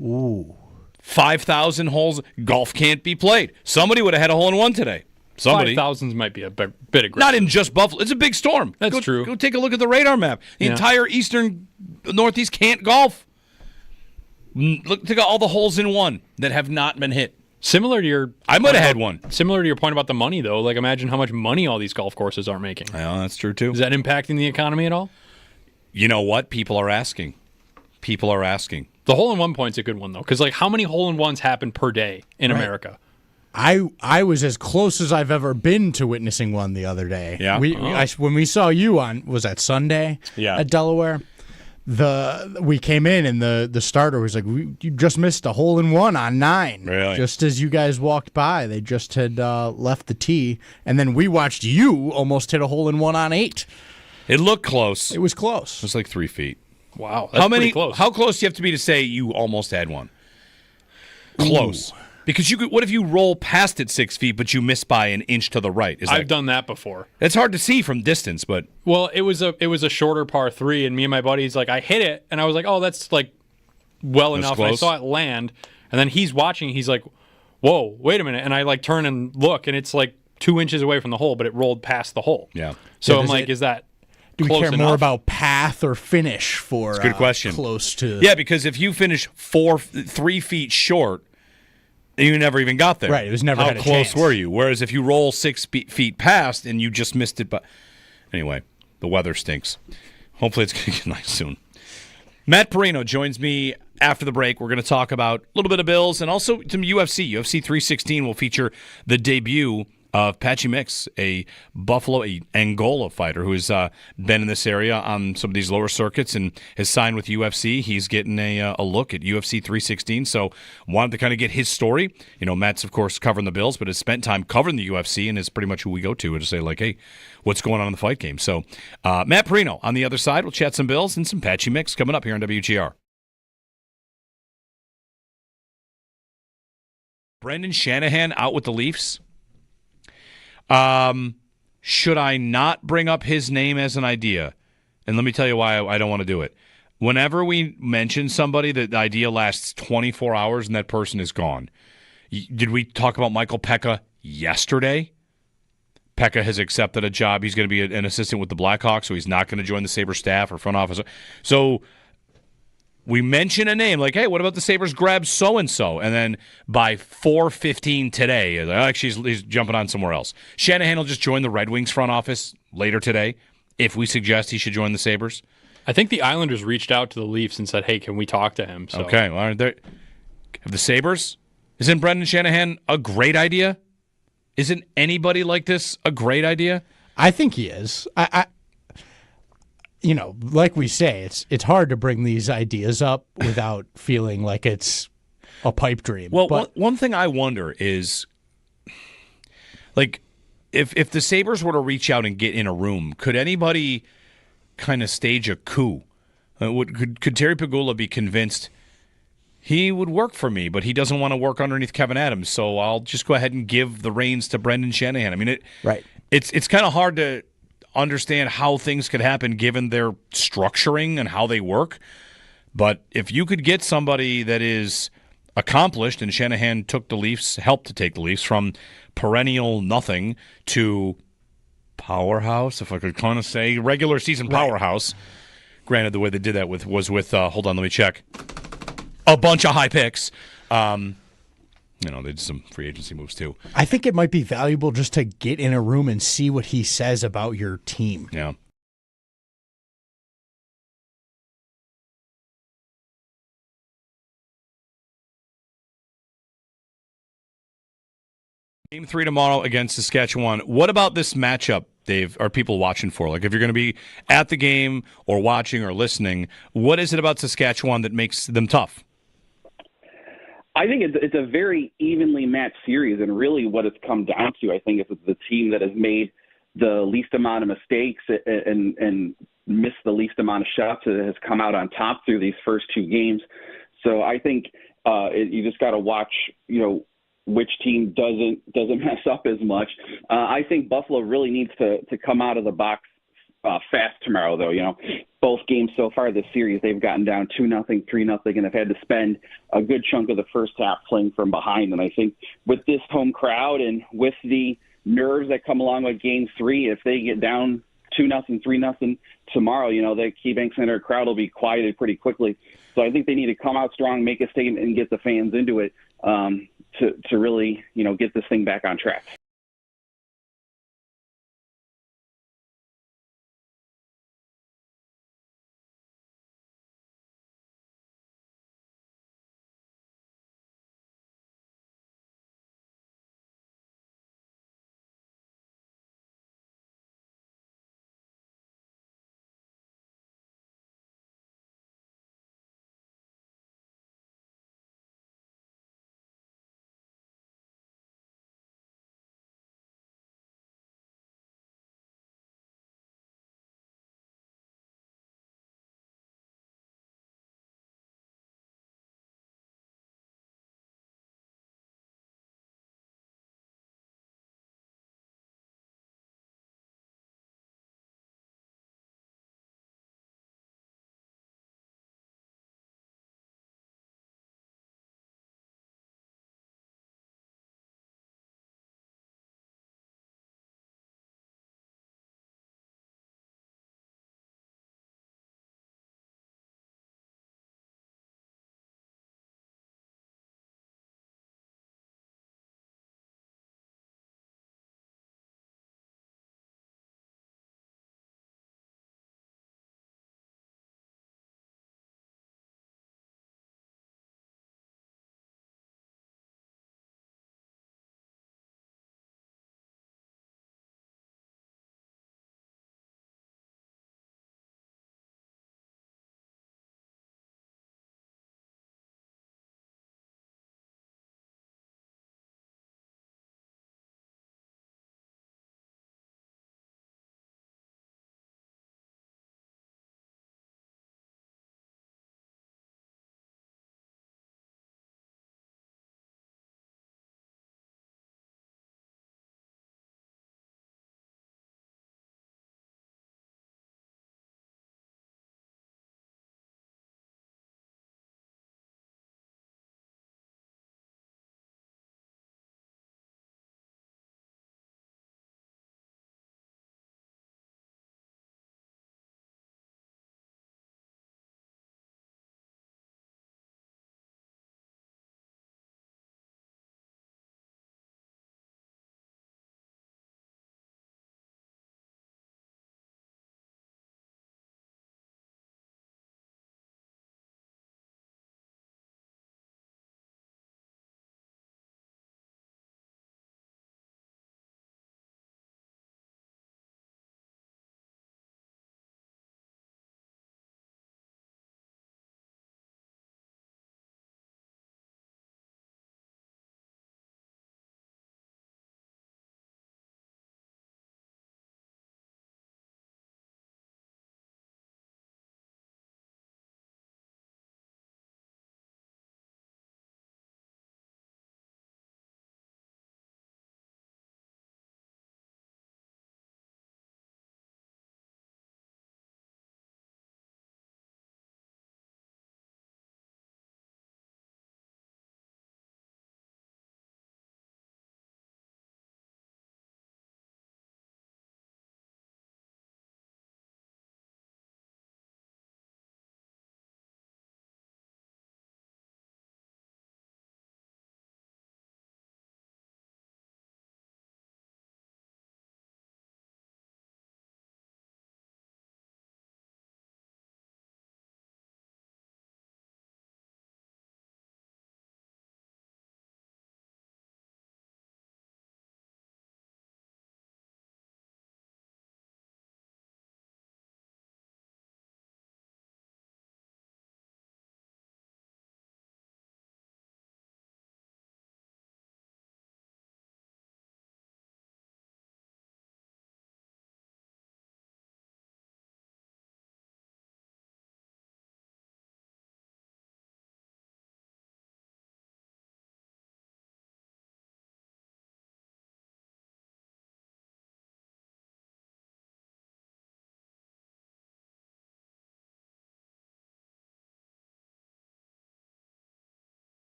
Ooh. 5,000 holes. Golf can't be played. Somebody would have had a hole in one today. Somebody. 5,000 might be a bit aggressive. Not in just Buffalo. It's a big storm. That's true. Go take a look at the radar map. The entire eastern Northeast can't golf. Look at all the holes in one that have not been hit. Similar to your... I might have had one. Similar to your point about the money, though. Like, imagine how much money all these golf courses are making. Well, that's true, too. Is that impacting the economy at all? You know what? People are asking. People are asking. The hole-in-one point's a good one, though, because, like, how many hole-in-ones happen per day in America? I was as close as I've ever been to witnessing one the other day. Yeah. When we saw you on, was that Sunday? Yeah. At Delaware? We came in and the starter was like, you just missed a hole in one on 9. Really? Just as you guys walked by, they just had left the tee, and then we watched you almost hit a hole in one on 8. It looked close. It was close. It was like 3 feet. Wow. That's pretty close. How close do you have to be to say you almost had one? Close. Ooh. Because what if you roll past it 6 feet, but you miss by an inch to the right? I've done that before. It's hard to see from distance, but well, it was a shorter par 3, and me and my buddies, like, I hit it, and I was like, oh, that's like well enough. And I saw it land, and then he's watching. He's like, whoa, wait a minute, and I like turn and look, and it's like 2 inches away from the hole, but it rolled past the hole. Yeah. So I'm like, is that? Do we close care enough? more about path or finish for? That's a good question. Close to. Yeah, because if you finish 3 feet short. You never even got there. Right, it was never How had a close chance. were you? Whereas if you roll 6 feet past and you just missed it. But anyway, the weather stinks. Hopefully it's going to get nice soon. Matt Perino joins me after the break. We're going to talk about a little bit of Bills and also some UFC. UFC 316 will feature the debut of Patchy Mix, a Angola fighter who has been in this area on some of these lower circuits and has signed with UFC. He's getting a look at UFC 316, so wanted to kind of get his story. You know, Matt's, of course, covering the Bills, but has spent time covering the UFC and is pretty much who we go to say, like, hey, what's going on in the fight game? So Matt Perino on the other side. We'll chat some Bills and some Patchy Mix coming up here on WGR. Brendan Shanahan out with the Leafs. Should I not bring up his name as an idea? And let me tell you why I don't want to do it. Whenever we mention somebody, the idea lasts 24 hours and that person is gone. Did we talk about Michael Pekka yesterday? Pekka has accepted a job. He's going to be an assistant with the Blackhawks, so he's not going to join the Sabres staff or front office. So we mention a name like, hey, what about the Sabres grab so-and-so? And then by 4:15 today, actually he's jumping on somewhere else. Shanahan will just join the Red Wings front office later today if we suggest he should join the Sabres. I think the Islanders reached out to the Leafs and said, hey, can we talk to him? So. Okay. Well, have the Sabres? Isn't Brendan Shanahan a great idea? Isn't anybody like this a great idea? I think he is. You know, like we say, it's hard to bring these ideas up without feeling like it's a pipe dream. Well, but one thing I wonder is, like, if the Sabres were to reach out and get in a room, could anybody kind of stage a coup? Could Terry Pegula be convinced he would work for me, but he doesn't want to work underneath Kevin Adams, so I'll just go ahead and give the reins to Brendan Shanahan? I mean, it's kind of hard to understand how things could happen given their structuring and how they work. But if you could get somebody that is accomplished, and Shanahan helped to take the Leafs from perennial nothing to powerhouse, if I could kind of say, regular season powerhouse. Granted, the way they did that was with hold on, let me check, a bunch of high picks. They did some free agency moves too. I think it might be valuable just to get in a room and see what he says about your team. Yeah. Game 3 tomorrow against Saskatchewan. What about this matchup, Dave, are people watching for? Like, if you're going to be at the game or watching or listening, what is it about Saskatchewan that makes them tough? I think it's a very evenly matched series, and really what it's come down to, I think, is it's the team that has made the least amount of mistakes and missed the least amount of shots that has come out on top through these first two games. So I think you just got to watch, which team doesn't mess up as much. I think Buffalo really needs to come out of the box fast tomorrow, though. Both games so far this series, they've gotten down 2-0, 3-0, and have had to spend a good chunk of the first half playing from behind. And I think with this home crowd and with the nerves that come along with Game 3, if they get down 2-0, 3-0 tomorrow, the KeyBank Center crowd will be quieted pretty quickly. So I think they need to come out strong, make a statement, and get the fans into it to really, get this thing back on track.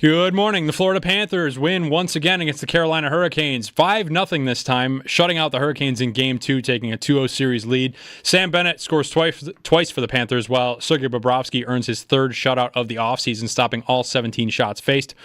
Good morning. The Florida Panthers win once again against the Carolina Hurricanes. 5-0 this time, shutting out the Hurricanes in Game 2, taking a 2-0 series lead. Sam Bennett scores twice for the Panthers, while Sergei Bobrovsky earns his third shutout of the offseason, stopping all 17 shots faced.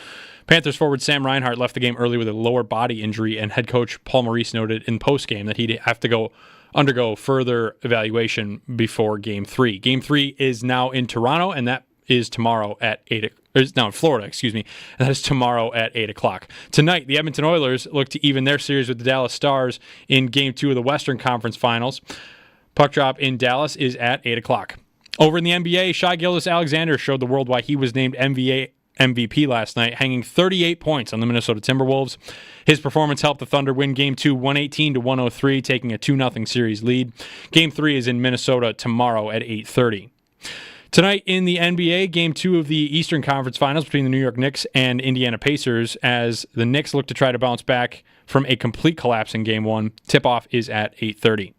Panthers forward Sam Reinhart left the game early with a lower body injury, and head coach Paul Maurice noted in postgame that he'd have to undergo further evaluation before Game 3. Game 3 is now in Toronto, and that is tomorrow at 8 o'clock. Now in Florida, and that is tomorrow at 8 o'clock. Tonight, the Edmonton Oilers look to even their series with the Dallas Stars in Game 2 of the Western Conference Finals. Puck drop in Dallas is at 8 o'clock. Over in the NBA, Shai Gilgeous-Alexander showed the world why he was named MVP last night, hanging 38 points on the Minnesota Timberwolves. His performance helped the Thunder win Game 2 118-103, taking a 2-0 series lead. Game 3 is in Minnesota tomorrow at 8:30. Tonight in the NBA, Game 2 of the Eastern Conference Finals between the New York Knicks and Indiana Pacers, as the Knicks look to try to bounce back from a complete collapse in Game 1. Tip-off is at 8:30.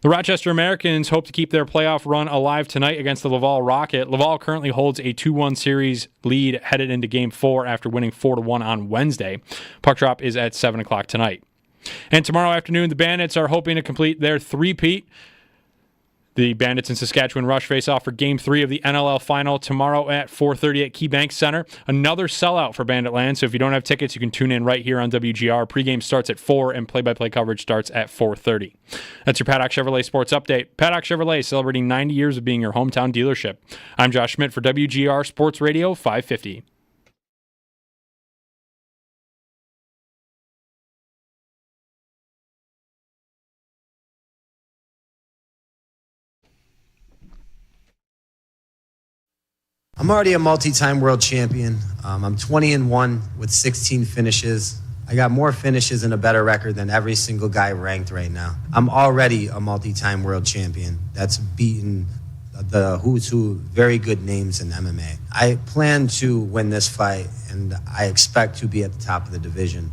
The Rochester Americans hope to keep their playoff run alive tonight against the Laval Rocket. Laval currently holds a 2-1 series lead headed into Game 4 after winning 4-1 on Wednesday. Puck drop is at 7 o'clock tonight. And tomorrow afternoon, the Bandits are hoping to complete their three-peat. The Bandits and Saskatchewan Rush face off for Game 3 of the NLL Final tomorrow at 4:30 at KeyBank Center. Another sellout for Banditland, so if you don't have tickets, you can tune in right here on WGR. Pregame starts at 4 and play-by-play coverage starts at 4:30. That's your Paddock Chevrolet Sports Update. Paddock Chevrolet celebrating 90 years of being your hometown dealership. I'm Josh Schmidt for WGR Sports Radio 550. I'm already a multi-time world champion. I'm 20-1 with 16 finishes. I got more finishes and a better record than every single guy ranked right now. I'm already a multi-time world champion. That's beaten the who's who, very good names in MMA. I plan to win this fight, and I expect to be at the top of the division.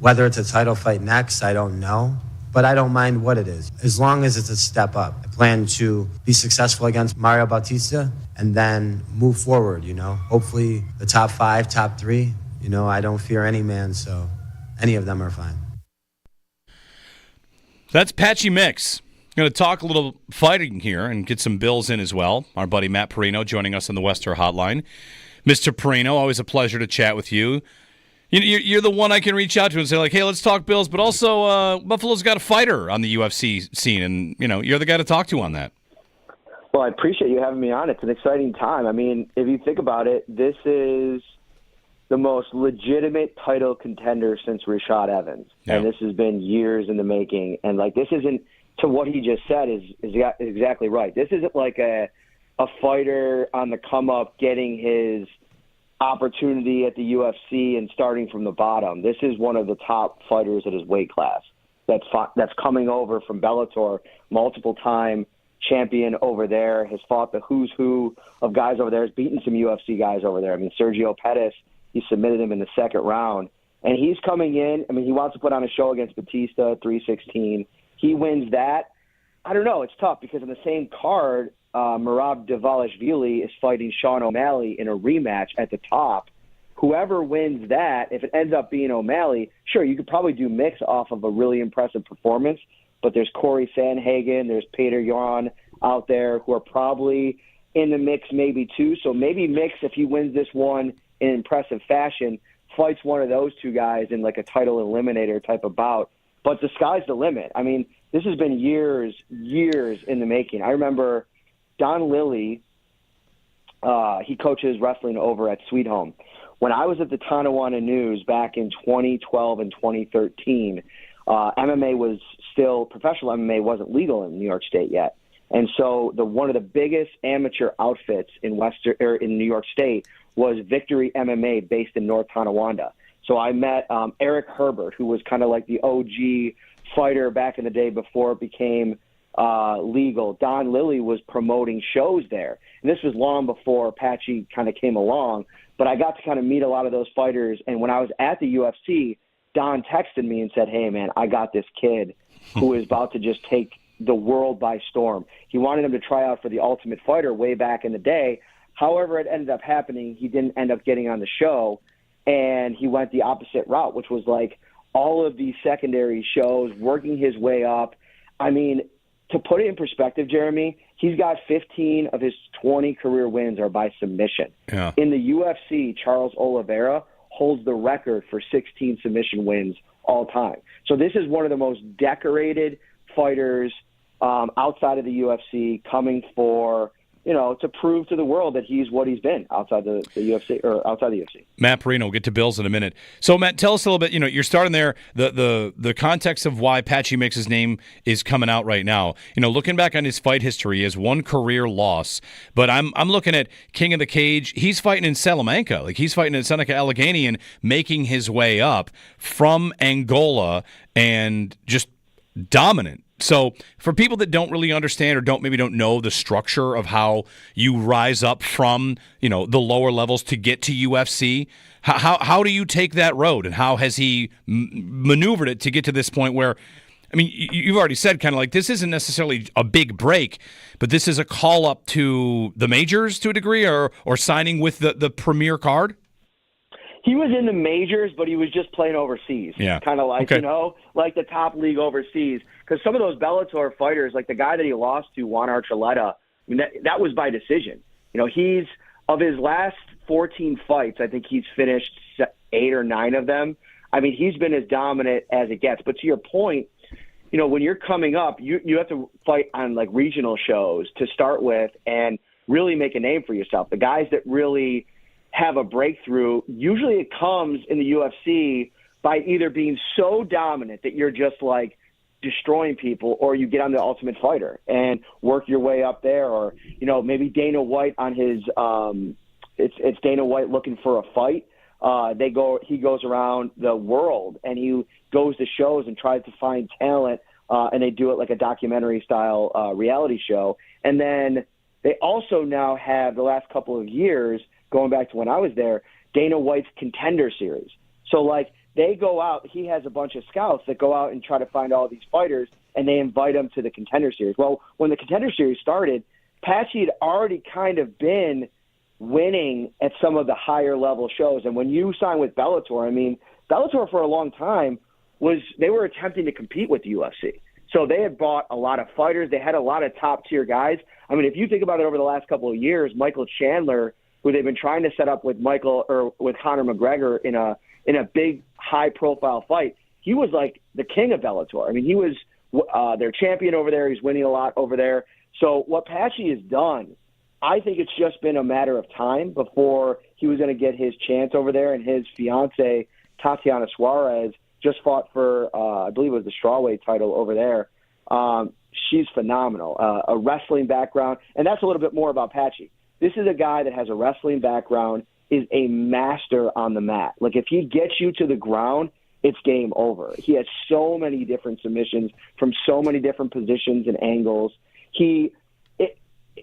Whether it's a title fight next, I don't know, but I don't mind what it is, as long as it's a step up. I plan to be successful against Mario Bautista and then move forward, hopefully the top 5, top 3. I don't fear any man, so any of them are fine. That's Patchy Mix. Going to talk a little fighting here and get some bills in as well. Our buddy Matt Perino joining us on the Wester Hotline. Mr. Perino, always a pleasure to chat with you. You're the one I can reach out to and say, like, hey, let's talk Bills, but also Buffalo's got a fighter on the UFC scene, and, you're the guy to talk to on that. Well, I appreciate you having me on. It's an exciting time. I mean, if you think about it, this is the most legitimate title contender since Rashad Evans, and this has been years in the making. And, this isn't, to what he just said, is exactly right. This isn't like a fighter on the come-up getting his opportunity at the UFC and starting from the bottom. This is one of the top fighters at his weight class that's coming over from Bellator, multiple-time champion over there, has fought the who's who of guys over there, has beaten some UFC guys over there. I mean, Sergio Pettis, he submitted him in the second round. And he's coming in. I mean, he wants to put on a show against Batista, 316. He wins that. I don't know. It's tough because in the same card, Merab Dvalishvili is fighting Sean O'Malley in a rematch at the top. Whoever wins that, if it ends up being O'Malley, sure, you could probably do Mix off of a really impressive performance. But there's Corey Sandhagen, there's Peter Yan out there who are probably in the mix maybe too. So maybe Mix, if he wins this one in impressive fashion, fights one of those two guys in like a title eliminator type of bout. But the sky's the limit. I mean, this has been years in the making. I remember Don Lilly, he coaches wrestling over at Sweet Home. When I was at the Tonawanda News back in 2012 and 2013, MMA was still, professional MMA wasn't legal in New York State yet. And so one of the biggest amateur outfits in New York State was Victory MMA based in North Tonawanda. So I met Eric Herbert, who was kind of like the OG fighter back in the day before it became legal. Don Lilly was promoting shows there. And this was long before Patchy kind of came along. But I got to kind of meet a lot of those fighters. And when I was at the UFC, Don texted me and said, hey, man, I got this kid who is about to just take the world by storm. He wanted him to try out for the Ultimate Fighter way back in the day. However, it ended up happening. He didn't end up getting on the show. and he went the opposite route, which was like all of these secondary shows, working his way up. I mean, to put it in perspective, Jeremy, he's got 15 of his 20 career wins are by submission. Yeah. In the UFC, Charles Oliveira holds the record for 16 submission wins all time. So this is one of the most decorated fighters outside of the UFC, coming for, to prove to the world that he's what he's been outside the UFC or outside the UFC. Matt Perino, we'll get to Bills in a minute. So, Matt, tell us a little bit. You're starting there. The context of why Patchy Mix's name is coming out right now. Looking back on his fight history, he has one career loss. But I'm looking at King of the Cage. He's fighting in Salamanca, like he's fighting in Seneca Allegheny and making his way up from Angola and just dominant. So for people that don't really understand or don't know the structure of how you rise up from, the lower levels to get to UFC, how do you take that road, and how has he maneuvered it to get to this point where, I mean, you've already said kind of like this isn't necessarily a big break, but this is a call up to the majors to a degree, or signing with the premier card? He was in the majors, but he was just playing overseas. Yeah. Kind of like, like the top league overseas. Because some of those Bellator fighters, like the guy that he lost to, Juan Archuleta, I mean, that was by decision. He's, of his last 14 fights, I think he's finished 8 or 9 of them. I mean, he's been as dominant as it gets. But to your point, when you're coming up, you have to fight on like regional shows to start with and really make a name for yourself. The guys that really have a breakthrough, usually it comes in the UFC by either being so dominant that you're just like destroying people, or you get on the Ultimate Fighter and work your way up there, or maybe Dana White on his it's Dana White looking for a fight. He goes around the world and he goes to shows and tries to find talent, and they do it like a documentary style reality show. And then they also now have, the last couple of years, going back to when I was there, Dana White's Contender Series. So, like, they go out, he has a bunch of scouts that go out and try to find all these fighters, and they invite them to the Contender Series. Well, when the Contender Series started, Patchy had already kind of been winning at some of the higher level shows. And when you sign with Bellator, I mean, Bellator for a long time they were attempting to compete with the UFC. So they had bought a lot of fighters. They had a lot of top tier guys. I mean, if you think about it over the last couple of years, Michael Chandler, who they've been trying to set up with with Conor McGregor in a big high profile fight, he was like the king of Bellator. I mean, he was their champion over there. He's winning a lot over there. So what Patchy has done, I think it's just been a matter of time before he was going to get his chance over there. And his fiance, Tatiana Suarez, just fought for, I believe it was the strawweight title over there. She's phenomenal. A wrestling background. And that's a little bit more about Patchy. This is a guy that has a wrestling background, is a master on the mat. Like, if he gets you to the ground, it's game over. He has so many different submissions from so many different positions and angles.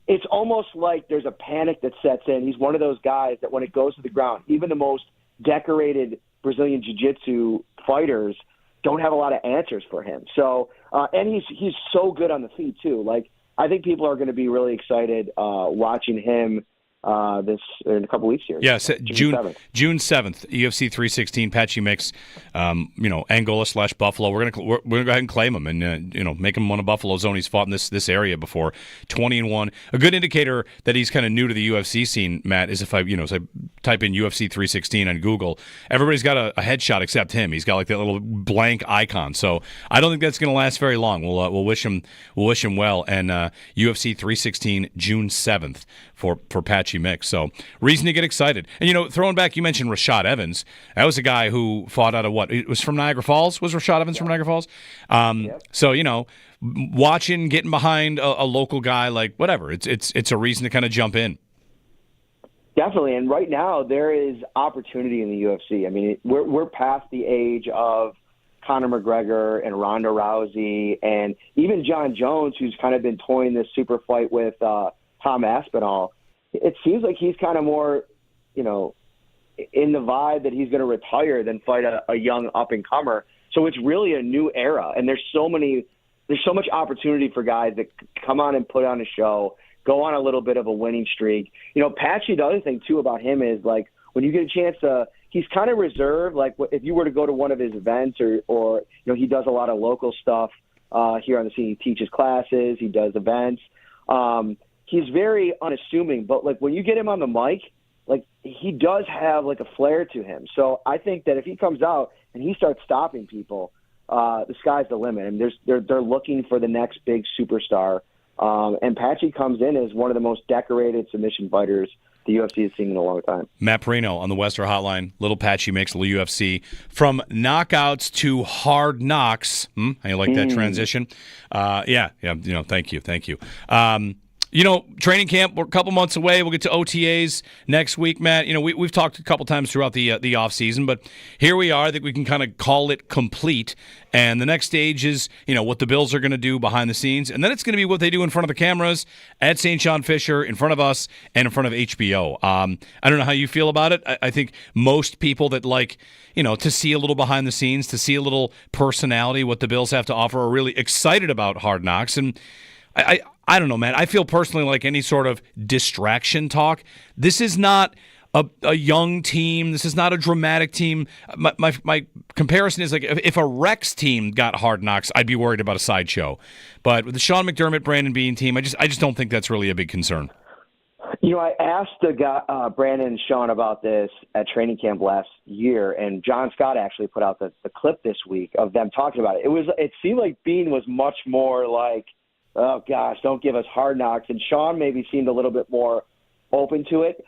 It's almost like there's a panic that sets in. He's one of those guys that when it goes to the ground, even the most decorated Brazilian Jiu-Jitsu fighters don't have a lot of answers for him. So, and he's so good on the feet too. Like, I think people are going to be really excited watching him this in a couple weeks here. Yeah, June 7th, UFC 316, Patchy Mix, Angola/Buffalo. We're gonna go ahead and claim him and make him one of Buffalo's own. He's fought in this area before. 20-1. A good indicator that he's kind of new to the UFC scene, Matt, is if I type in UFC 316 on Google, everybody's got a headshot except him. He's got like that little blank icon. So I don't think that's going to last very long. We'll wish him well. And UFC 316, June 7th for Patchy Mix. So reason to get excited. And throwing back, you mentioned Rashad Evans. That was a guy who fought out of what? It was from Niagara Falls. Was Rashad Evans from Niagara Falls? So watching, getting behind a local guy, like whatever. It's a reason to kind of jump in. Definitely, and right now there is opportunity in the UFC. I mean, we're past the age of Conor McGregor and Ronda Rousey, and even John Jones, who's kind of been toying this super fight with Tom Aspinall. It seems like he's kind of more, in the vibe that he's going to retire than fight a young up-and-comer. So it's really a new era, and there's so much opportunity for guys that come on and put on a show, go on a little bit of a winning streak. Patchy, the other thing, too, about him is, like, when you get a chance to he's kind of reserved. Like if you were to go to one of his events or he does a lot of local stuff here on the scene. He teaches classes, he does events. He's very unassuming, but like when you get him on the mic, like he does have like a flair to him. So I think that if he comes out and he starts stopping people, the sky's the limit. And they're looking for the next big superstar. And Patchy comes in as one of the most decorated submission fighters the UFC has seen in a long time. Matt Perino on the Western Hotline. Little Patchy makes the UFC. From knockouts to hard knocks. How you like that transition? Yeah. Thank you. Training camp, we're a couple months away. We'll get to OTAs next week, Matt. We've talked a couple times throughout the offseason, but here we are. I think we can kind of call it complete. And the next stage is, what the Bills are going to do behind the scenes. And then it's going to be what they do in front of the cameras at St. John Fisher, in front of us, and in front of HBO. I don't know how you feel about it. I think most people that like, to see a little behind the scenes, to see a little personality, what the Bills have to offer, are really excited about Hard Knocks. And I don't know, man. I feel personally like any sort of distraction talk. This is not a young team. This is not a dramatic team. My comparison is like if a Rex team got Hard Knocks, I'd be worried about a sideshow. But with the Sean McDermott, Brandon Beane team, I just don't think that's really a big concern. I asked the guy, Brandon and Sean about this at training camp last year, and John Scott actually put out the clip this week of them talking about it. It seemed like Beane was much more like, oh gosh, don't give us Hard Knocks, and Sean maybe seemed a little bit more open to it.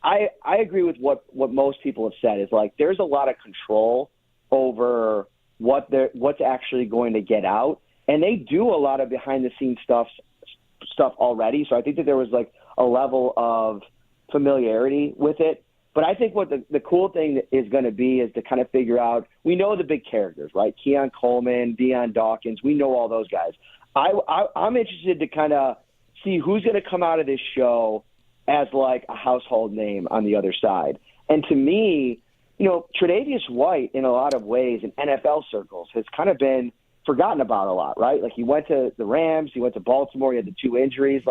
I agree with what most people have said is like there's a lot of control over what's actually going to get out, and they do a lot of behind the scenes stuff already. So I think that there was like a level of familiarity with it. But I think what the cool thing is going to be is to kind of figure out. We know the big characters, right? Keon Coleman, Dion Dawkins. We know all those guys. I'm interested to kind of see who's going to come out of this show as like a household name on the other side. And to me, Tre'Davious White in a lot of ways in NFL circles has kind of been forgotten about a lot, right? Like he went to the Rams, he went to Baltimore, he had the 2 injuries.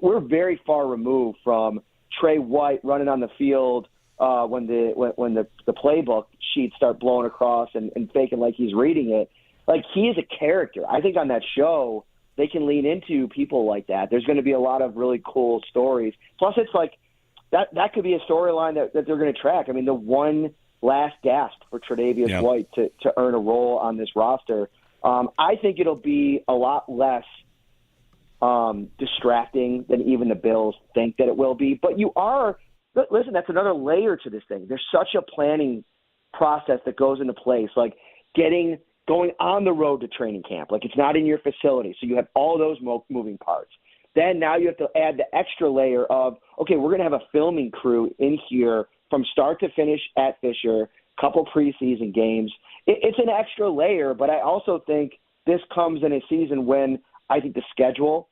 We're very far removed from Trey White running on the field when the playbook sheets start blowing across and faking like he's reading it. Like he is a character. I think on that show, they can lean into people like that. There's going to be a lot of really cool stories. Plus, it's like that could be a storyline that they're going to track. I mean, the one last gasp for Tre'Davious White to earn a role on this roster. I think it'll be a lot less distracting than even the Bills think that it will be. But listen, that's another layer to this thing. There's such a planning process that goes into place, like going on the road to training camp. Like it's not in your facility. So you have all those moving parts. Then now you have to add the extra layer of, okay, we're going to have a filming crew in here from start to finish at Fisher, couple preseason games. It's an extra layer, but I also think this comes in a season when I think the schedule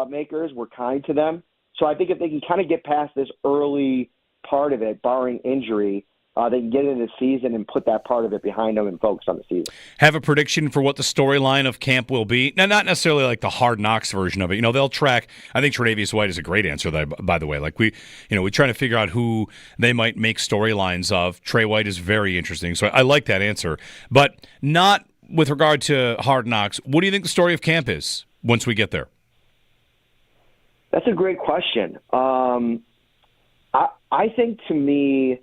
makers were kind to them. So I think if they can kind of get past this early part of it, barring injury, they can get into the season and put that part of it behind them and focus on the season. Have a prediction for what the storyline of camp will be? Now, not necessarily like the Hard Knocks version of it. They'll track. I think Tre'Davious White is a great answer, by the way. Like we're trying to figure out who they might make storylines of. Trey White is very interesting, so I like that answer. But not with regard to Hard Knocks. What do you think the story of camp is once we get there? That's a great question. I think to me,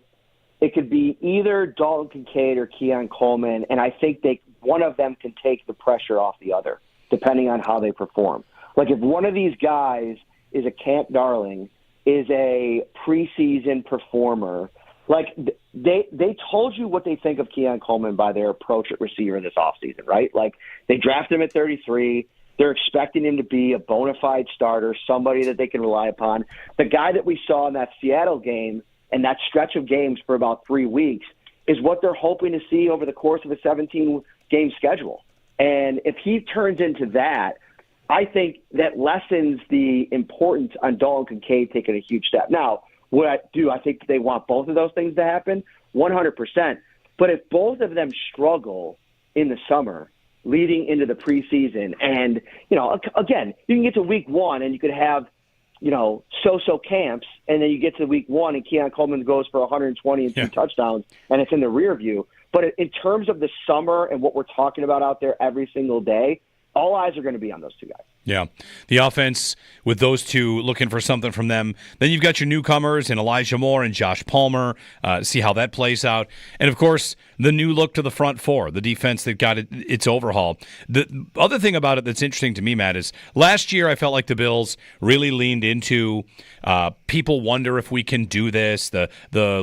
it could be either Dalton Kincaid or Keon Coleman, and I think one of them can take the pressure off the other, depending on how they perform. Like if one of these guys is a camp darling, is a preseason performer, like they told you what they think of Keon Coleman by their approach at receiver this offseason, right? Like they drafted him at 33. They're expecting him to be a bona fide starter, somebody that they can rely upon. The guy that we saw in that Seattle game and that stretch of games for about 3 weeks is what they're hoping to see over the course of a 17-game schedule. And if he turns into that, I think that lessens the importance on Dalton Kincaid taking a huge step. Now, I think they want both of those things to happen? 100%. But if both of them struggle in the summer leading into the preseason, and, again, you can get to week 1 and you could have so-so camps, and then you get to week one, and Keon Coleman goes for 120 and 2 touchdowns, and it's in the rear view. But in terms of the summer and what we're talking about out there every single day, all eyes are going to be on those two guys. Yeah. The offense with those two, looking for something from them. Then you've got your newcomers in Elijah Moore and Josh Palmer. See how that plays out. And, of course, the new look to the front four, the defense that got its overhaul. The other thing about it that's interesting to me, Matt, is last year I felt like the Bills really leaned into people wonder if we can do this, the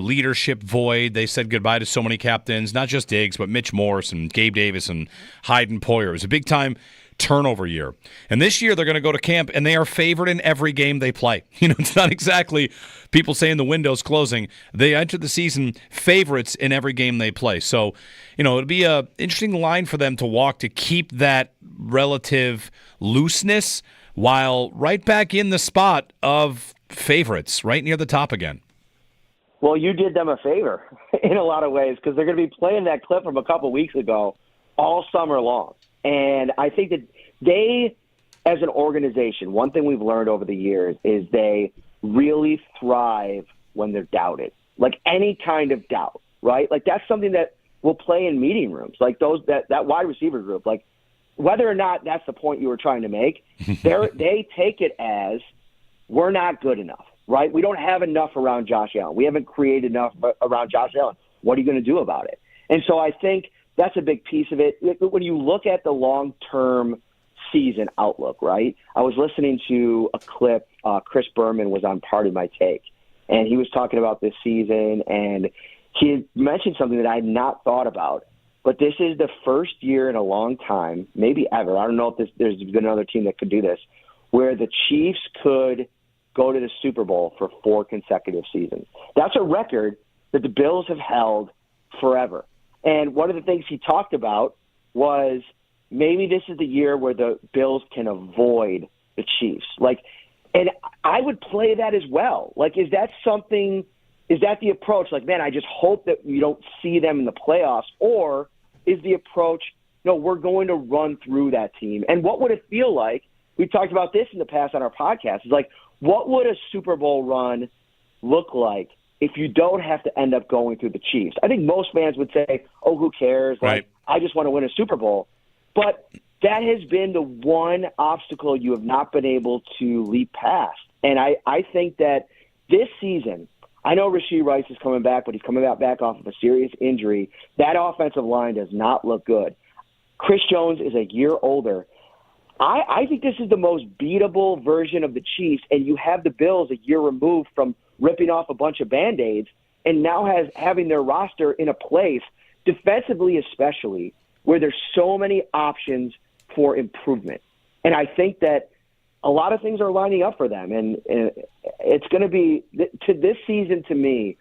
leadership void. They said goodbye to so many captains, not just Diggs, but Mitch Morse and Gabe Davis and Hayden Poyer. It was a big-time turnover year. And this year they're going to go to camp, and they are favored in every game they play. It's not exactly people saying the window's closing. They enter the season favorites in every game they play. So, it'll be an interesting line for them to walk to keep that relative looseness while right back in the spot of favorites, right near the top again. Well, you did them a favor in a lot of ways because they're going to be playing that clip from a couple weeks ago all summer long. And I think that they, as an organization, one thing we've learned over the years is they really thrive when they're doubted. Like any kind of doubt, right? Like that's something that will play in meeting rooms, like that wide receiver group. Like whether or not that's the point you were trying to make, they take it as we're not good enough, right? We don't have enough around Josh Allen. We haven't created enough around Josh Allen. What are you going to do about it? And so I think that's a big piece of it. When you look at the long-term season outlook, right? I was listening to a clip. Chris Berman was on Part of My Take, and he was talking about this season, and he mentioned something that I had not thought about. But this is the first year in a long time, maybe ever. I don't know if there's been another team that could do this, where the Chiefs could go to the Super Bowl for 4 consecutive seasons. That's a record that the Bills have held forever. And one of the things he talked about was maybe this is the year where the Bills can avoid the Chiefs. And I would play that as well. Is that the approach? Man, I just hope that we don't see them in the playoffs. Or is the approach, no, we're going to run through that team? And what would it feel like? We've talked about this in the past on our podcast. It's what would a Super Bowl run look like if you don't have to end up going through the Chiefs? I think most fans would say, oh, who cares? Right. I just want to win a Super Bowl. But that has been the one obstacle you have not been able to leap past. And I think that this season, I know Rashee Rice is coming back, but he's coming back off of a serious injury. That offensive line does not look good. Chris Jones is a year older. I think this is the most beatable version of the Chiefs, and you have the Bills a year removed from ripping off a bunch of Band-Aids and now having their roster in a place, defensively especially, where there's so many options for improvement. And I think that a lot of things are lining up for them. And it's going to be – to this season, to me,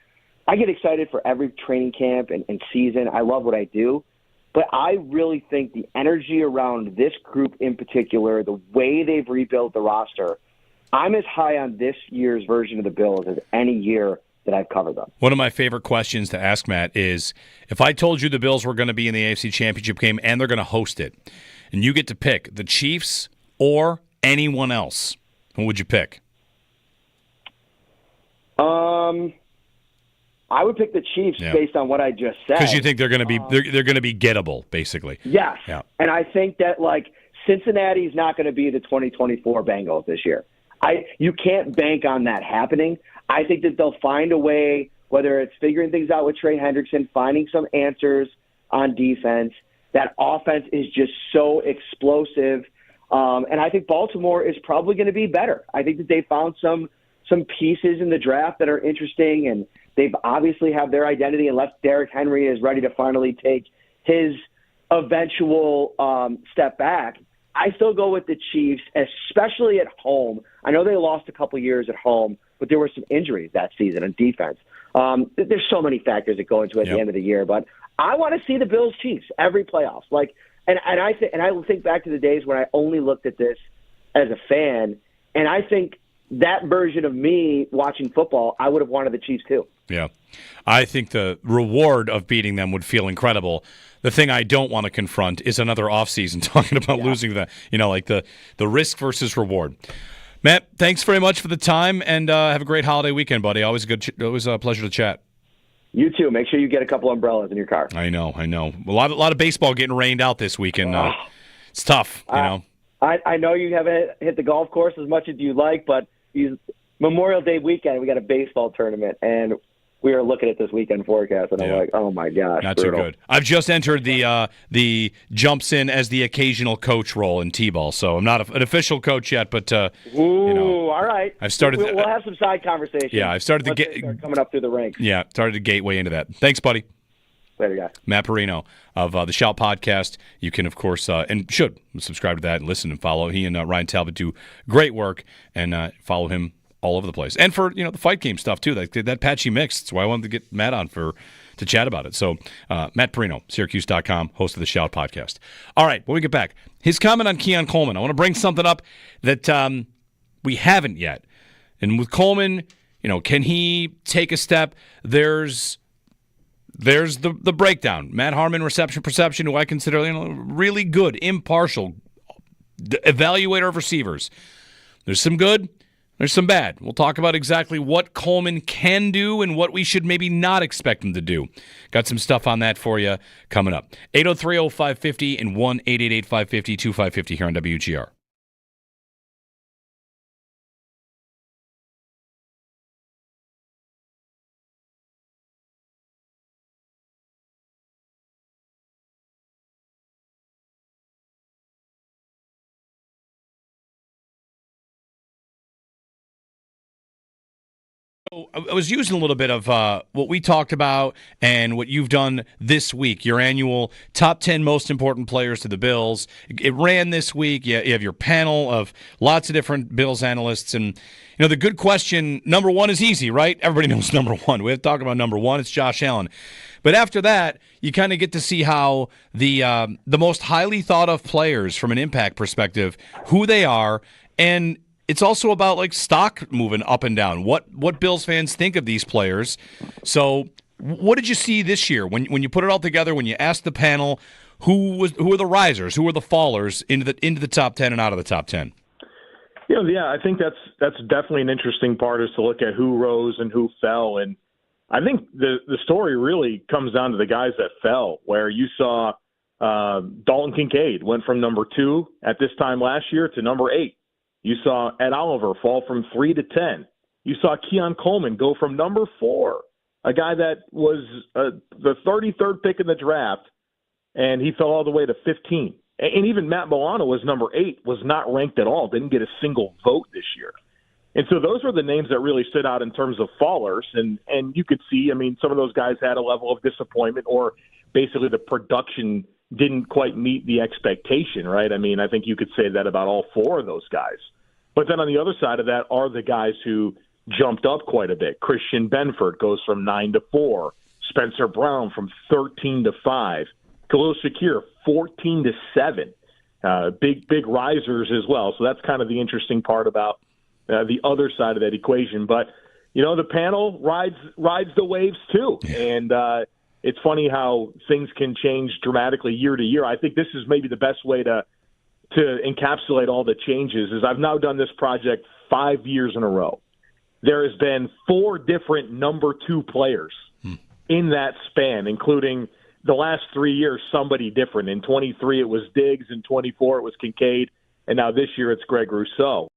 I get excited for every training camp and season. I love what I do. But I really think the energy around this group in particular, the way they've rebuilt the roster, I'm as high on this year's version of the Bills as any year that I've covered them. One of my favorite questions to ask, Matt, is if I told you the Bills were going to be in the AFC Championship game and they're going to host it, and you get to pick the Chiefs or anyone else, who would you pick? I would pick the Chiefs based on what I just said. Because you think they're going to be they're going to be gettable, basically. Yes. Yeah. And I think that Cincinnati's not going to be the 2024 Bengals this year. You can't bank on that happening. I think that they'll find a way, whether it's figuring things out with Trey Hendrickson, finding some answers on defense. That offense is just so explosive. And I think Baltimore is probably going to be better. I think that they found some pieces in the draft that are interesting, and they've obviously have their identity unless Derrick Henry is ready to finally take his eventual step back. I still go with the Chiefs, especially at home. I know they lost a couple years at home, but there were some injuries that season on defense. There's so many factors that go into it at the end of the year, but I want to see the Bills Chiefs every playoffs. And I will think back to the days when I only looked at this as a fan, and I think that version of me watching football, I would have wanted the Chiefs too. Yeah. I think the reward of beating them would feel incredible. The thing I don't want to confront is another offseason talking about losing the risk versus reward. Matt, thanks very much for the time, and have a great holiday weekend, buddy. Always a pleasure to chat. You too. Make sure you get a couple umbrellas in your car. I know. A lot of baseball getting rained out this weekend. It's tough, you know. I know you haven't hit the golf course as much as you'd like, but Memorial Day weekend, we got a baseball tournament, and we are looking at this weekend forecast, and I'm like, oh my gosh, not brutal. too good. I've just entered the jumps in as the occasional coach role in T-ball, so I'm not an official coach yet, but all right. I've started. We'll have some side conversations. Yeah, I've started once they start coming up through the ranks. Yeah, started to gateway into that. Thanks, buddy. Later, guys. Matt Perino of the Shout Podcast. You can, of course, and should subscribe to that and listen and follow. He and Ryan Talbot do great work, and follow him all over the place. And for the fight game stuff, too. That Patchy mix. That's why I wanted to get Matt on to chat about it. So, Matt Perino, Syracuse.com, host of the Shout Podcast. All right, when we get back, his comment on Keon Coleman. I want to bring something up that we haven't yet. And with Coleman, can he take a step? There's the breakdown. Matt Harmon, reception perception, who I consider really good, impartial evaluator of receivers. There's some good, there's some bad. We'll talk about exactly what Coleman can do and what we should maybe not expect him to do. Got some stuff on that for you coming up. 803-0550 and 1-888-550-2550 here on WGR. I was using a little bit of what we talked about and what you've done this week, your annual top 10 most important players to the Bills. It ran this week. You have your panel of lots of different Bills analysts. And, the good question, number one is easy, right? Everybody knows number one. We have to talk about number one. It's Josh Allen. But after that, you kind of get to see how the most highly thought of players from an impact perspective, who they are, and it's also about stock moving up and down. What Bills fans think of these players. So, what did you see this year when you put it all together? When you asked the panel, who are the risers, who are the fallers into the top 10 and out of the top 10? Yeah, I think that's definitely an interesting part is to look at who rose and who fell, and I think the story really comes down to the guys that fell. Where you saw Dalton Kincaid went from number 2 at this time last year to number 8. You saw Ed Oliver fall from 3 to 10. You saw Keon Coleman go from number 4, a guy that was the 33rd pick in the draft, and he fell all the way to 15. And even Matt Milano was number 8, was not ranked at all, didn't get a single vote this year. And so those were the names that really stood out in terms of fallers. And you could see, some of those guys had a level of disappointment, or basically the production didn't quite meet the expectation, right? I think you could say that about all 4 of those guys. But then on the other side of that are the guys who jumped up quite a bit. Christian Benford goes from 9 to 4. Spencer Brown from 13 to 5. Khalil Shakir, 14 to 7. Big risers as well. So that's kind of the interesting part about the other side of that equation. But, the panel rides the waves too. And it's funny how things can change dramatically year to year. I think this is maybe the best way to encapsulate all the changes is I've now done this project 5 years in a row. There has been 4 different number 2 players in that span, including the last 3 years, somebody different. In 23, it was Diggs. In 24, it was Kincaid. And now this year, it's Greg Rousseau.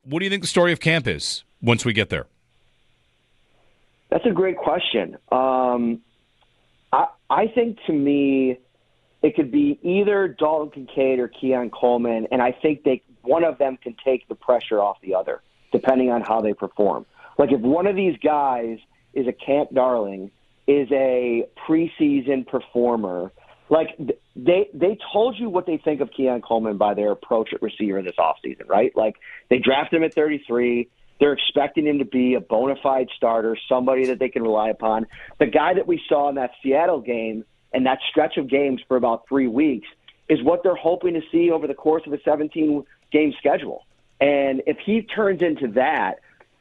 What do you think the story of camp is once we get there? That's a great question. I think, to me, it could be either Dalton Kincaid or Keon Coleman, and I think one of them can take the pressure off the other, depending on how they perform. Like, if one of these guys is a camp darling, is a preseason performer, like, they told you what they think of Keon Coleman by their approach at receiver this offseason, right? Like, they drafted him at 33. They're expecting him to be a bona fide starter, somebody that they can rely upon. The guy that we saw in that Seattle game and that stretch of games for about 3 weeks is what they're hoping to see over the course of a 17-game schedule. And if he turns into that,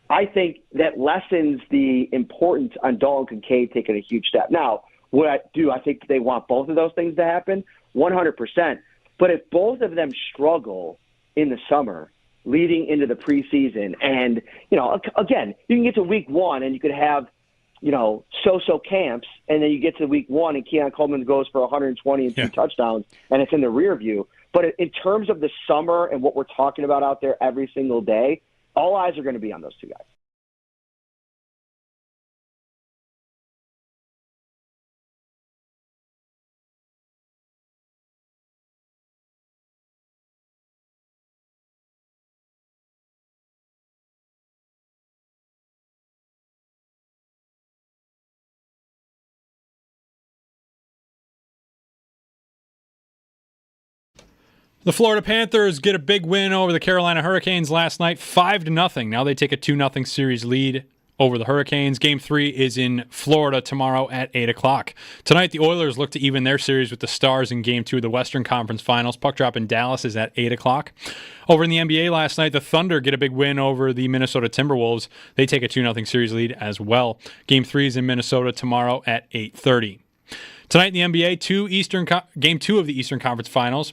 I think that lessens the importance on Dalton Kincaid taking a huge step. Now, I think they want both of those things to happen, 100%. But if both of them struggle in the summer, leading into the preseason, and, again, you can get to week one and you could have, so-so camps, and then you get to week one and Keon Coleman goes for 120 and 2 touchdowns, and it's in the rear view. But in terms of the summer and what we're talking about out there every single day, all eyes are going to be on those two guys. The Florida Panthers get a big win over the Carolina Hurricanes last night, 5-0. Now they take a 2-0 series lead over the Hurricanes. Game 3 is in Florida tomorrow at 8 o'clock. Tonight, the Oilers look to even their series with the Stars in Game 2 of the Western Conference Finals. Puck drop in Dallas is at 8 o'clock. Over in the NBA last night, the Thunder get a big win over the Minnesota Timberwolves. They take a 2-0 series lead as well. Game 3 is in Minnesota tomorrow at 8:30. Tonight in the NBA, Game 2 of the Eastern Conference Finals.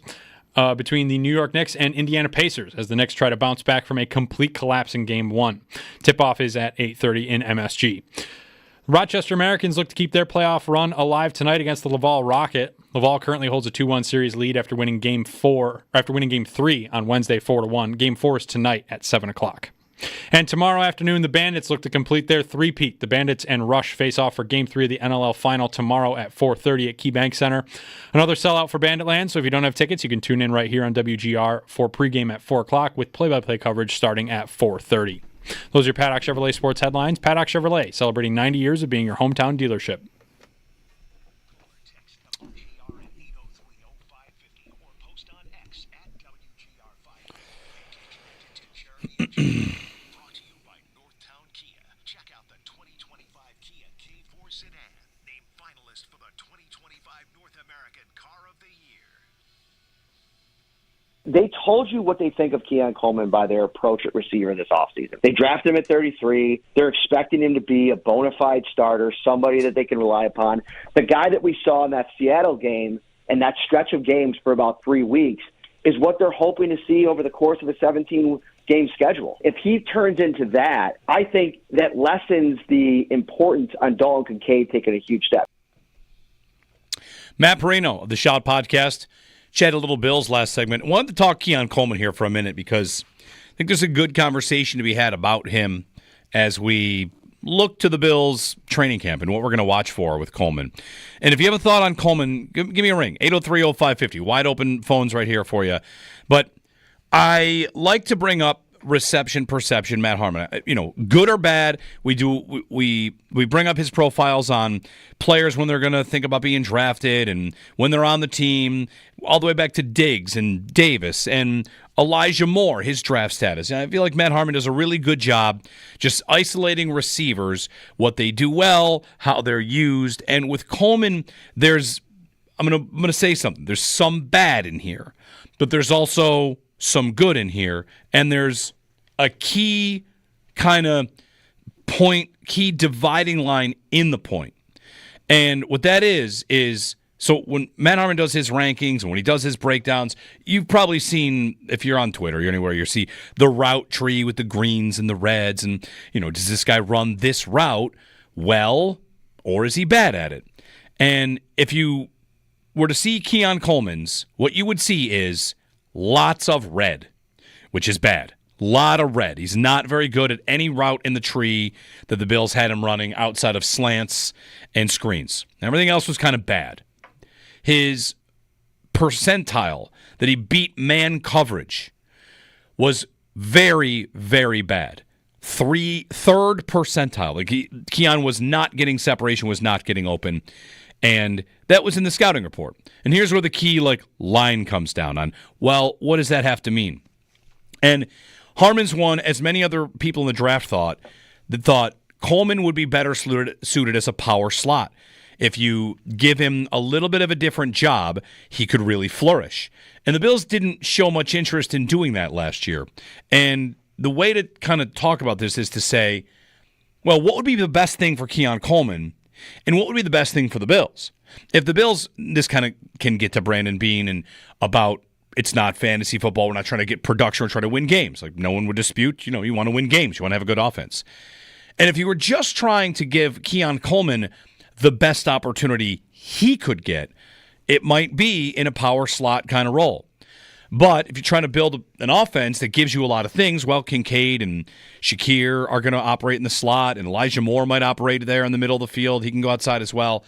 Between the New York Knicks and Indiana Pacers as the Knicks try to bounce back from a complete collapse in Game 1. Tip-off is at 8:30 in MSG. Rochester Americans look to keep their playoff run alive tonight against the Laval Rocket. Laval currently holds a 2-1 series lead after winning Game 3 on Wednesday 4-1. Game 4 is tonight at 7 o'clock. And tomorrow afternoon, the Bandits look to complete their three-peat. The Bandits and Rush face off for Game 3 of the NLL Final tomorrow at 4:30 at KeyBank Center. Another sellout for Banditland, so if you don't have tickets, you can tune in right here on WGR for pregame at 4 o'clock with play-by-play coverage starting at 4:30. Those are your Paddock Chevrolet sports headlines. Paddock Chevrolet, celebrating 90 years of being your hometown dealership. They told you what they think of Keon Coleman by their approach at receiver this offseason. They drafted him at 33. They're expecting him to be a bona fide starter, somebody that they can rely upon. The guy that we saw in that Seattle game and that stretch of games for about 3 weeks is what they're hoping to see over the course of a 17-game schedule. If he turns into that, I think that lessens the importance on Dalton Kincaid taking a huge step. Matt Perino of the Shout Podcast. Chatted a little Bills last segment. I wanted to talk Keon Coleman here for a minute because I think there's a good conversation to be had about him as we look to the Bills training camp and what we're going to watch for with Coleman. And if you have a thought on Coleman, give me a ring, 803-0550. Wide open phones right here for you. But I like to bring up reception perception, Matt Harmon. Good or bad, we bring up his profiles on players when they're going to think about being drafted and when they're on the team, all the way back to Diggs and Davis and Elijah Moore, his draft status. And I feel like Matt Harmon does a really good job just isolating receivers, what they do well, how they're used. And with Coleman, I'm gonna say something. There's some bad in here, but there's also some good in here, and there's a key kind of point, key dividing line in the point. And what that is so when Matt Harmon does his rankings and when he does his breakdowns, you've probably seen, if you're on Twitter or anywhere, you see the route tree with the greens and the reds, and does this guy run this route well, or is he bad at it? And if you were to see Keon Coleman's, what you would see is lots of red, which is bad. Lot of red. He's not very good at any route in the tree that the Bills had him running outside of slants and screens. Everything else was kind of bad. His percentile that he beat man coverage was very, very bad. Third percentile. Like Keon was not getting separation, was not getting open. And that was in the scouting report. And here's where the key line comes down on, well, what does that have to mean? And Harmon's one, as many other people in the draft thought Coleman would be better suited as a power slot. If you give him a little bit of a different job, he could really flourish. And the Bills didn't show much interest in doing that last year. And the way to kind of talk about this is to say, well, what would be the best thing for Keon Coleman, and what would be the best thing for the Bills? If the Bills, this kind of can get to Brandon Beane and about it's not fantasy football. We're not trying to get production or try to win games. No one would dispute, you want to win games. You want to have a good offense. And if you were just trying to give Keon Coleman the best opportunity he could get, it might be in a power slot kind of role. But if you're trying to build an offense that gives you a lot of things, well, Kincaid and Shakir are going to operate in the slot, and Elijah Moore might operate there in the middle of the field. He can go outside as well.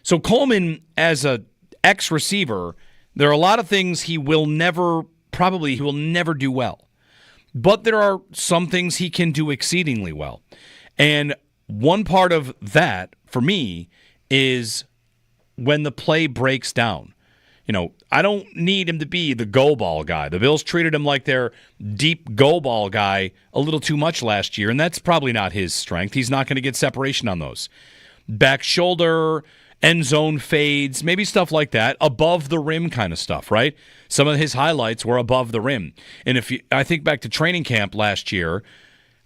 So Coleman, as a ex-receiver, there are a lot of things he will never do well. But there are some things he can do exceedingly well. And one part of that, for me, is when the play breaks down. I don't need him to be the go ball guy. The Bills treated him like their deep go ball guy a little too much last year, and that's probably not his strength. He's not going to get separation on those. Back shoulder, end zone fades, maybe stuff like that, above the rim kind of stuff, right? Some of his highlights were above the rim. And I think back to training camp last year,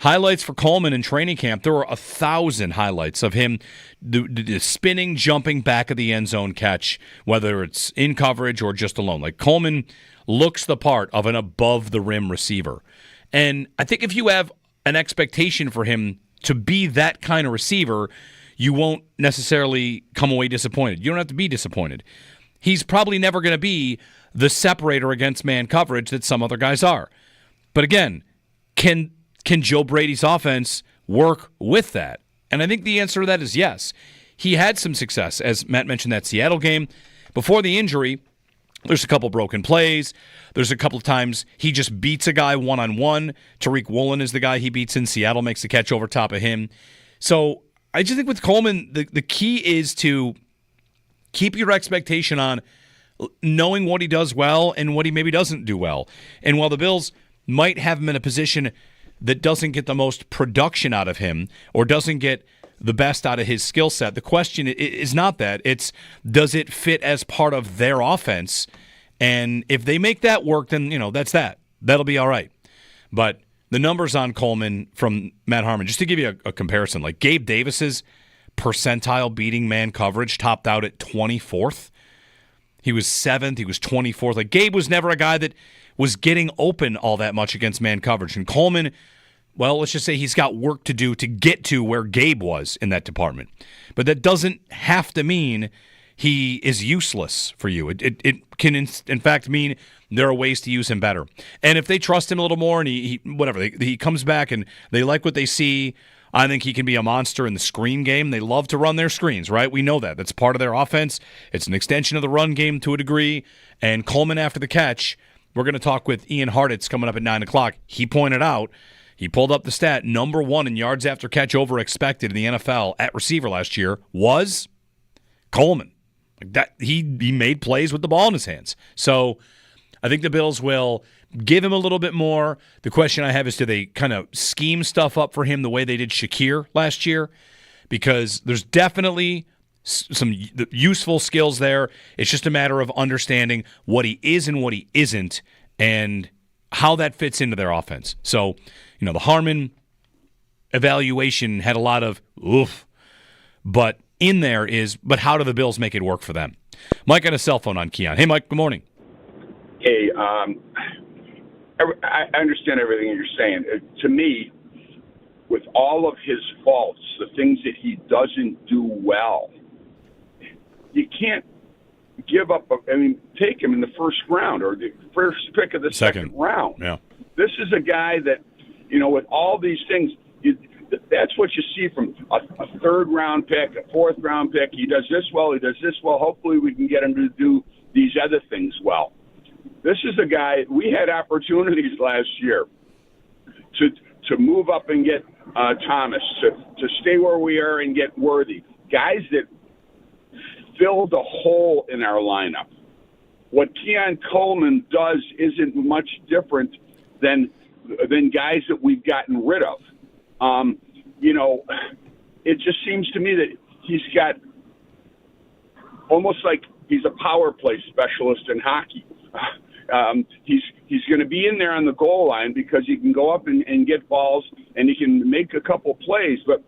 highlights for Coleman in training camp, there were 1,000 highlights of him the spinning, jumping back of the end zone catch, whether it's in coverage or just alone. Coleman looks the part of an above-the-rim receiver. And I think if you have an expectation for him to be that kind of receiver, you won't necessarily come away disappointed. You don't have to be disappointed. He's probably never going to be the separator against man coverage that some other guys are. But again, can Joe Brady's offense work with that? And I think the answer to that is yes. He had some success, as Matt mentioned, that Seattle game. Before the injury, there's a couple broken plays. There's a couple of times he just beats a guy one-on-one. Tariq Woolen is the guy he beats in. Seattle makes the catch over top of him. So I just think with Coleman, the key is to keep your expectation on knowing what he does well and what he maybe doesn't do well. And while the Bills might have him in a position that doesn't get the most production out of him or doesn't get the best out of his skill set, the question is not that. It's, does it fit as part of their offense? And if they make that work, then, that's that. That'll be all right. But the numbers on Coleman from Matt Harmon, just to give you a comparison, Gabe Davis's percentile beating man coverage topped out at 24th. He was 7th. He was 24th. Gabe was never a guy that was getting open all that much against man coverage. And Coleman, well, let's just say he's got work to do to get to where Gabe was in that department. But that doesn't have to mean he is useless for you. It can, in fact, mean there are ways to use him better. And if they trust him a little more and he comes back and they like what they see, I think he can be a monster in the screen game. They love to run their screens, right? We know that. That's part of their offense. It's an extension of the run game to a degree. And Coleman after the catch, we're going to talk with Ian Hartitz coming up at 9 o'clock. He pointed out, he pulled up the stat, number 1 in yards after catch over expected in the NFL at receiver last year was Coleman. He made plays with the ball in his hands. So I think the Bills will give him a little bit more. The question I have is, do they kind of scheme stuff up for him the way they did Shakir last year? Because there's definitely some useful skills there. It's just a matter of understanding what he is and what he isn't and how that fits into their offense. So, the Harmon evaluation had a lot of oof, but in there is, but how do the Bills make it work for them? Mike got a cell phone on Keon. Hey, Mike, good morning. Hey, I understand everything you're saying. To me, with all of his faults, the things that he doesn't do well, you can't give up. Take him in the first round or the first pick of the second round. Yeah. This is a guy that, with all these things, that's what you see from a third-round pick, a fourth-round pick. He does this well. He does this well. Hopefully we can get him to do these other things well. This is a guy, we had opportunities last year to move up and get Thomas, to stay where we are and get Worthy. Guys that filled a hole in our lineup. What Keon Coleman does isn't much different than guys that we've gotten rid of. It just seems to me that he's got almost like he's a power play specialist in hockey. He's going to be in there on the goal line because he can go up and get balls and he can make a couple plays. But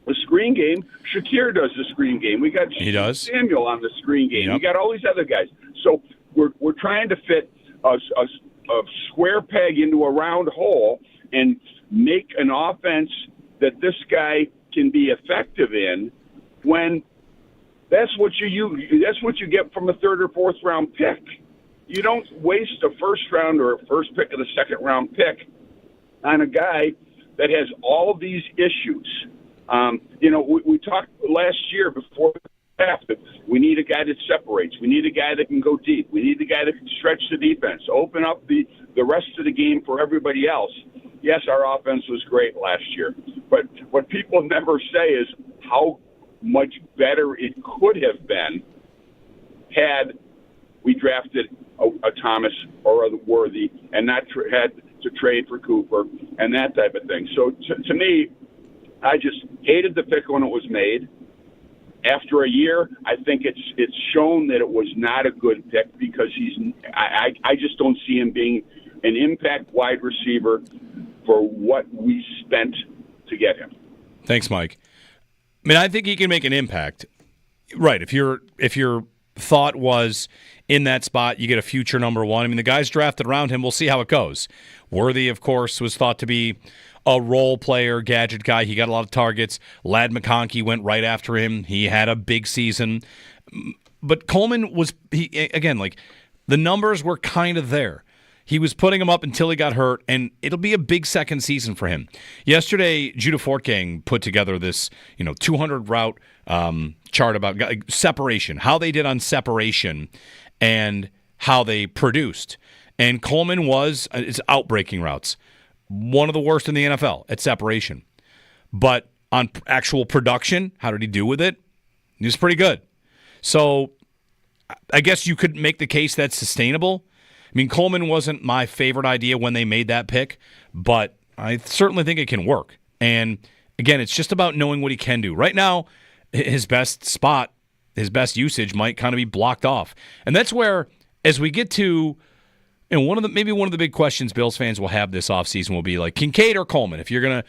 the screen game, Shakir does the screen game. We got Samuel on the screen game. We got all these other guys. So we're trying to fit a square peg into a round hole and make an offense that this guy can be effective in. When that's what you get from a third or fourth round pick. You don't waste a first round or a first pick of the second round pick on a guy that has all of these issues. We talked last year before the draft that we need a guy that separates. We need a guy that can go deep. We need a guy that can stretch the defense, open up the rest of the game for everybody else. Yes, our offense was great last year, but what people never say is how much better it could have been had we drafted a Thomas or a Worthy and not had to trade for Cooper and that type of thing. So to me, I just hated the pick when it was made. After a year, I think it's shown that it was not a good pick because I just don't see him being an impact wide receiver for what we spent to get him. Thanks, Mike. I mean, I think he can make an impact. Right. If your thought was in that spot, you get a future number one. I mean, the guys drafted around him, we'll see how it goes. Worthy, of course, was thought to be a role player, gadget guy. He got a lot of targets. Ladd McConkey went right after him. He had a big season. But Coleman was, the numbers were kind of there. He was putting them up until he got hurt, and it'll be a big second season for him. Yesterday, Judah Fortgang put together this 200 route chart about separation, how they did on separation and how they produced. And Coleman it's outbreaking routes. One of the worst in the NFL at separation. But on actual production, how did he do with it? He was pretty good. So I guess you could make the case that's sustainable. I mean, Coleman wasn't my favorite idea when they made that pick, but I certainly think it can work. And again, it's just about knowing what he can do. Right now, his best spot, his best usage might kind of be blocked off. And that's where, as we get to one of the big questions Bills fans will have this offseason will be like Kincaid or Coleman. If you're gonna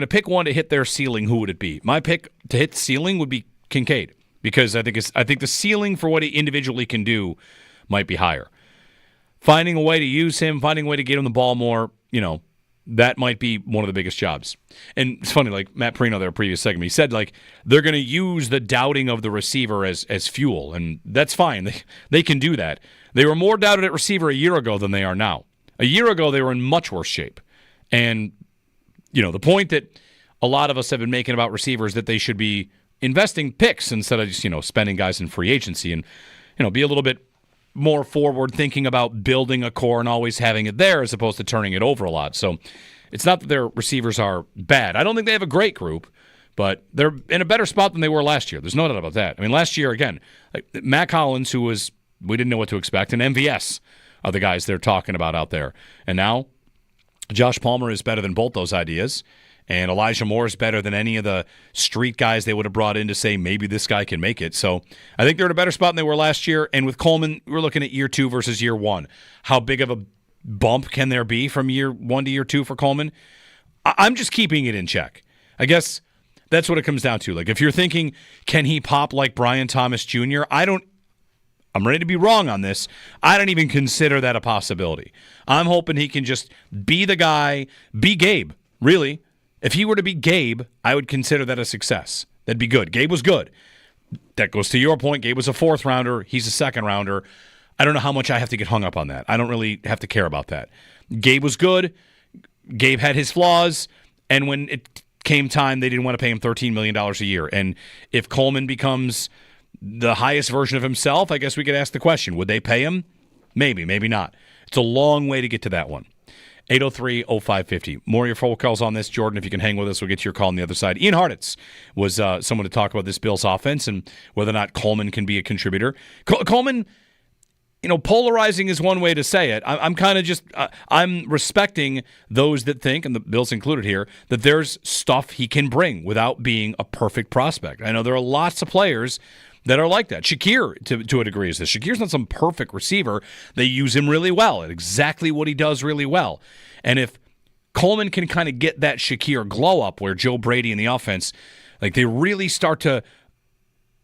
pick one to hit their ceiling, who would it be? My pick to hit the ceiling would be Kincaid because I think the ceiling for what he individually can do might be higher. Finding a way to use him, finding a way to get him the ball more, that might be one of the biggest jobs. And it's funny, like Matt Perino, their previous segment, he said they're going to use the doubting of the receiver as fuel, and that's fine. They can do that. They were more doubted at receiver a year ago than they are now. A year ago, they were in much worse shape. And, the point that a lot of us have been making about receivers that they should be investing picks instead of just, spending guys in free agency and, be a little bit more forward thinking about building a core and always having it there as opposed to turning it over a lot. So it's not that their receivers are bad. I don't think they have a great group, but they're in a better spot than they were last year. There's no doubt about that. I mean, last year, again, like Matt Collins, we didn't know what to expect, and MVS are the guys they're talking about out there. And now Josh Palmer is better than both those ideas. And Elijah Moore is better than any of the street guys they would have brought in to say maybe this guy can make it. So I think they're in a better spot than they were last year. And with Coleman, we're looking at year 2 versus year 1. How big of a bump can there be from year 1 to year 2 for Coleman? I'm just keeping it in check. I guess that's what it comes down to. Like if you're thinking, can he pop like Brian Thomas Jr.? I'm ready to be wrong on this. I don't even consider that a possibility. I'm hoping he can just be the guy, be Gabe, really. If he were to be Gabe, I would consider that a success. That'd be good. Gabe was good. That goes to your point. Gabe was a 4th rounder. He's a 2nd rounder. I don't know how much I have to get hung up on that. I don't really have to care about that. Gabe was good. Gabe had his flaws. And when it came time, they didn't want to pay him $13 million a year. And if Coleman becomes the highest version of himself, I guess we could ask the question, would they pay him? Maybe, maybe not. It's a long way to get to that one. 803-0550. More of your phone calls on this. Jordan, if you can hang with us, we'll get to your call on the other side. Ian Hartitz was someone to talk about this Bills offense and whether or not Coleman can be a contributor. Coleman, polarizing is one way to say it. I'm kind of just I'm respecting those that think, and the Bills included here, that there's stuff he can bring without being a perfect prospect. I know there are lots of players that are like that. Shakir, to a degree, is this. Shakir's not some perfect receiver. They use him really well at exactly what he does really well. And if Coleman can kind of get that Shakir glow up where Joe Brady and the offense, like they really start to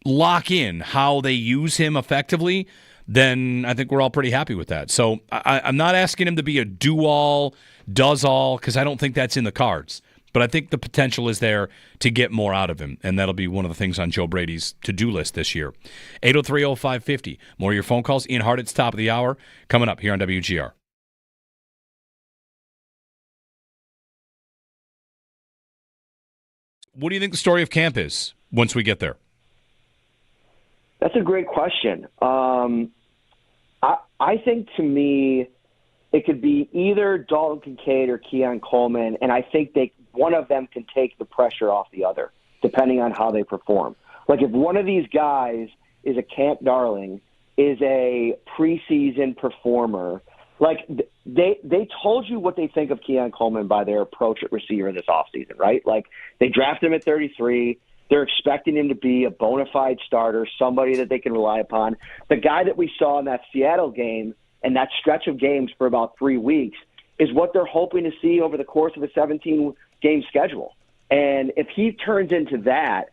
lock in how they use him effectively, then I think we're all pretty happy with that. So I'm not asking him to be a do-all, does-all, because I don't think that's in the cards. But I think the potential is there to get more out of him, and that'll be one of the things on Joe Brady's to-do list this year. 803-0550. More of your phone calls. Ian Hartitz, top of the hour, coming up here on WGR. What do you think the story of camp is once we get there? That's a great question. I think, to me, it could be either Dalton Kincaid or Keon Coleman, and I think one of them can take the pressure off the other, depending on how they perform. Like, if one of these guys is a camp darling, is a preseason performer, like, they told you what they think of Keon Coleman by their approach at receiver this offseason, right? Like, they drafted him at 33. They're expecting him to be a bona fide starter, somebody that they can rely upon. The guy that we saw in that Seattle game and that stretch of games for about 3 weeks is what they're hoping to see over the course of a 17-game schedule. And if he turns into that,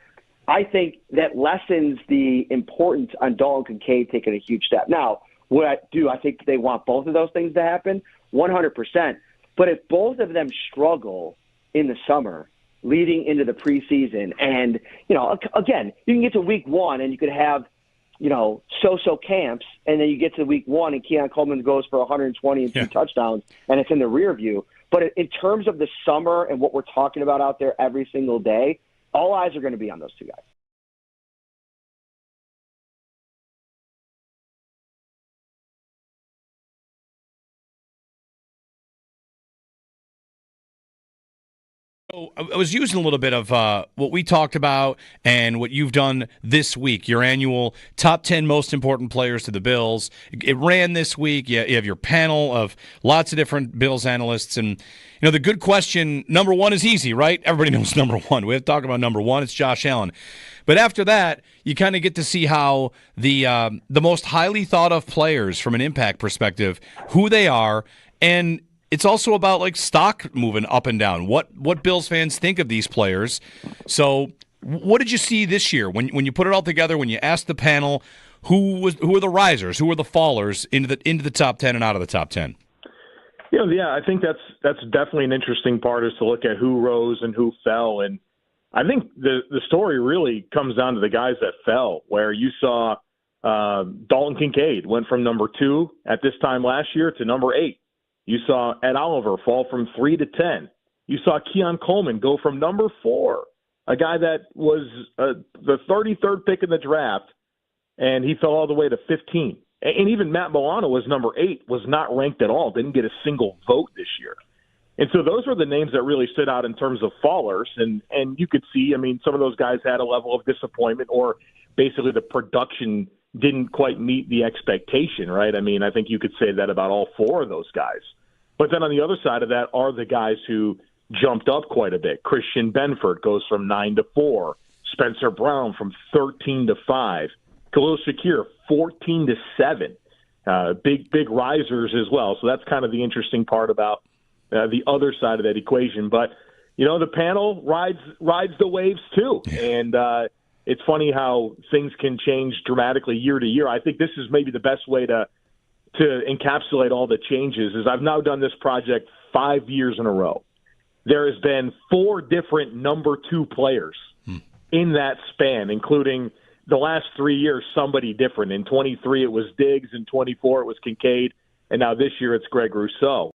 I think that lessens the importance on Dalton Kincaid taking a huge step. Now, I think they want both of those things to happen? 100%. But if both of them struggle in the summer, leading into the preseason, and, again, you can get to week one and you could have, so-so camps, and then you get to week one and Keon Coleman goes for 120 and 2 touchdowns, and it's in the rear view. But in terms of the summer and what we're talking about out there every single day, all eyes are going to be on those two guys. So I was using a little bit of what we talked about and what you've done this week, your annual top 10 most important players to the Bills. It ran this week. You have your panel of lots of different Bills analysts. And, the good question, number one is easy, right? Everybody knows number one. We have to talk about number one. It's Josh Allen. But after that, you kind of get to see how the most highly thought of players from an impact perspective, who they are, and it's also about like stock moving up and down. What Bills fans think of these players. So, what did you see this year when you put it all together? When you asked the panel, who are the risers, who are the fallers into the top 10 and out of the top 10? Yeah, I think that's definitely an interesting part, is to look at who rose and who fell. And I think the story really comes down to the guys that fell, where you saw Dalton Kincaid went from number 2 at this time last year to number 8. You saw Ed Oliver fall from 3 to 10. You saw Keon Coleman go from number 4, a guy that was the 33rd pick in the draft, and he fell all the way to 15. And even Matt Milano was number 8, was not ranked at all, didn't get a single vote this year. And so those were the names that really stood out in terms of fallers. And you could see, some of those guys had a level of disappointment, or basically the production didn't quite meet the expectation, right? I think you could say that about all 4 of those guys. But then on the other side of that are the guys who jumped up quite a bit. Christian Benford goes from 9 to 4. Spencer Brown from 13 to 5. Khalil Shakir, 14 to 7. Big risers as well. So that's kind of the interesting part about the other side of that equation. But, the panel rides the waves too. And it's funny how things can change dramatically year to year. I think this is maybe the best way to encapsulate all the changes. Is I've now done this project 5 years in a row. There has been 4 different number 2 players in that span, including the last 3 years, somebody different. In 23, it was Diggs. In 24, it was Kincaid. And now this year, it's Greg Rousseau.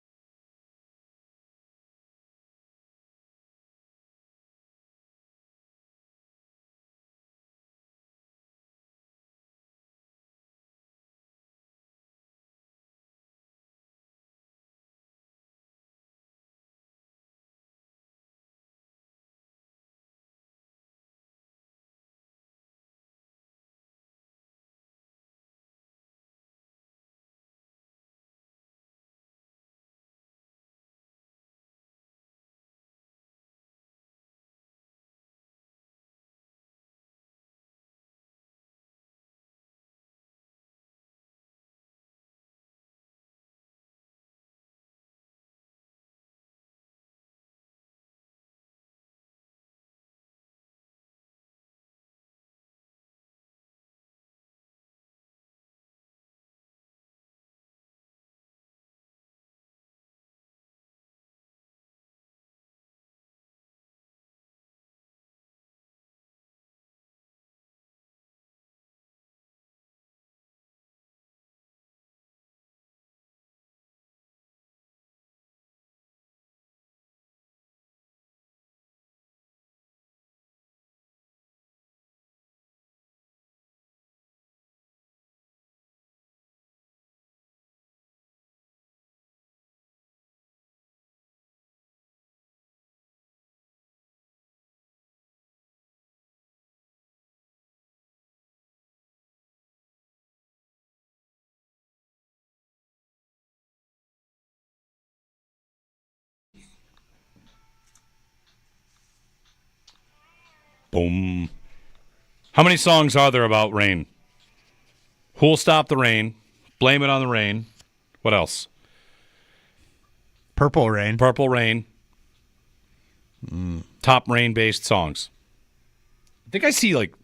Boom. How many songs are there about rain? Who'll stop the rain? Blame it on the rain. What else? Purple Rain. Purple Rain. Top rain-based songs. I think I see like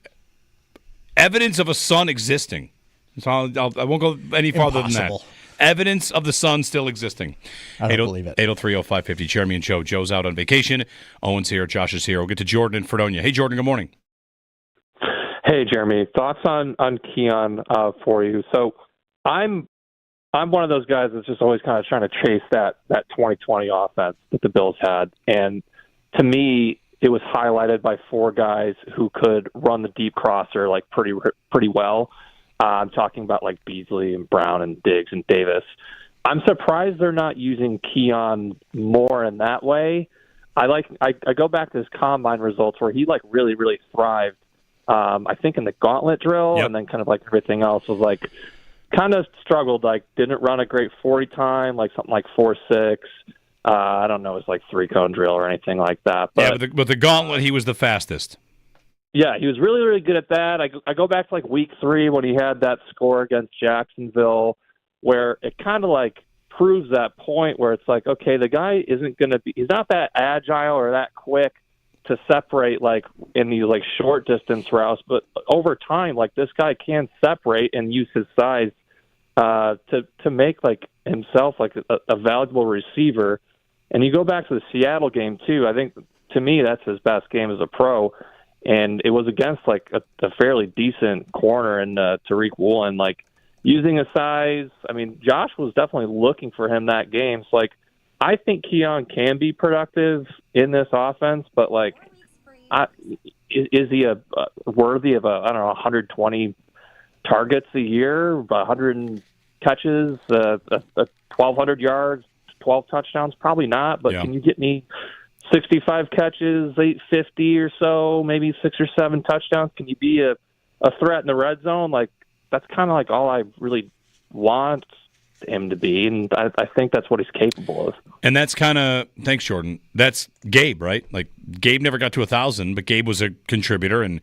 evidence of a sun existing. So I won't go any farther than that. Evidence of the sun still existing. I don't believe it. 803-0550. Jeremy and Joe. Joe's out on vacation. Owen's here. Josh is here. We'll get to Jordan in Fredonia. Hey, Jordan, good morning. Hey, Jeremy. Thoughts on Keon for you? So I'm one of those guys that's just always kind of trying to chase that 2020 offense that the Bills had. And to me, it was highlighted by four guys who could run the deep crosser like pretty well. I'm talking about like Beasley and Brown and Diggs and Davis. I'm surprised they're not using Keon more in that way. I go back to his combine results where he like really, really thrived. I think in the gauntlet drill, and then kind of like everything else was like kind of struggled, like didn't run a great 40 time, like something like 4.6. I don't know, it's like 3-cone drill or anything like that. But, but the gauntlet, he was the fastest. Yeah, he was really, really good at that. I go back to like week 3 when he had that score against Jacksonville where it kind of like proves that point where it's like, okay, the guy isn't going to be, he's not that agile or that quick to separate like in these like short distance routes, but over time, like this guy can separate and use his size to make like himself like a valuable receiver. And you go back to the Seattle game too. I think to me that's his best game as a pro, and it was against like a fairly decent corner in Tariq Woolen. Like using his size, I mean, Josh was definitely looking for him that game. So like, I think Keon can be productive in this offense, but like, is he worthy of 120 targets a year, 100 catches, 1,200 yards, 12 touchdowns? Probably not. But can you get me 65 catches, 850 or so, maybe 6 or 7 touchdowns? Can you be a threat in the red zone? Like that's kind of like all I really want him to be, and I think that's what he's capable of. And that's kind of, thanks, Jordan. That's Gabe, right? Like Gabe never got to 1,000, but Gabe was a contributor. And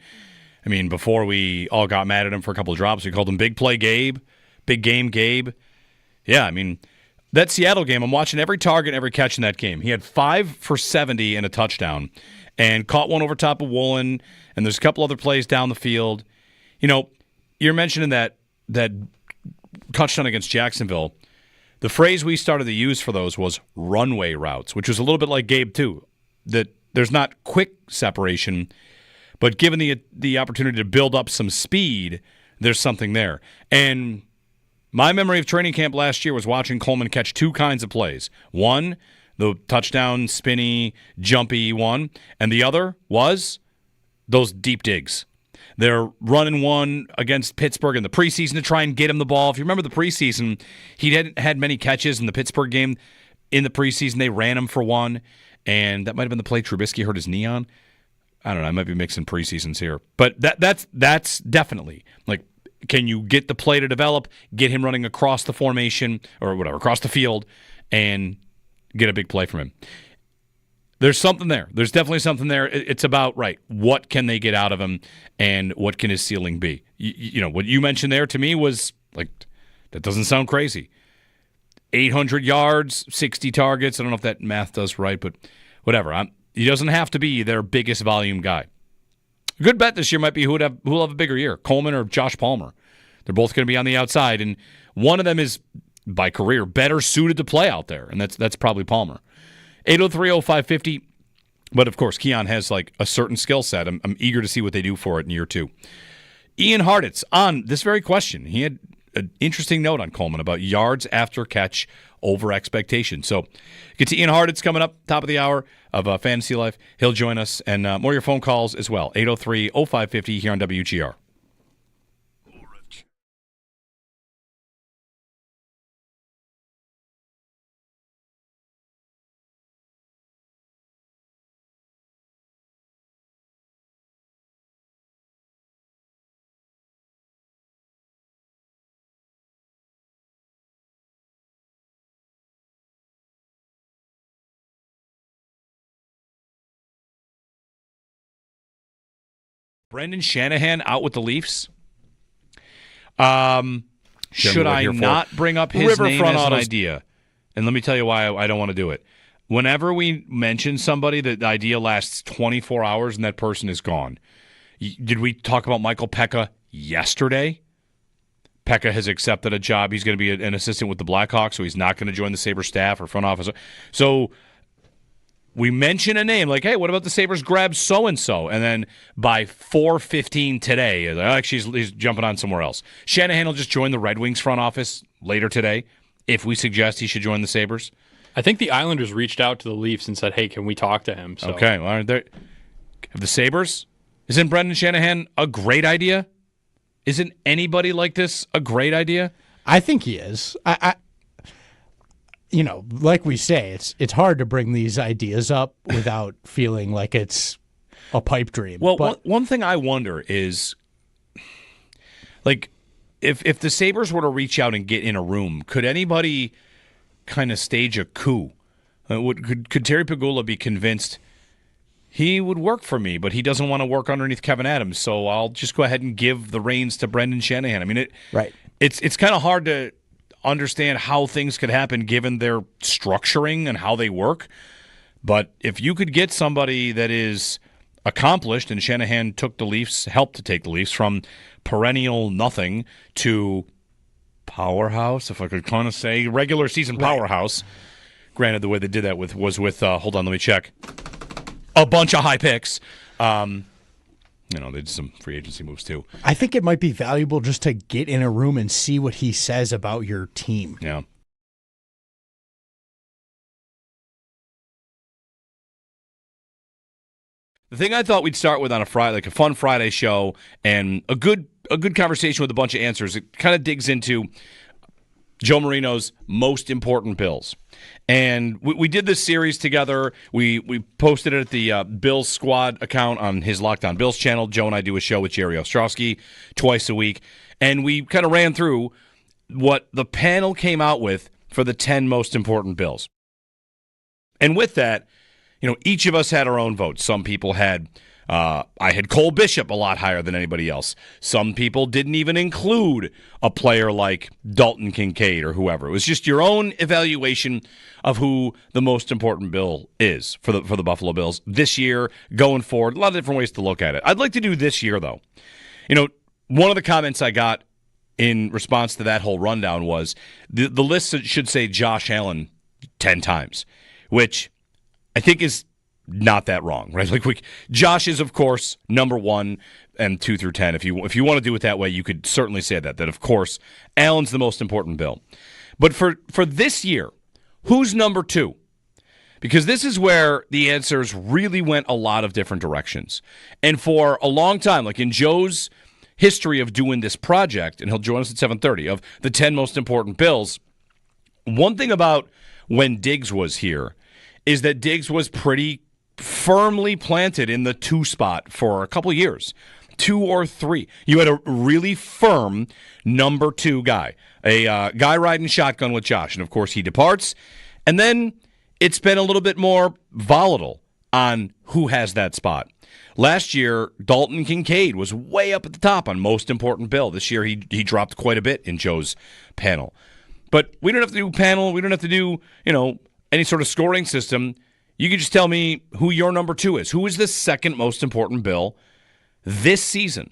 I mean, before we all got mad at him for a couple of drops, we called him Big Play Gabe, Big Game Gabe. Yeah, I mean, that Seattle game, I'm watching every target, every catch in that game. He had 5 for 70 and a touchdown, and caught one over top of Woolen. And there's a couple other plays down the field. You know, you're mentioning that touchdown against Jacksonville. The phrase we started to use for those was runway routes, which was a little bit like Gabe too. That there's not quick separation, but given the opportunity to build up some speed, there's something there. And my memory of training camp last year was watching Coleman catch 2 kinds of plays. One, the touchdown, spinny, jumpy one, and the other was those deep digs. They're running one against Pittsburgh in the preseason to try and get him the ball. If you remember the preseason, he hadn't had many catches in the Pittsburgh game. In the preseason, they ran him for one, and that might have been the play Trubisky hurt his knee on. I don't know. I might be mixing preseasons here. But that's definitely, like, can you get the play to develop, get him running across the formation or whatever, across the field, and get a big play from him? There's something there. There's definitely something there. It's about, right, what can they get out of him and what can his ceiling be? You know, what you mentioned there to me was, like, that doesn't sound crazy. 800 yards, 60 targets. I don't know if that math does right, but whatever. He doesn't have to be their biggest volume guy. A good bet this year might be who'll have a bigger year, Coleman or Josh Palmer. They're both going to be on the outside, and one of them is, by career, better suited to play out there, and that's probably Palmer. 803-0550. But, of course, Keon has, like, a certain skill set. I'm eager to see what they do for it in year 2. Ian Harditz, on this very question, he had an interesting note on Coleman about yards after catch over expectation. So get to Ian Harditz coming up, top of the hour of Fantasy Life. He'll join us, and more of your phone calls as well. 803-0550 here on WGR. Brendan Shanahan out with the Leafs. Should I not bring up his name as an idea? And let me tell you why I don't want to do it. Whenever we mention somebody, the idea lasts 24 hours and that person is gone. Did we talk about Michael Pekka yesterday? Pekka has accepted a job. He's going to be an assistant with the Blackhawks, so he's not going to join the Sabres staff or front office. So we mention a name like, hey, what about the Sabres grab so-and-so? And then by 4:15 today, actually he's jumping on somewhere else. Shanahan will just join the Red Wings front office later today if we suggest he should join the Sabres. I think the Islanders reached out to the Leafs and said, hey, can we talk to him? So. Okay. Well, the Sabres? Isn't Brendan Shanahan a great idea? Isn't anybody like this a great idea? I think he is. I like we say, it's hard to bring these ideas up without feeling like it's a pipe dream. Well, one thing I wonder is, like, if the Sabres were to reach out and get in a room, could anybody kind of stage a coup? Could Terry Pegula be convinced he would work for me, but he doesn't want to work underneath Kevin Adams, so I'll just go ahead and give the reins to Brendan Shanahan? I mean, it's kind of hard to understand how things could happen given their structuring and how they work. But if you could get somebody that is accomplished, and Shanahan helped to take the Leafs from perennial nothing to powerhouse, if I could kind of say, regular season powerhouse. Granted, the way they did that was with hold on, let me check, a bunch of high picks. They did some free agency moves too. I think it might be valuable just to get in a room and see what he says about your team. Yeah. The thing I thought we'd start with on a Friday, like a fun Friday show, and a good conversation with a bunch of answers. It kind of digs into Joe Marino's most important Bills. And we did this series together. We posted it at the Bills Squad account on his Locked On Bills channel. Joe and I do a show with Jerry Ostrowski twice a week. And we kind of ran through what the panel came out with for the 10 most important Bills. And with that, each of us had our own votes. Some people had, I had Cole Bishop a lot higher than anybody else. Some people didn't even include a player like Dalton Kincaid or whoever. It was just your own evaluation of who the most important Bill is for the Buffalo Bills this year, going forward. A lot of different ways to look at it. I'd like to do this year, though. One of the comments I got in response to that whole rundown was the list should say Josh Allen 10 times, which I think is not that wrong, right? Josh is, of course, number 1 and 2 through 10. If you want to do it that way, you could certainly say that of course, Allen's the most important Bill. But for this year, who's number 2? Because this is where the answers really went a lot of different directions. And for a long time, like in Joe's history of doing this project, and he'll join us at 7:30, of the 10 most important Bills, one thing about when Diggs was here is that Diggs was pretty firmly planted in the 2 spot for a couple of years, 2 or 3. You had a really firm number 2 guy, a guy riding shotgun with Josh, and of course he departs. And then it's been a little bit more volatile on who has that spot. Last year, Dalton Kincaid was way up at the top on most important Bill. This year he dropped quite a bit in Joe's panel. But we don't have to do panel. We don't have to do, any sort of scoring system. You can just tell me who your number 2 is. Who is the second most important Bill this season?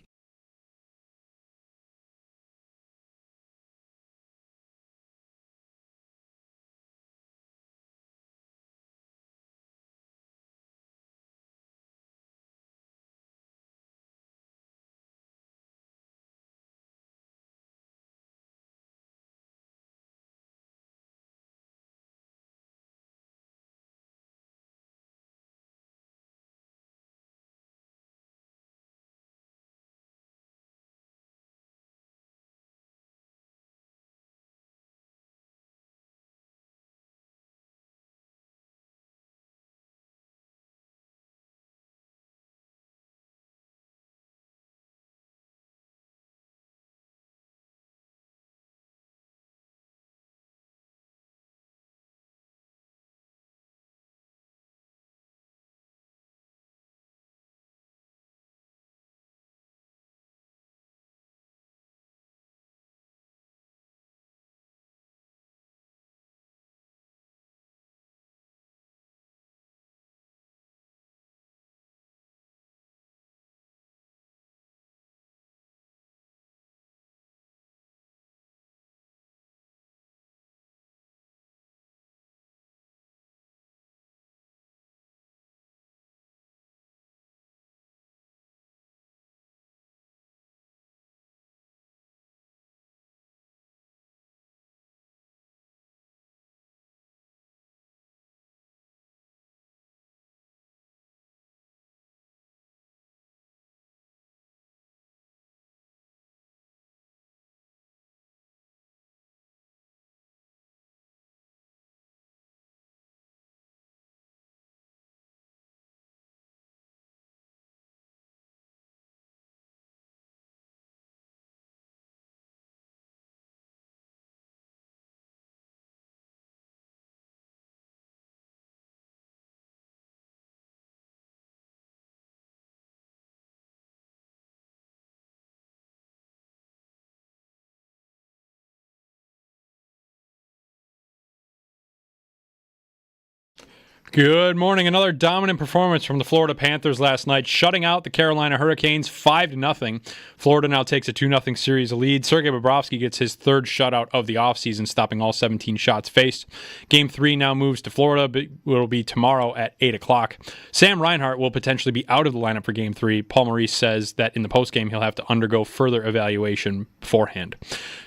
Good morning. Another dominant performance from the Florida Panthers last night, shutting out the Carolina Hurricanes 5-0. Florida now takes a 2-0 series lead. Sergei Bobrovsky gets his third shutout of the offseason, stopping all 17 shots faced. Game 3 now moves to Florida, but will be tomorrow at 8 o'clock. Sam Reinhart will potentially be out of the lineup for Game 3. Paul Maurice says that in the postgame he'll have to undergo further evaluation beforehand.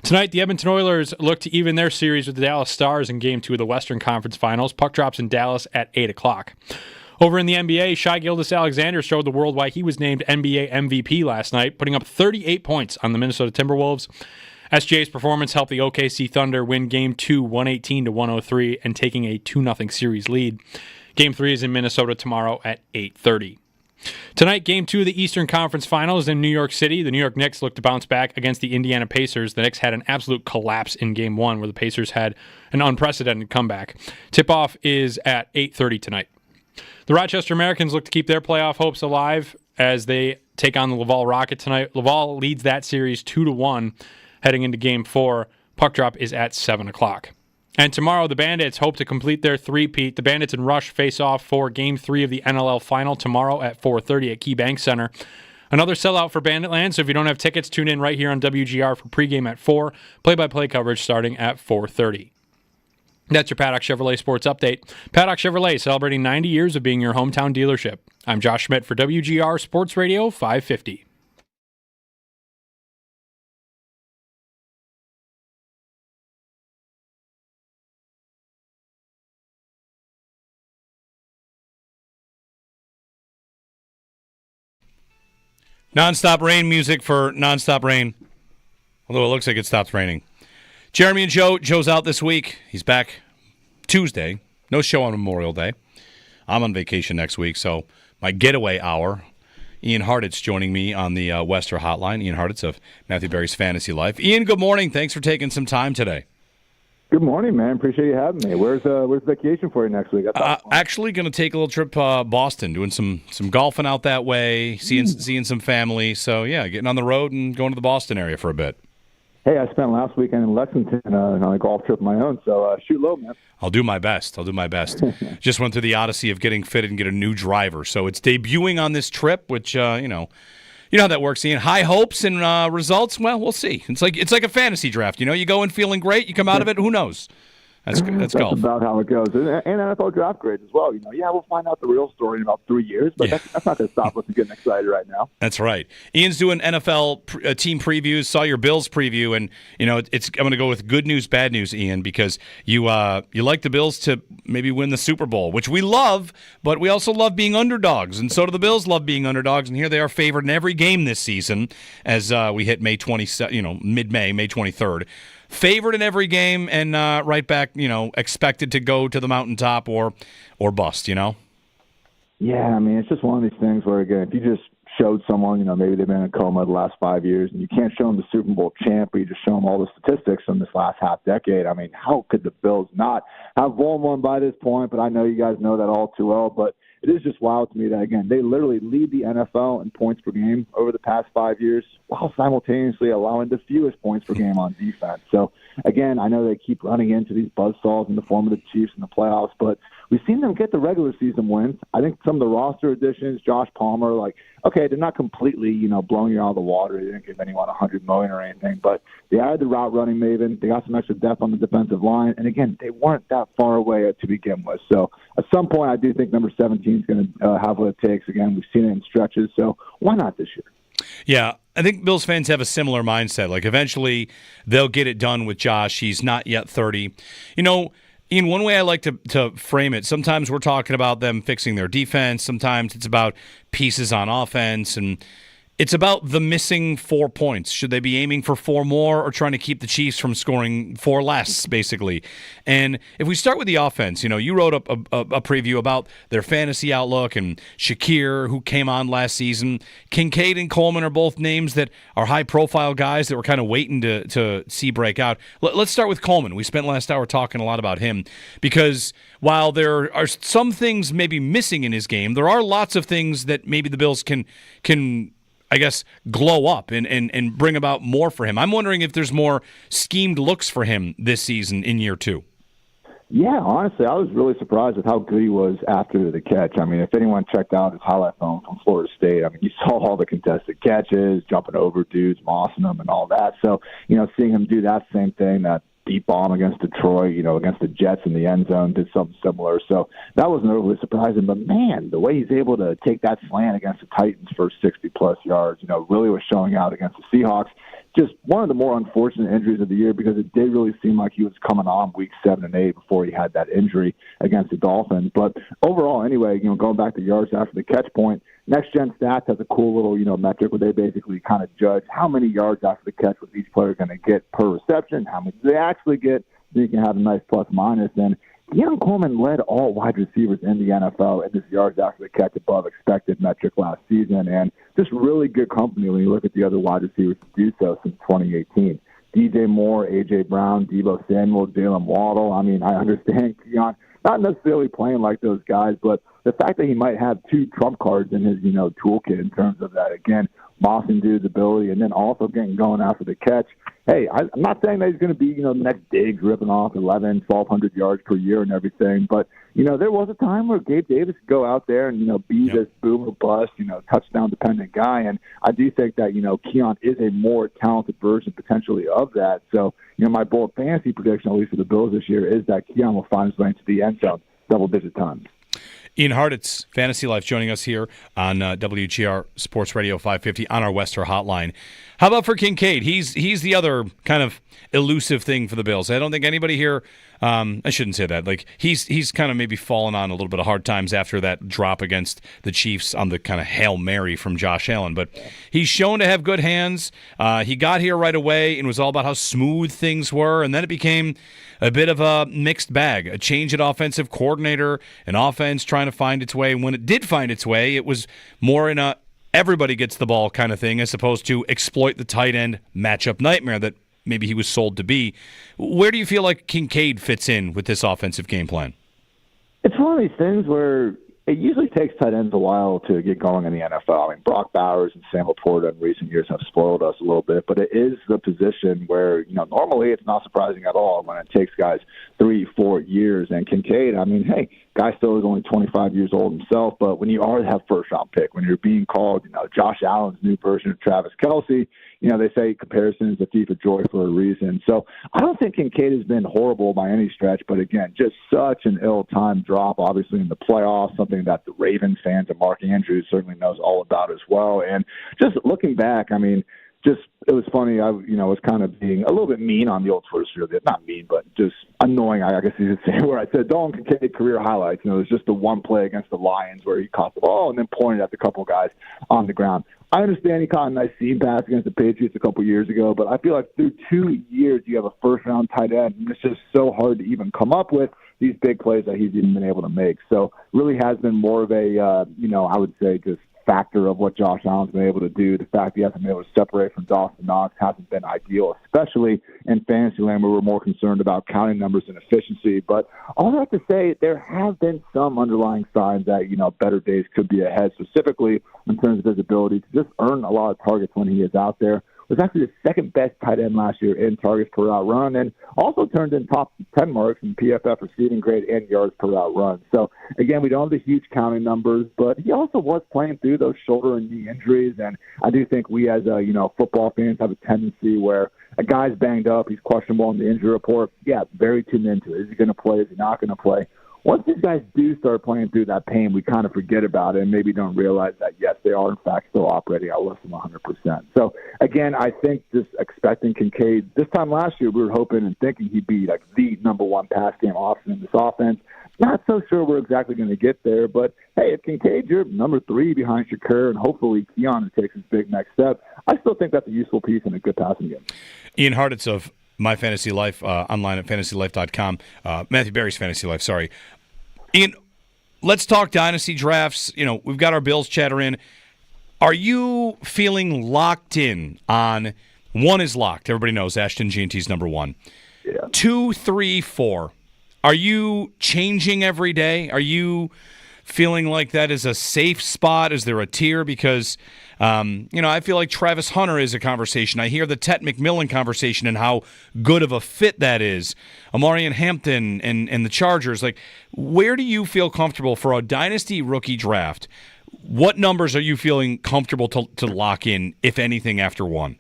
Tonight, the Edmonton Oilers look to even their series with the Dallas Stars in Game 2 of the Western Conference Finals. Puck drops in Dallas at 8 o'clock. Over in the NBA, Shai Gilgeous-Alexander showed the world why he was named NBA MVP last night, putting up 38 points on the Minnesota Timberwolves. SGA's performance helped the OKC Thunder win Game 2 118-103 and taking a 2-0 series lead. Game 3 is in Minnesota tomorrow at 8:30. Tonight, Game 2 of the Eastern Conference Finals in New York City. The New York Knicks look to bounce back against the Indiana Pacers. The Knicks had an absolute collapse in Game 1 where the Pacers had an unprecedented comeback. Tip-off is at 8:30 tonight. The Rochester Americans look to keep their playoff hopes alive as they take on the Laval Rocket tonight. Laval leads that series 2-1 heading into Game 4. Puck drop is at 7 o'clock. And tomorrow, the Bandits hope to complete their three-peat. The Bandits and Rush face off for Game 3 of the NLL Final tomorrow at 4:30 at KeyBank Center. Another sellout for Banditland, so if you don't have tickets, tune in right here on WGR for pregame at 4, play-by-play coverage starting at 4:30. That's your Paddock Chevrolet Sports Update. Paddock Chevrolet, celebrating 90 years of being your hometown dealership. I'm Josh Schmidt for WGR Sports Radio 550. Nonstop rain music for nonstop rain. Although it looks like it stops raining. Jeremy and Joe. Joe's out this week. He's back Tuesday. No show on Memorial Day. I'm on vacation next week, so my getaway hour. Ian Hartitz joining me on the Wester Hotline. Ian Hartitz of Matthew Berry's Fantasy Life. Ian, good morning. Thanks for taking some time today. Good morning, man. Appreciate you having me. Where's vacation for you next week? Actually, going to take a little trip Boston, doing some golfing out that way, seeing some family. So yeah, getting on the road and going to the Boston area for a bit. Hey, I spent last weekend in Lexington on a golf trip of my own. So shoot low, man. I'll do my best. Just went through the odyssey of getting fitted and get a new driver. So it's debuting on this trip, which you know how that works, Ian. High hopes and results. Well, we'll see. It's like a fantasy draft. You go in feeling great, you come out of it. Who knows? That's golf. That's about how it goes. And NFL draft grades as well. We'll find out the real story in about 3 years, but that's not going to stop us from getting excited right now. That's right. Ian's doing NFL team previews. Saw your Bills preview, and I'm going to go with good news, bad news, Ian, because you like the Bills to maybe win the Super Bowl, which we love, but we also love being underdogs, and so do the Bills love being underdogs. And here they are favored in every game this season as we hit May 20, mid-May, May 23rd. Favored in every game and right back, expected to go to the mountaintop or bust, Yeah, I mean, it's just one of these things where, again, if you just showed someone, maybe they've been in a coma the last 5 years, and you can't show them the Super Bowl champ, but you just show them all the statistics from this last half decade. I mean, how could the Bills not have won one by this point? But I know you guys know that all too well, but it is just wild to me that, again, they literally lead the NFL in points per game over the past 5 years while simultaneously allowing the fewest points per game on defense. So, again, I know they keep running into these buzzsaws in the form of the Chiefs in the playoffs, but we've seen them get the regular season wins. I think some of the roster additions, Josh Palmer, okay, they're not completely, blowing you out of the water. They didn't give anyone $100 million or anything, but they added the route running maven. They got some extra depth on the defensive line, and again, they weren't that far away to begin with. So at some point, I do think number 17 is going to have what it takes. Again, we've seen it in stretches, so why not this year? Yeah, I think Bills fans have a similar mindset. Eventually, they'll get it done with Josh. He's not yet 30. Ian, one way I like to frame it, sometimes we're talking about them fixing their defense. Sometimes it's about pieces on offense, and it's about the missing 4 points. Should they be aiming for 4 more or trying to keep the Chiefs from scoring 4 less, basically? And if we start with the offense, you wrote up a preview about their fantasy outlook and Shakir, who came on last season. Kincaid and Coleman are both names that are high-profile guys that we're kind of waiting to see break out. Let's start with Coleman. We spent last hour talking a lot about him because while there are some things maybe missing in his game, there are lots of things that maybe the Bills can I guess, glow up and bring about more for him. I'm wondering if there's more schemed looks for him this season in year 2. Yeah, honestly, I was really surprised with how good he was after the catch. I mean, if anyone checked out his highlight film from Florida State, I mean, you saw all the contested catches, jumping over dudes, mossing them, and all that. So, seeing him do that same thing, that deep bomb against Detroit, against the Jets in the end zone, did something similar. So that wasn't overly surprising. But, man, the way he's able to take that slant against the Titans for 60-plus yards, really was showing out against the Seahawks. Just one of the more unfortunate injuries of the year because it did really seem like he was coming on week 7 and 8 before he had that injury against the Dolphins. But overall, anyway, going back to yards after the catch point, Next Gen Stats has a cool little, metric where they basically kind of judge how many yards after the catch was each player going to get per reception, how many they actually get, so you can have a nice plus minus. And Keon Coleman led all wide receivers in the NFL in this yards after the catch above expected metric last season, and just really good company when you look at the other wide receivers to do so since 2018. DJ Moore, A.J. Brown, Deebo Samuel, Jalen Waddle. I mean, I understand Keon not necessarily playing like those guys, but the fact that he might have 2 trump cards in his, toolkit in terms of that, again, mossing dude's ability and then also getting going after the catch. Hey, I'm not saying that he's going to be, the next Diggs ripping off 1,200 yards per year and everything, but, there was a time where Gabe Davis could go out there and, be this boom or bust, touchdown-dependent guy, and I do think that, Keon is a more talented version potentially of that. So, my bold fantasy prediction, at least for the Bills this year, is that Keon will find his way into the end zone double-digit times. Ian Hartitz, Fantasy Life, joining us here on WGR Sports Radio 550 on our Wester hotline. How about for Kincaid? He's the other kind of elusive thing for the Bills. I don't think anybody here, I shouldn't say that. Like he's kind of maybe fallen on a little bit of hard times after that drop against the Chiefs on the kind of Hail Mary from Josh Allen. But he's shown to have good hands. He got here right away and was all about how smooth things were, and then it became a bit of a mixed bag, a change at offensive coordinator, an offense trying to find its way. And when it did find its way, it was more in a everybody gets the ball kind of thing as opposed to exploit the tight end matchup nightmare that maybe he was sold to be. Where do you feel like Kincaid fits in with this offensive game plan? It's one of these things where it usually takes tight ends a while to get going in the NFL. I mean, Brock Bowers and Sam Laporta in recent years have spoiled us a little bit, but it is the position where, normally it's not surprising at all when it takes guys 3-4 years. And Kincaid, I mean, hey, guy still is only 25 years old himself, but when you are that first-round pick, when you're being called, Josh Allen's new version of Travis Kelce, they say comparison is a thief of joy for a reason. So I don't think Kincaid has been horrible by any stretch, but again, just such an ill-timed drop, obviously in the playoffs, something that the Ravens fans and Mark Andrews certainly knows all about as well. And just looking back, I mean, it was funny. I was kind of being a little bit mean on the old Twitter sphere. Not mean, but just annoying, I guess you could say, where I said, Dalton Kincaid career highlights. It was just the one play against the Lions where he caught the ball and then pointed at the couple guys on the ground. I understand he caught a nice seam pass against the Patriots a couple years ago, but I feel like through 2 years you have a first-round tight end, and it's just so hard to even come up with these big plays that he's even been able to make. So really has been more of a, I would say just factor of what Josh Allen's been able to do. The fact he hasn't been able to separate from Dawson Knox hasn't been ideal, especially in fantasy land where we're more concerned about counting numbers and efficiency. But all that to say, there have been some underlying signs that, better days could be ahead, specifically in terms of his ability to just earn a lot of targets when he is out there. Was actually the second best tight end last year in targets per route run, and also turned in top 10 marks in PFF receiving grade and yards per route run. So again, we don't have the huge counting numbers, but he also was playing through those shoulder and knee injuries, and I do think we as football fans have a tendency where a guy's banged up, he's questionable on the injury report. Yeah, very tuned into it. Is he going to play? Is he not going to play? Once these guys do start playing through that pain, we kind of forget about it and maybe don't realize that, yes, they are, in fact, still operating at less than 100%. So, again, I think just expecting Kincaid, this time last year, we were hoping and thinking he'd be like the number one pass game option in this offense. Not so sure we're exactly going to get there, but, hey, if Kincaid, you're number 3 behind Shakur and hopefully Keon takes his big next step, I still think that's a useful piece in a good passing game. Ian Hartitz of My Fantasy Life, online at fantasylife.com. Matthew Berry's Fantasy Life, sorry. Ian, let's talk dynasty drafts. We've got our Bills chatter in. Are you feeling locked in on, 1 is locked, everybody knows Ashton G&T's number 1. Yeah. 2, 3, 4. Are you changing every day? Are you feeling like that is a safe spot? Is there a tier? Because, I feel like Travis Hunter is a conversation. I hear the Tet McMillan conversation and how good of a fit that is. Amari and Hampton and the Chargers. Like, where do you feel comfortable for a dynasty rookie draft? What numbers are you feeling comfortable to lock in, if anything, after one?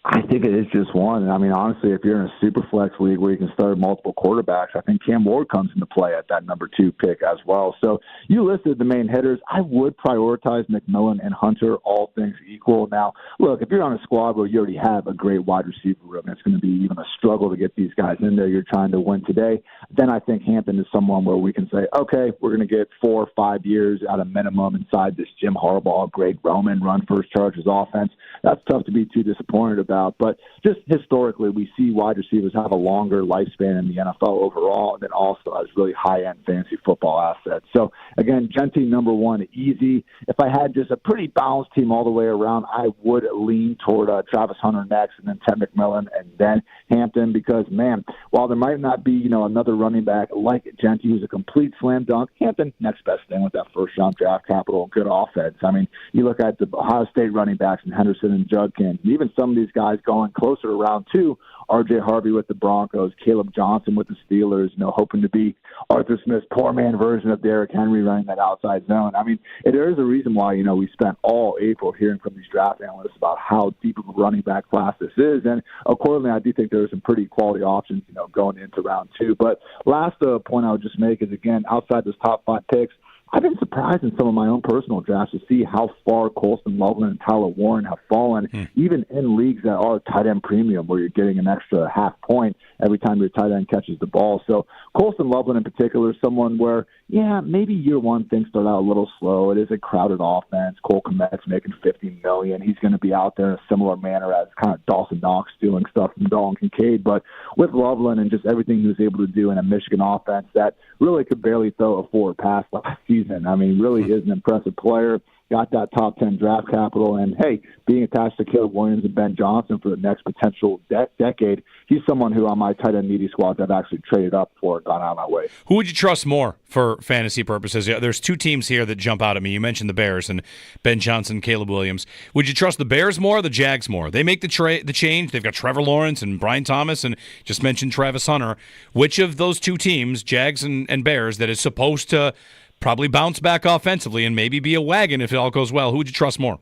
I think it is just one. I mean, honestly, if you're in a super flex league where you can start multiple quarterbacks, I think Cam Ward comes into play at that number 2 pick as well. So you listed the main hitters. I would prioritize McMillan and Hunter, all things equal. Now, look, if you're on a squad where you already have a great wide receiver room, it's going to be even a struggle to get these guys in there. You're trying to win today. Then I think Hampton is someone where we can say, okay, we're going to get 4 or 5 years at a minimum inside this Jim Harbaugh, Greg Roman, run first Chargers offense. That's tough to be too disappointed about. But just historically, we see wide receivers have a longer lifespan in the NFL overall, and then also has really high-end fantasy football assets. So, again, Gentry, number 1, easy. If I had just a pretty balanced team all the way around, I would lean toward Travis Hunter next, and then Ted McMillan, and then Hampton, because, man, while there might not be, another running back like Gentry who's a complete slam dunk, Hampton, next best thing with that first-round draft capital, good offense. I mean, you look at the Ohio State running backs and Henderson and Judkins, and even some of these guys going closer to round 2, R.J. Harvey with the Broncos, Caleb Johnson with the Steelers, hoping to be Arthur Smith's poor man version of Derrick Henry running that outside zone. I mean, there is a reason why, we spent all April hearing from these draft analysts about how deep of a running back class this is. And accordingly, I do think there are some pretty quality options, going into round 2. But last point I would just make is, again, outside those top 5 picks, I've been surprised in some of my own personal drafts to see how far Colston Loveland and Tyler Warren have fallen, even in leagues that are tight end premium, where you're getting an extra half point every time your tight end catches the ball. So Colston Loveland in particular is someone where, maybe year 1 things start out a little slow. It is a crowded offense. Cole Kmet's making $50 million. He's going to be out there in a similar manner as kind of Dawson Knox doing stuff from Dalton Kincaid. But with Loveland and just everything he was able to do in a Michigan offense that really could barely throw a forward pass last season. I mean, really is an impressive player. Got that top 10 draft capital, and hey, being attached to Caleb Williams and Ben Johnson for the next potential decade, he's someone who on my tight end needy squad I've actually traded up for and gone out of my way. Who would you trust more for fantasy purposes? There's 2 teams here that jump out at me. You mentioned the Bears and Ben Johnson, Caleb Williams. Would you trust the Bears more or the Jags more? They make the change. They've got Trevor Lawrence and Brian Thomas, and just mentioned Travis Hunter. Which of those 2 teams, Jags and Bears, that is supposed to probably bounce back offensively and maybe be a wagon if it all goes well, who would you trust more?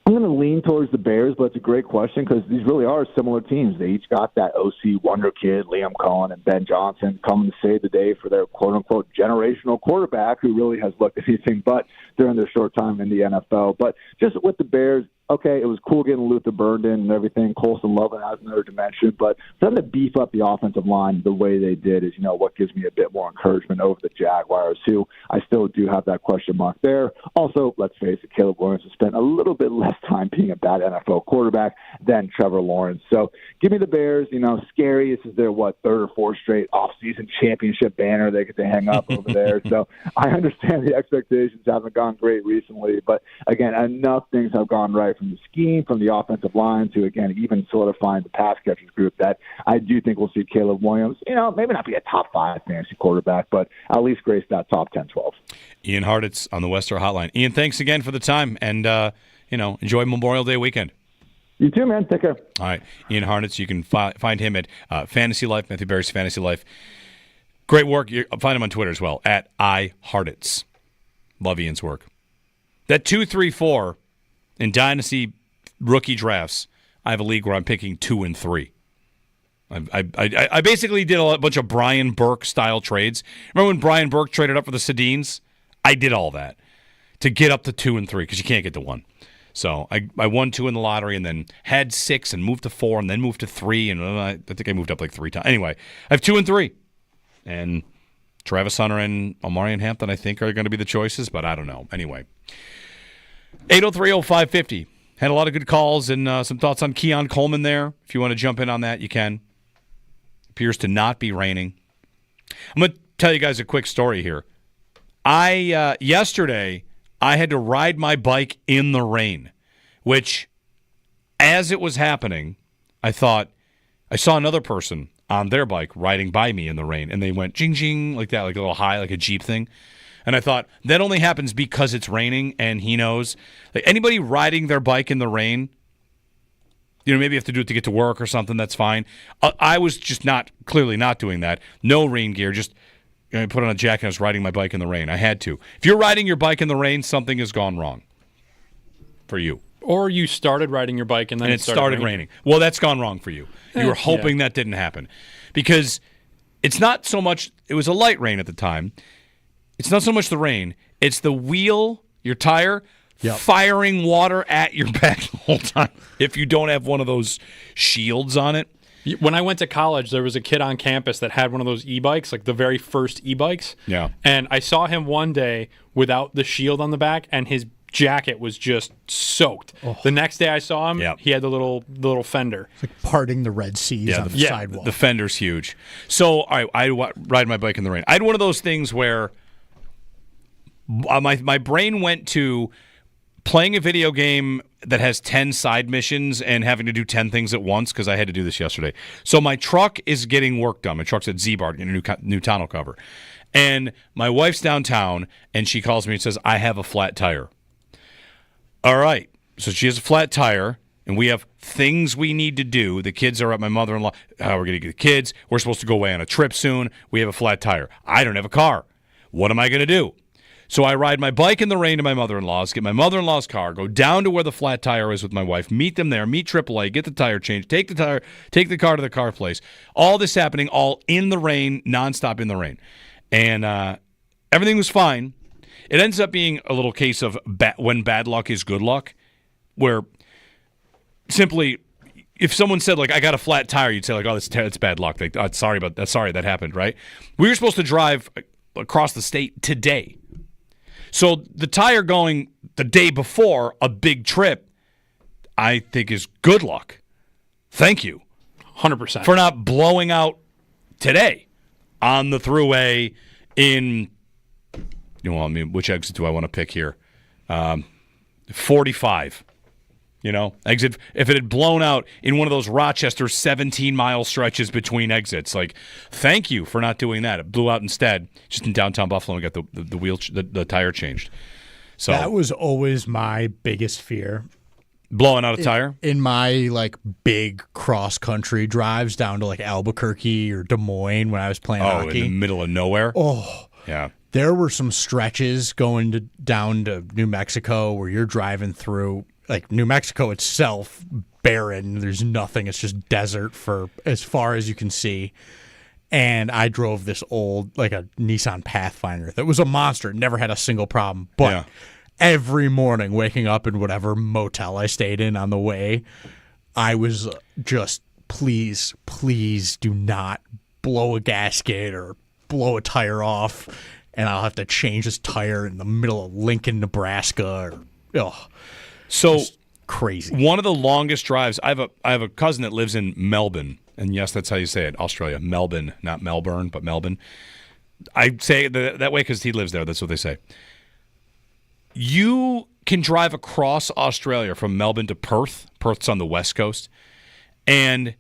I'm going to lean towards the Bears, but it's a great question because these really are similar teams. They each got that OC wonder kid, Liam Cohen and Ben Johnson, coming to save the day for their quote-unquote generational quarterback who really has looked anything but during their short time in the NFL. But just with the Bears, okay, it was cool getting Luther Burden and everything. Colston Loveland has another dimension, but for them to beef up the offensive line the way they did is, what gives me a bit more encouragement over the Jaguars, who I still do have that question mark there. Also, let's face it, Caleb Williams has spent a little bit less time being a bad NFL quarterback than Trevor Lawrence. So give me the Bears. Scary. This is their, 3rd or 4th straight off-season championship banner they get to hang up over there. So I understand the expectations haven't gone great recently, but again, enough things have gone right from the scheme, from the offensive line to, again, even solidifying the pass catchers group that I do think we'll see Caleb Williams, maybe not be a top 5 fantasy quarterback, but at least grace that top 10, 12. Ian Hartitz on the Wester Hotline. Ian, thanks again for the time, and, enjoy Memorial Day weekend. You too, man. Take care. All right. Ian Hartitz, you can find him at Fantasy Life, Matthew Berry's Fantasy Life. Great work. Find him on Twitter as well, at iHartitz. Love Ian's work. That 2-3-4 in Dynasty rookie drafts, I have a league where I'm picking 2 and 3. I basically did a bunch of Brian Burke-style trades. Remember when Brian Burke traded up for the Sedins? I did all that to get up to 2 and 3 because you can't get to 1. So I won 2 in the lottery and then had 6 and moved to 4 and then moved to 3. And I think I moved up like 3 times. Anyway, I have 2 and 3. And Travis Hunter and Amari and Hampton, I think, are going to be the choices, but I don't know. Anyway, 803-0550. Had a lot of good calls and some thoughts on Keon Coleman there. If you want to jump in on that, you can. Appears to not be raining. I'm going to tell you guys a quick story here. Yesterday, I had to ride my bike in the rain, which, as it was happening, I thought, I saw another person on their bike riding by me in the rain, and they went jing jing like that, like a little high, like a Jeep thing. And I thought that only happens because it's raining, and he knows. Like anybody riding their bike in the rain, maybe you have to do it to get to work or something. That's fine. I was just clearly not doing that. No rain gear, just put on a jacket. I was riding my bike in the rain. I had to. If you're riding your bike in the rain, something has gone wrong for you. Or you started riding your bike and then it started raining. Well, that's gone wrong for you. You were hoping that didn't happen. Because it's not so much, it was a light rain at the time. It's not so much the rain. It's the wheel, your tire, firing water at your back the whole time if you don't have one of those shields on it. When I went to college, there was a kid on campus that had one of those e-bikes, like the very first e-bikes. Yeah. And I saw him one day without the shield on the back, and his jacket was just soaked. Oh. The next day I saw him, he had the little fender. It's like parting the Red Seas on the sidewalk. The fender's huge. So I ride my bike in the rain. I had one of those things where my brain went to playing a video game that has 10 side missions and having to do 10 things at once, because I had to do this yesterday. So my truck is getting work done. My truck's at Z-Bar, getting a new tonneau cover. And my wife's downtown, and she calls me and says, I have a flat tire. All right. So she has a flat tire, and we have things we need to do. The kids are at my mother-in-law. We're going to get the kids. We're supposed to go away on a trip soon. We have a flat tire. I don't have a car. What am I going to do? So I ride my bike in the rain to my mother-in-law's, get my mother-in-law's car, go down to where the flat tire is with my wife, meet them there, meet AAA, get the tire changed, take the car to the car place. All this happening all in the rain, nonstop in the rain. And everything was fine. It ends up being a little case of when bad luck is good luck, where simply if someone said, like, I got a flat tire, you'd say, like, oh, that's bad luck. Like, sorry that happened, right? We were supposed to drive across the state today. So the tire going the day before a big trip, I think, is good luck. Thank you. 100%. For not blowing out today on the thruway in, which exit do I want to pick here? 45. Exit. If it had blown out in one of those Rochester 17-mile stretches between exits, like, thank you for not doing that. It blew out instead, just in downtown Buffalo, and got the wheel, the tire changed. So that was always my biggest fear. Blowing out a tire? In my big cross country drives down to Albuquerque or Des Moines when I was playing hockey. In the middle of nowhere? Oh. Yeah. There were some stretches going down to New Mexico where you're driving through. New Mexico itself, barren. There's nothing. It's just desert for as far as you can see. And I drove this old, a Nissan Pathfinder that was a monster. Never had a single problem. But every morning, waking up in whatever motel I stayed in on the way, I was just, please do not blow a gasket or blow a tire off, and I'll have to change this tire in the middle of Lincoln, Nebraska. So crazy. One of the longest drives. I have a cousin that lives in Melbourne, and yes, that's how you say it, Australia. Melbourne, not Melbourne, but Melbourne. I say it that way because he lives there. That's what they say. You can drive across Australia from Melbourne to Perth. Perth's on the west coast, and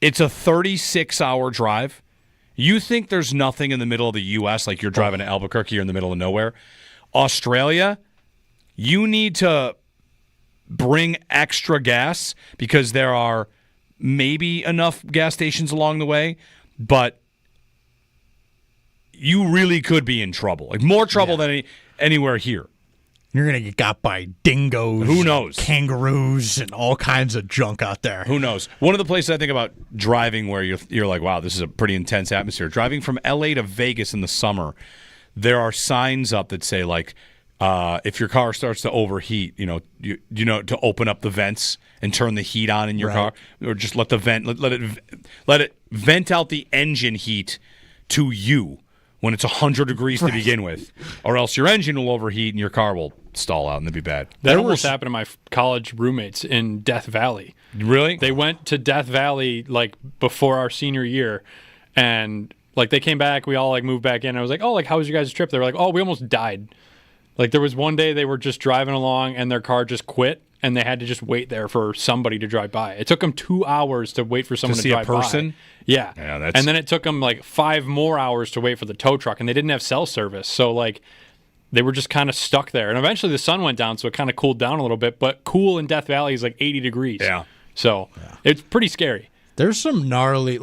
it's a 36-hour drive. You think there's nothing in the middle of the U.S., like you're driving to Albuquerque or in the middle of nowhere. Australia, you need to bring extra gas because there are maybe enough gas stations along the way, but you really could be in trouble. More trouble than anywhere here. You're going to get got by dingoes. Who knows? Kangaroos and all kinds of junk out there. Who knows? One of the places I think about driving where you're like, wow, this is a pretty intense atmosphere. Driving from L.A. to Vegas in the summer, there are signs up that say, if your car starts to overheat, to open up the vents and turn the heat on in your car, or just let it vent out the engine heat to you when it's 100 degrees to begin with, or else your engine will overheat and your car will stall out and it'd be bad. That almost happened to my college roommates in Death Valley. Really? They went to Death Valley before our senior year, and they came back. We all moved back in. I was like, oh, how was your guys' trip? They were like, oh, we almost died. There was one day they were just driving along and their car just quit and they had to just wait there for somebody to drive by. It took them 2 hours to wait for someone to see drive a person? by. Yeah. Yeah, and then it took them like 5 more hours to wait for the tow truck, and they didn't have cell service. So, like, they were just kind of stuck there. And eventually the sun went down, so it kind of cooled down a little bit. But cool in Death Valley is like 80 degrees. Yeah. So it's pretty scary. There's some gnarly,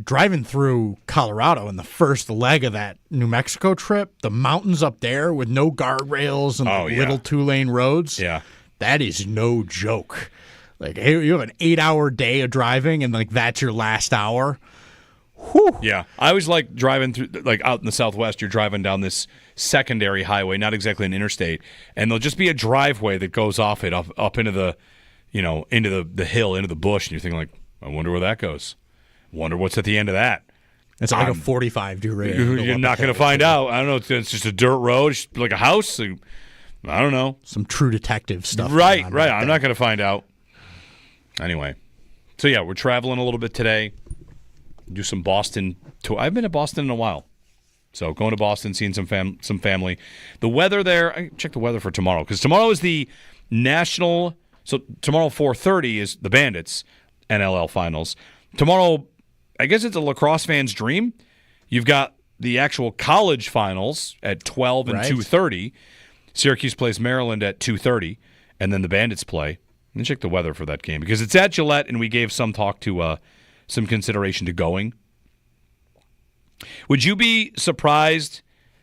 driving through Colorado in the first leg of that New Mexico trip, the mountains up there with no guardrails and little 2-lane roads. Yeah. That is no joke. Like, hey, you have an 8-hour day of driving and that's your last hour. Whew. Yeah. I always like driving through, out in the Southwest, you're driving down this secondary highway, not exactly an interstate, and there'll just be a driveway that goes off it up into the, into the hill, into the bush, and you're thinking I wonder where that goes. Wonder what's at the end of that. It's like a 45 derail. You're not going to find out. I don't know. It's just a dirt road, it's like a house. I don't know. Some True Detective stuff. Right. I'm not going to find out. Anyway. So, yeah, we're traveling a little bit today. Do some Boston tour. I've been to Boston in a while. So, going to Boston, seeing some family. The weather there, I checked the weather for tomorrow, because tomorrow is the national. So, tomorrow 4:30 is the Bandits NLL Finals. Tomorrow, I guess it's a lacrosse fan's dream. You've got the actual college finals at 12 and 2:30. Syracuse plays Maryland at 2:30, and then the Bandits play. Let me check the weather for that game, because it's at Gillette, and we gave some talk to some consideration to going. Would you be surprised?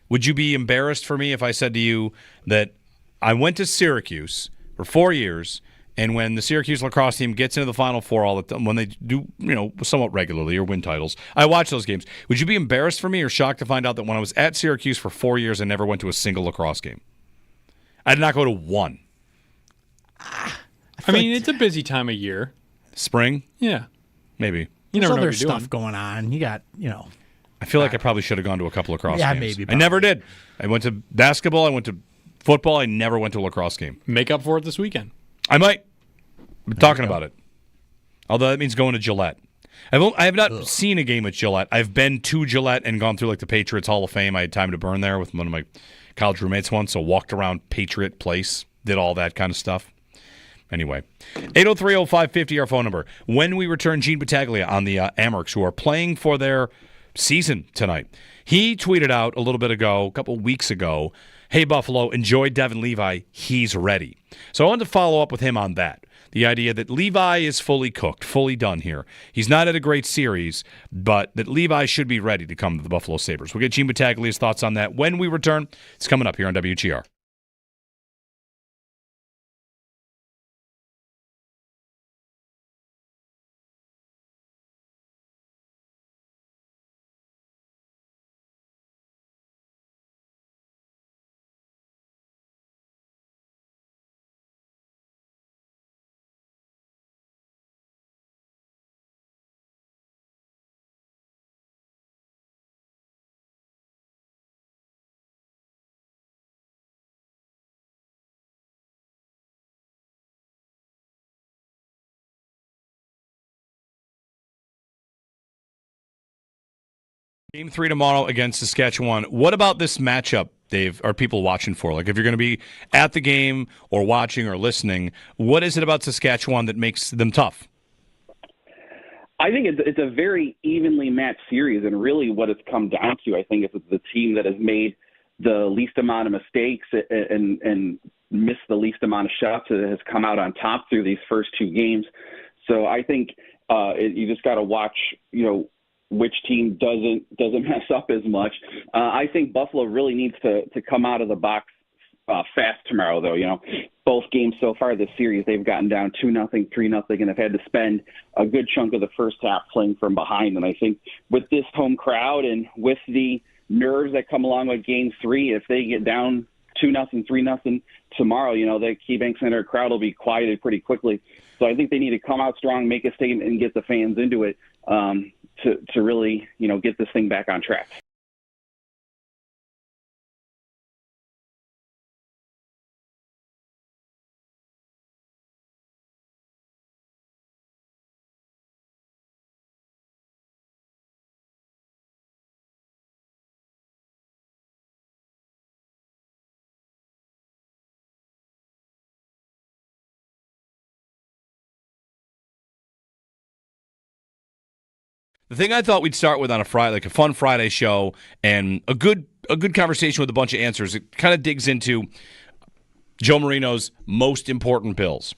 Would you be embarrassed for me if I said to you that I went to Syracuse for 4 years, and when the Syracuse lacrosse team gets into the Final Four all the time, when they do, somewhat regularly or win titles, I watch those games. Would you be embarrassed for me or shocked to find out that when I was at Syracuse for 4 years, I never went to a single lacrosse game? I did not go to one. I mean, it's a busy time of year. Spring? Yeah. Maybe. You There's never know other what you're stuff doing. going on. You got, I feel like I probably should have gone to a couple of lacrosse Yeah, games. maybe, I never did. I went to basketball. I went to football. I never went to a lacrosse game. Make up for it this weekend. I might. I'm talking about it. Although that means going to Gillette. I have not seen a game at Gillette. I've been to Gillette and gone through the Patriots Hall of Fame. I had time to burn there with one of my college roommates once, so walked around Patriot Place, did all that kind of stuff. Anyway, 803-0550, our phone number. When we return, Gene Battaglia on the Amherst, who are playing for their season tonight. He tweeted out a little bit ago, a couple weeks ago, hey, Buffalo, enjoy Devin Levi. He's ready. So I wanted to follow up with him on that. The idea that Levi is fully cooked, fully done here. He's not at a great series, but that Levi should be ready to come to the Buffalo Sabres. We'll get Gene Battaglia's thoughts on that when we return. It's coming up here on WGR. Game 3 tomorrow against Saskatchewan. What about this matchup, Dave, are people watching for? If you're going to be at the game or watching or listening, what is it about Saskatchewan that makes them tough? I think it's a very evenly matched series, and really what it's come down to, I think, is it's the team that has made the least amount of mistakes and missed the least amount of shots that has come out on top through these first two games. So I think you just got to watch, which team doesn't mess up as much. I think Buffalo really needs to come out of the box fast tomorrow, though. Both games so far this series, they've gotten down 2-0, 3-0, and have had to spend a good chunk of the first half playing from behind. And I think with this home crowd and with the nerves that come along with Game 3, if they get down 2-0, 3-0 tomorrow, the KeyBank Center crowd will be quieted pretty quickly. So I think they need to come out strong, make a statement, and get the fans into it. To really, get this thing back on track. the thing I thought we'd start with on a Friday, like a fun Friday show, and a good conversation with a bunch of answers. It kind of digs into Joe Marino's most important Bills.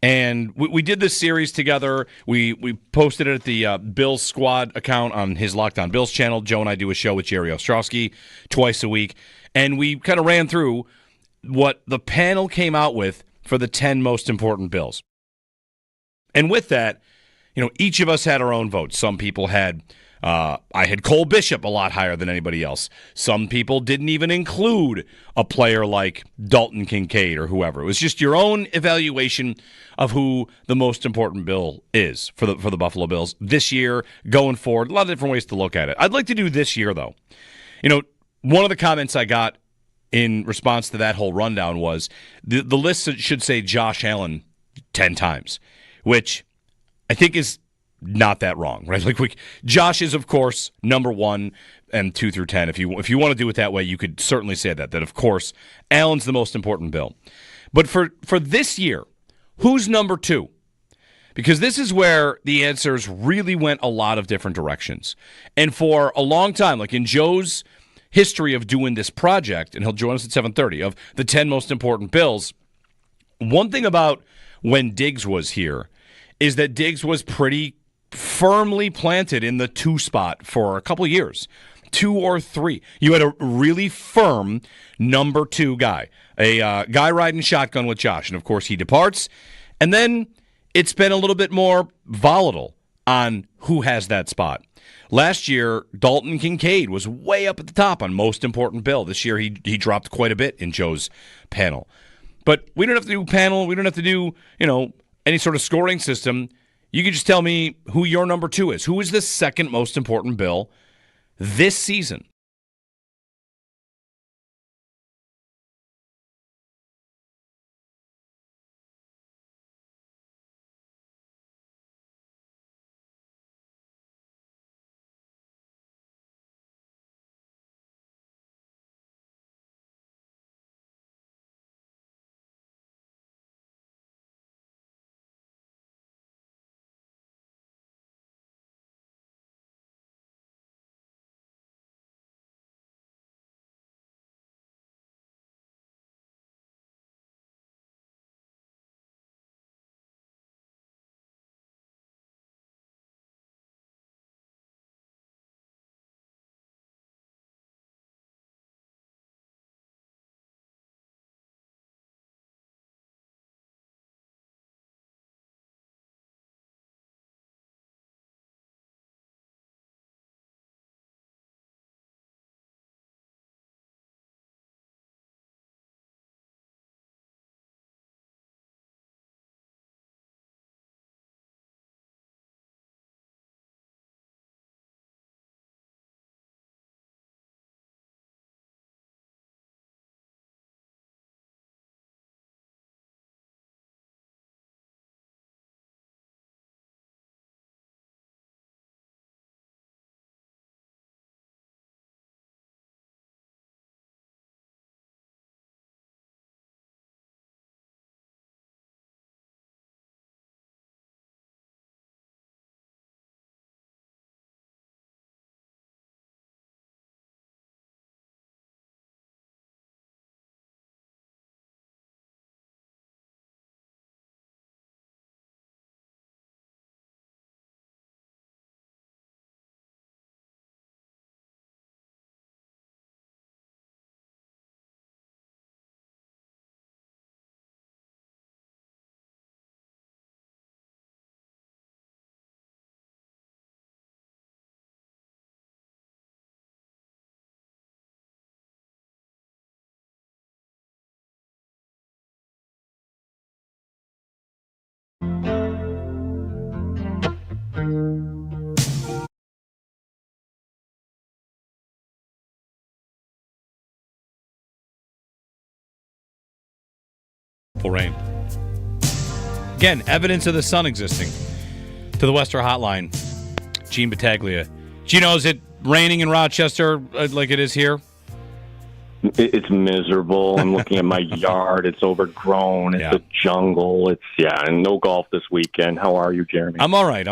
And we did this series together. We posted it at the Bills Squad account on his Locked On Bills channel. Joe and I do a show with Jerry Ostrowski twice a week. And we kind of ran through what the panel came out with for the 10 most important Bills. And with that, each of us had our own votes. Some people had, I had Cole Bishop a lot higher than anybody else. Some people didn't even include a player like Dalton Kincaid or whoever. It was just your own evaluation of who the most important Bill is for the Buffalo Bills this year, going forward. A lot of different ways to look at it. I'd like to do this year, though. One of the comments I got in response to that whole rundown was the list should say Josh Allen 10 times, which I think is not that wrong, right? Josh is, of course, number 1 and 2 through 10. If you want to do it that way, you could certainly say that of course, Allen's the most important Bill. But for this year, who's number 2? Because this is where the answers really went a lot of different directions. And for a long time, like in Joe's history of doing this project, and he'll join us at 7:30, of the 10 most important Bills, one thing about when Diggs was here is that Diggs was pretty firmly planted in the 2 spot for a couple of years, 2 or 3. You had a really firm number 2 guy, a guy riding shotgun with Josh, and of course he departs. And then it's been a little bit more volatile on who has that spot. Last year, Dalton Kincaid was way up at the top on most important Bill. This year he dropped quite a bit in Joe's panel. But we don't have to do panel. We don't have to do, any sort of scoring system. You can just tell me who your number 2 is. Who is the second most important Bill this season? Rain. Again, evidence of the sun existing. To the Western Hotline, Gene Battaglia. Gino, is it raining in Rochester like it is here? It's miserable. I'm looking at my yard. It's overgrown. It's a jungle. And no golf this weekend. How are you, Jeremy? I'm all right.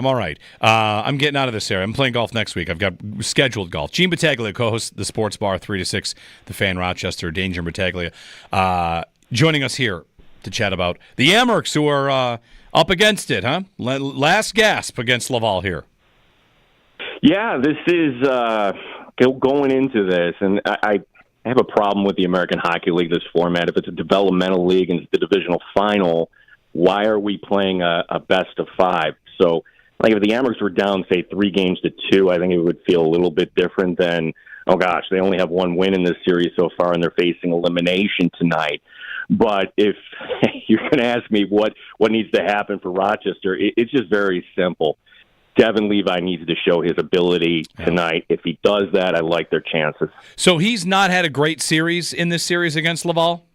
I'm getting out of this area. I'm playing golf next week. I've got scheduled golf. Gene Battaglia, co-host the Sports Bar 3 to 6, the Fan Rochester, Danger Battaglia, joining us here to chat about the Amherst, who are up against it, huh? Last gasp against Laval here. Yeah, this is going into this, and I have a problem with the American Hockey League, this format. If it's a developmental league and it's the divisional final, why are we playing a best of 5? So, like, if the Amherst were down, say, 3-2, I think it would feel a little bit different than, oh, gosh, they only have one win in this series so far, and they're facing elimination tonight. But if you're going to ask me what needs to happen for Rochester, it's just very simple. Devin Levi needs to show his ability tonight. If he does that, I like their chances. So he's not had a great series in this series against Laval?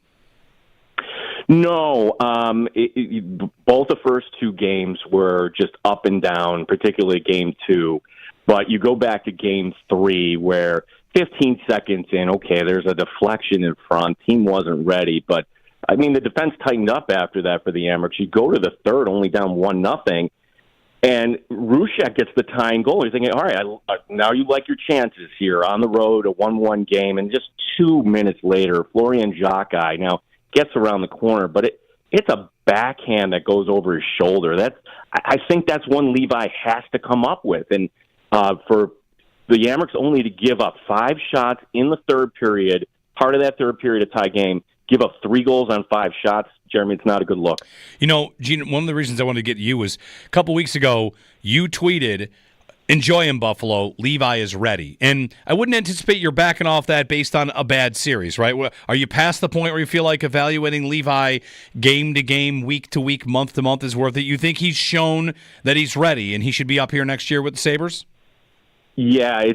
No. Both the first 2 games were just up and down, particularly Game 2. But you go back to Game 3 where 15 seconds in, okay, there's a deflection in front. Team wasn't ready. But, I mean, the defense tightened up after that for the Amherst. You go to the third, only down 1-0. And Rushek gets the tying goal. You're thinking, all right, now you like your chances here on the road, a 1-1 game. And just 2 minutes later, Florian Jacques now gets around the corner, but it's a backhand that goes over his shoulder. I think that's one Levi has to come up with. And for the Amherst only to give up 5 shots in the third period, part of that third period, a tie game, give up 3 goals on 5 shots, Jeremy, it's not a good look. You know, Gene, one of the reasons I wanted to get you was a couple weeks ago, you tweeted, enjoy him, Buffalo, Levi is ready. And I wouldn't anticipate you're backing off that based on a bad series, right? Are you past the point where you feel like evaluating Levi game to game, week to week, month to month is worth it? You think he's shown that he's ready and he should be up here next year with the Sabres? Yeah, is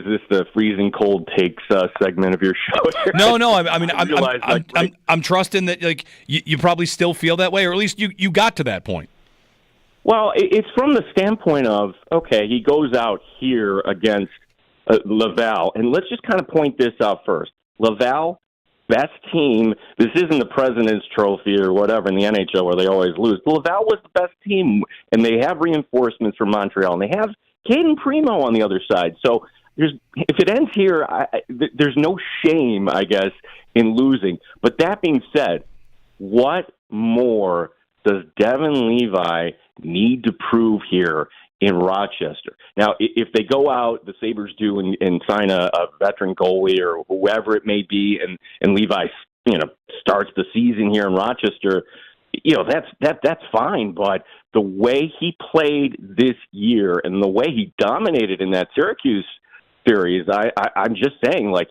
this the freezing cold takes segment of your show? No. I'm trusting that like you probably still feel that way, or at least you got to that point. Well, it's from the standpoint of, okay, he goes out here against Laval, and let's just kind of point this out first. Laval, best team. This isn't the President's Trophy or whatever in the NHL where they always lose. Laval was the best team, and they have reinforcements from Montreal, and they have Caden Primo on the other side. So if it ends here, there's no shame, I guess, in losing. But that being said, what more does Devin Levi need to prove here in Rochester? Now, if they go out, the Sabres do, and sign a veteran goalie or whoever it may be, and Levi, starts the season here in Rochester, that's fine. But the way he played this year and the way he dominated in that Syracuse series, I'm just saying, like,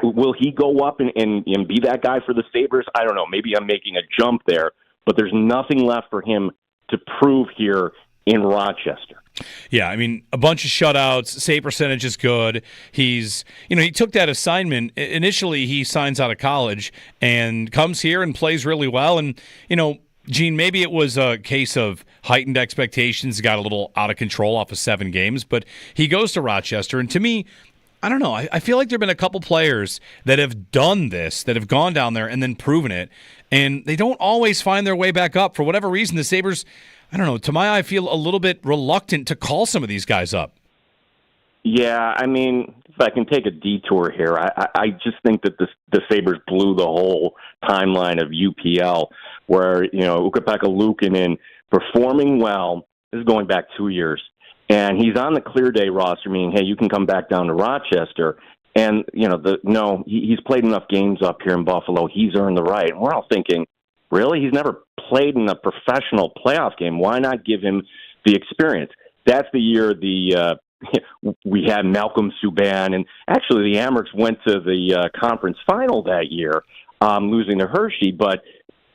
will he go up and be that guy for the Sabres? I don't know. Maybe I'm making a jump there, but there's nothing left for him to prove here in Rochester. Yeah, I mean, a bunch of shutouts, save percentage is good. He took that assignment. Initially, he signs out of college and comes here and plays really well. And, Gene, maybe it was a case of heightened expectations, got a little out of control off of 7 games, but he goes to Rochester. And to me, I don't know, I feel like there have been a couple players that have done this, that have gone down there and then proven it, and they don't always find their way back up. For whatever reason, the Sabres, I don't know, to my eye, I feel a little bit reluctant to call some of these guys up. Yeah, I mean, if I can take a detour here, I just think that the Sabres blew the whole timeline of UPL, where, Ukko-Pekka Luukkonen performing well. This is going back 2 years. And he's on the clear day roster, meaning, hey, you can come back down to Rochester. And, he's played enough games up here in Buffalo. He's earned the right. And we're all thinking, really? He's never played in a professional playoff game. Why not give him the experience? That's the year we had Malcolm Subban. And actually, the Amherst went to the conference final that year, losing to Hershey. But,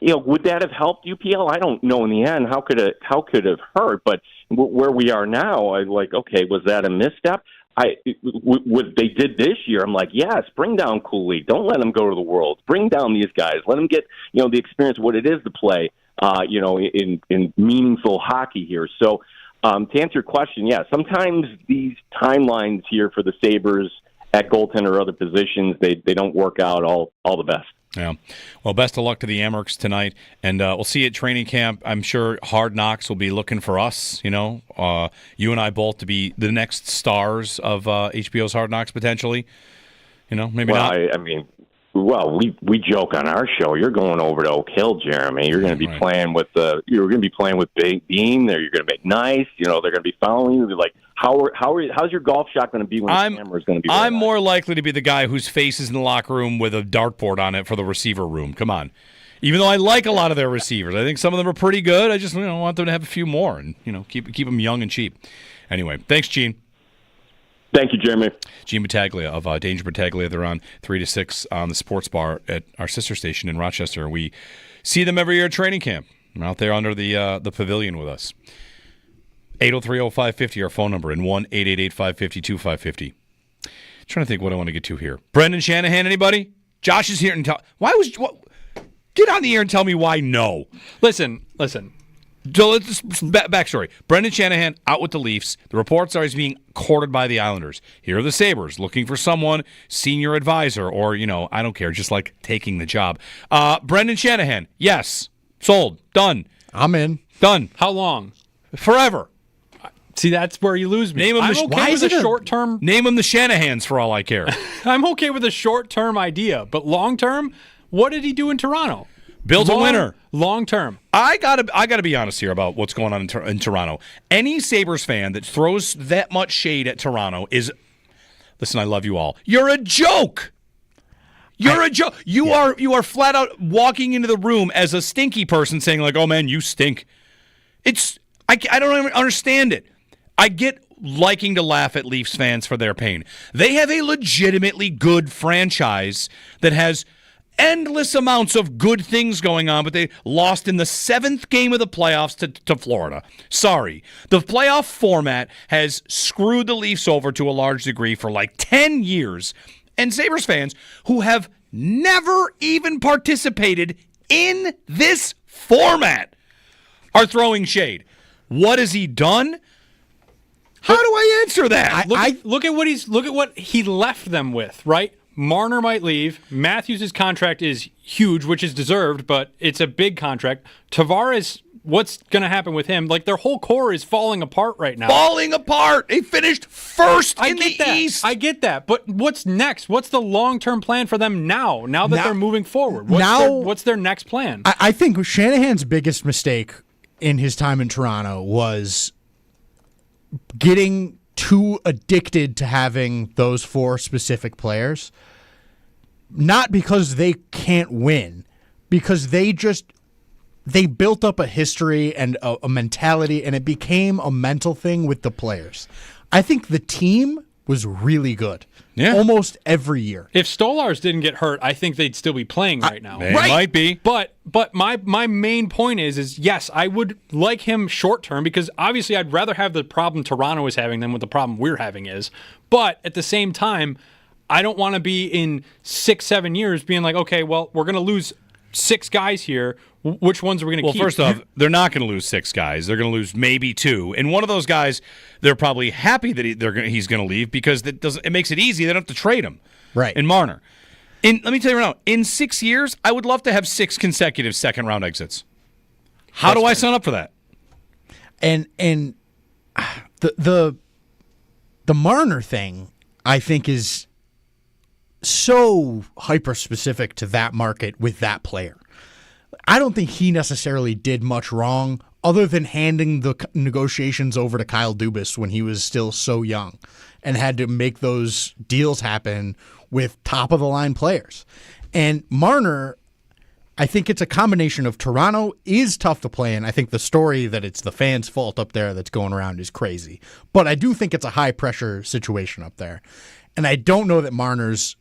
would that have helped UPL? I don't know in the end. How could it have hurt? But where we are now, I'm like, okay, was that a misstep? What they did this year, I'm like, yes, bring down Cooley. Don't let them go to the World. Bring down these guys. Let them get, the experience of what it is to play, in meaningful hockey here. So to answer your question, yeah, sometimes these timelines here for the Sabres at goaltender or other positions, they don't work out all the best. Yeah. Well, best of luck to the Amherst tonight, and we'll see you at training camp. I'm sure Hard Knocks will be looking for us, you and I both to be the next stars of HBO's Hard Knocks, potentially. Maybe not. We joke on our show. You're going over to Oak Hill, Jeremy. You're going to be playing with Big Beam. There, you're going to be nice. They're going to be following you. They're like, how's your golf shot going to be when the camera's going to be? I'm more likely to be the guy whose face is in the locker room with a dartboard on it for the receiver room. Come on. Even though I like a lot of their receivers, I think some of them are pretty good. I just want them to have a few more and keep them young and cheap. Anyway, thanks, Gene. Thank you, Jeremy. Gene Battaglia of Danger Battaglia. They're on 3 to 6 on the sports bar at our sister station in Rochester. We see them every year at training camp. They're out there under the pavilion with us. 803-0550, our phone number, and 1-888-550-2550. Trying to think what I want to get to here. Brendan Shanahan, anybody? Josh is here and get on the air and tell me why no. Listen. Backstory. Brendan Shanahan out with the Leafs. The reports are he's being courted by the Islanders. Here are the Sabres looking for someone, senior advisor, or, I don't care, just like taking the job. Brendan Shanahan, yes. Sold. Done. I'm in. Done. How long? Forever. See, that's where you lose me. I'm okay with a short-term... Name them the Shanahans for all I care. I'm okay with a short-term idea, but long-term, what did he do in Toronto? Build a winner. Long-term. I gotta be honest here about what's going on in Toronto. Any Sabres fan that throws that much shade at Toronto is... Listen, I love you all. You're a joke! You're a joke. You are flat out walking into the room as a stinky person saying, like, oh, man, you stink. I don't even understand it. I get liking to laugh at Leafs fans for their pain. They have a legitimately good franchise that has endless amounts of good things going on, but they lost in the 7th game of the playoffs to Florida. Sorry. The playoff format has screwed the Leafs over to a large degree for like 10 years. And Sabres fans who have never even participated in this format are throwing shade. What has he done? How do I answer that? Look at what he left them with, right? Marner might leave. Matthews' contract is huge, which is deserved, but it's a big contract. Tavares, what's going to happen with him? Like, their whole core is falling apart right now. Falling apart. They finished first in the East. I get that. But what's next? What's the long-term plan for them now that they're moving forward? What's their next plan? I think Shanahan's biggest mistake in his time in Toronto was getting too addicted to having those 4 specific players. Not because they can't win, because they built up a history and a mentality, and it became a mental thing with the players. I think the team was really good. Yeah. Almost every year. If Stolarz didn't get hurt, I think they'd still be playing right now. They might be. But my main point is yes, I would like him short term because obviously I'd rather have the problem Toronto is having than what the problem we're having is. But at the same time, I don't want to be in 6-7 years being like, okay, well, we're going to lose 6 guys here. Which ones are we going to keep? Well, first off, they're not going to lose 6 guys. They're going to lose maybe 2. And one of those guys, they're probably happy that he's going to leave because it makes it easy. They don't have to trade him. Right. And Marner. Let me tell you right now, in 6 years, I would love to have 6 consecutive second-round exits. How do I sign up for that? And the Marner thing, I think, is so hyper-specific to that market with that player. I don't think he necessarily did much wrong other than handing the negotiations over to Kyle Dubas when he was still so young and had to make those deals happen with top-of-the-line players. And Marner, I think it's a combination of Toronto is tough to play in. I think the story that it's the fans' fault up there that's going around is crazy. But I do think it's a high-pressure situation up there. And I don't know that Marner's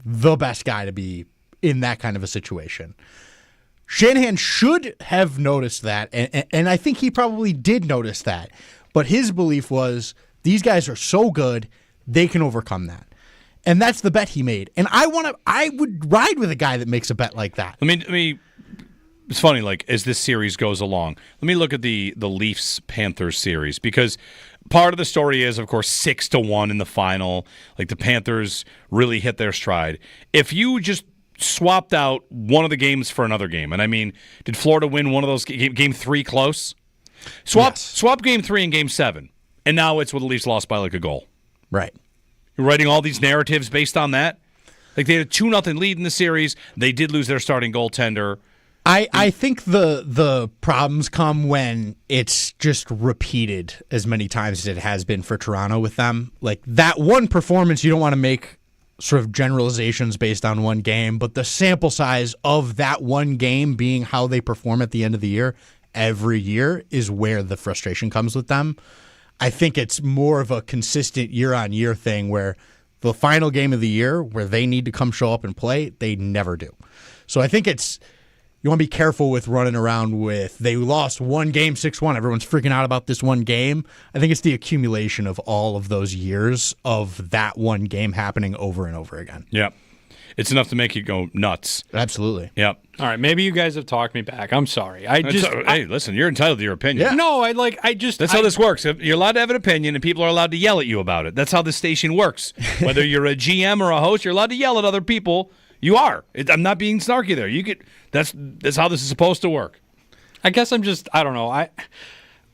the best guy to be in that kind of a situation. Shanahan should have noticed that, and I think he probably did notice that. But his belief was these guys are so good, they can overcome that. And that's the bet he made. And I would ride with a guy that makes a bet like that. Let me it's funny, like, as this series goes along, let me look at the Leafs-Panthers series, because part of the story is, of course, 6-1 in the final. Like, the Panthers really hit their stride. If you just swapped out one of the games for another game, and I mean, did Florida win one of those game 3 close? Swap game 3 and game 7, and now it's where the Leafs lost by like a goal. Right. You're writing all these narratives based on that? Like, they had a 2-0 lead in the series. They did lose their starting goaltender. I think the problems come when it's just repeated as many times as it has been for Toronto with them. Like, that one performance, you don't want to make sort of generalizations based on one game, but the sample size of that one game being how they perform at the end of the year every year is where the frustration comes with them. I think it's more of a consistent year-on-year thing where the final game of the year where they need to come show up and play, they never do. So I think you want to be careful with running around with they lost one game 6-1. Everyone's freaking out about this one game. I think it's the accumulation of all of those years of that one game happening over and over again. Yep. It's enough to make you go nuts. Absolutely. Yep. All right, maybe you guys have talked me back. I'm sorry. Hey, listen, you're entitled to your opinion. Yeah. No, That's how this works. You're allowed to have an opinion, and people are allowed to yell at you about it. That's how this station works. Whether you're a GM or a host, you're allowed to yell at other people. You are. I'm not being snarky there. That's how this is supposed to work. I guess I don't know.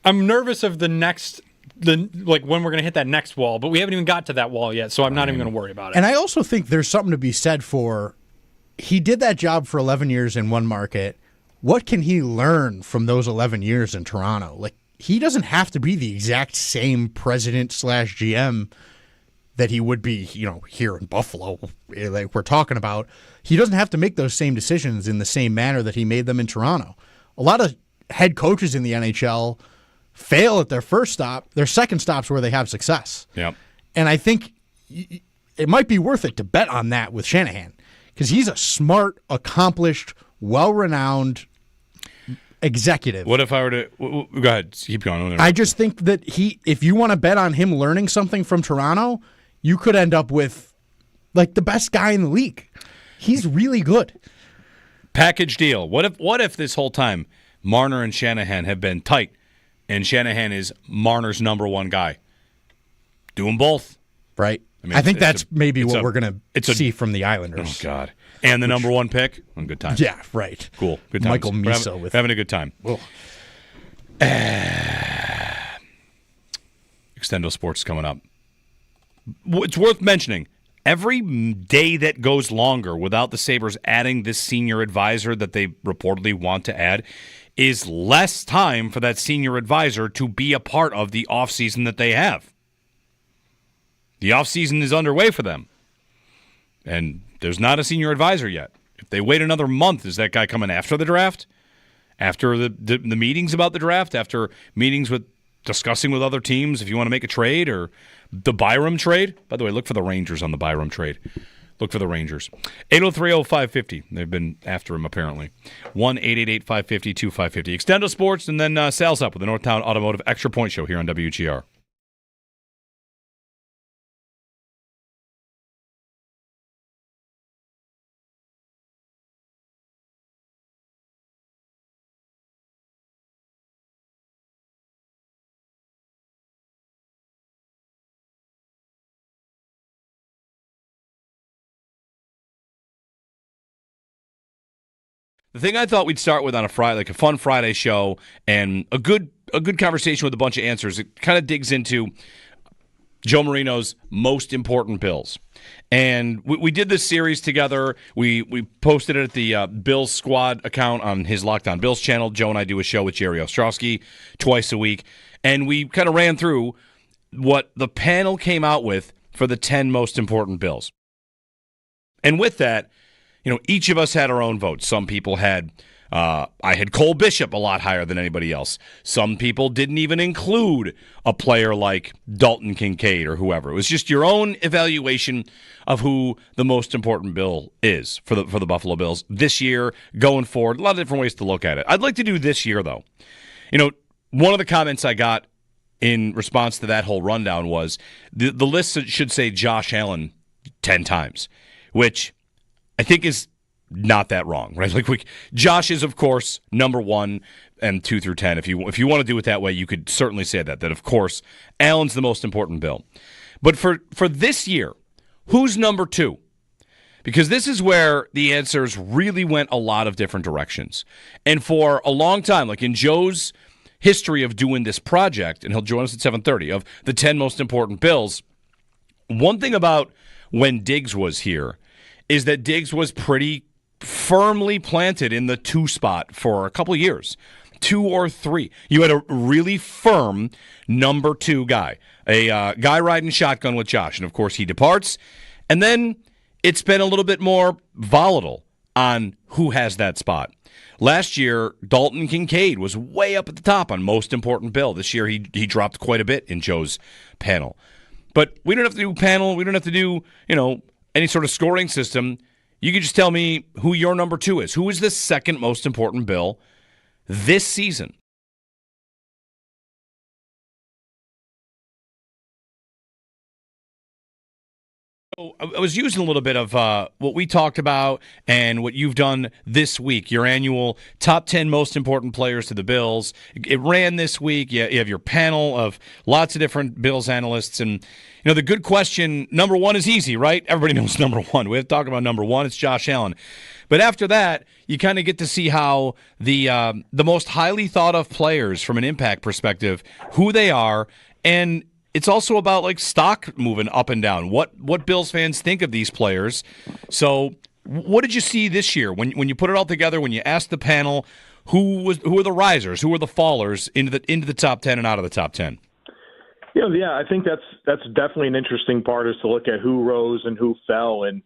I'm nervous of when we're going to hit that next wall, but we haven't even got to that wall yet, so I'm not even going to worry about it. And I also think there's something to be said for he did that job for 11 years in one market. What can he learn from those 11 years in Toronto? Like, he doesn't have to be the exact same president/GM that he would be, here in Buffalo, like we're talking about. He doesn't have to make those same decisions in the same manner that he made them in Toronto. A lot of head coaches in the NHL fail at their first stop. Their second stop's where they have success. Yep. And I think it might be worth it to bet on that with Shanahan because he's a smart, accomplished, well-renowned executive. What if I were to go ahead, keep going. I just think that if you want to bet on him learning something from Toronto, you could end up with like the best guy in the league. He's really good. Package deal. What if this whole time Marner and Shanahan have been tight, and Shanahan is Marner's number one guy? Do them both, right? I think that's maybe what we're going to see from the Islanders. Oh God! And the number one pick. Good time. Yeah, right. Cool. Good time. Michael Miso with having a good time. Extendo Sports coming up. It's worth mentioning. Every day that goes longer without the Sabres adding this senior advisor that they reportedly want to add is less time for that senior advisor to be a part of the offseason that they have. The offseason is underway for them. And there's not a senior advisor yet. If they wait another month, is that guy coming after the draft? After the meetings about the draft? After meetings with discussing with other teams if you want to make a trade or the Byram trade? By the way, look for the Rangers on the Byram trade. Look for the Rangers. 803-0550. They've been after him, apparently. 1-888-550-2550. Extendo Sports, and then Sal's Up with the Northtown Automotive Extra Point Show here on WGR. The thing I thought we'd start with on a Friday, like a fun Friday show, and a good conversation with a bunch of answers. It kind of digs into Joe Marino's most important Bills, and we did this series together. We posted it at the Bills Squad account on his Locked On Bills channel. Joe and I do a show with Jerry Ostrowski twice a week, and we kind of ran through what the panel came out with for the 10 most important Bills, and with that. Each of us had our own votes. Some people had, I had Cole Bishop a lot higher than anybody else. Some people didn't even include a player like Dalton Kincaid or whoever. It was just your own evaluation of who the most important Bill is for the Buffalo Bills this year, going forward. A lot of different ways to look at it. I'd like to do this year, though. One of the comments I got in response to that whole rundown was the list should say Josh Allen 10 times, which I think is not that wrong, right? Like Josh is, of course, number 1 and 2 through 10. If you want to do it that way, you could certainly say that of course Allen's the most important Bill. But for this year, who's number 2? Because this is where the answers really went a lot of different directions. And for a long time, like in Joe's history of doing this project, and he'll join us at 7:30, of the 10 most important Bills, one thing about when Diggs was here is that Diggs was pretty firmly planted in the 2 spot for a couple of years. 2 or 3. You had a really firm number 2 guy, a guy riding shotgun with Josh. And, of course, he departs. And then it's been a little bit more volatile on who has that spot. Last year, Dalton Kincaid was way up at the top on most important Bill. This year, he dropped quite a bit in Joe's panel. But we don't have to do panel. We don't have to do, any sort of scoring system. You could just tell me who your number 2 is. Who is the second most important Bill this season? So I was using a little bit of what we talked about and what you've done this week, your annual top 10 most important players to the Bills. It ran this week. You have your panel of lots of different Bills analysts. And, the good question, number 1 is easy, right? Everybody knows number 1. We have to talk about number 1. It's Josh Allen. But after that, you kind of get to see how the most highly thought of players from an impact perspective, who they are, and it's also about like stock moving up and down. What Bills fans think of these players. So, what did you see this year when you put it all together? When you asked the panel, who are the risers, who are the fallers into the top 10 and out of the top 10? Yeah, I think that's definitely an interesting part, is to look at who rose and who fell. And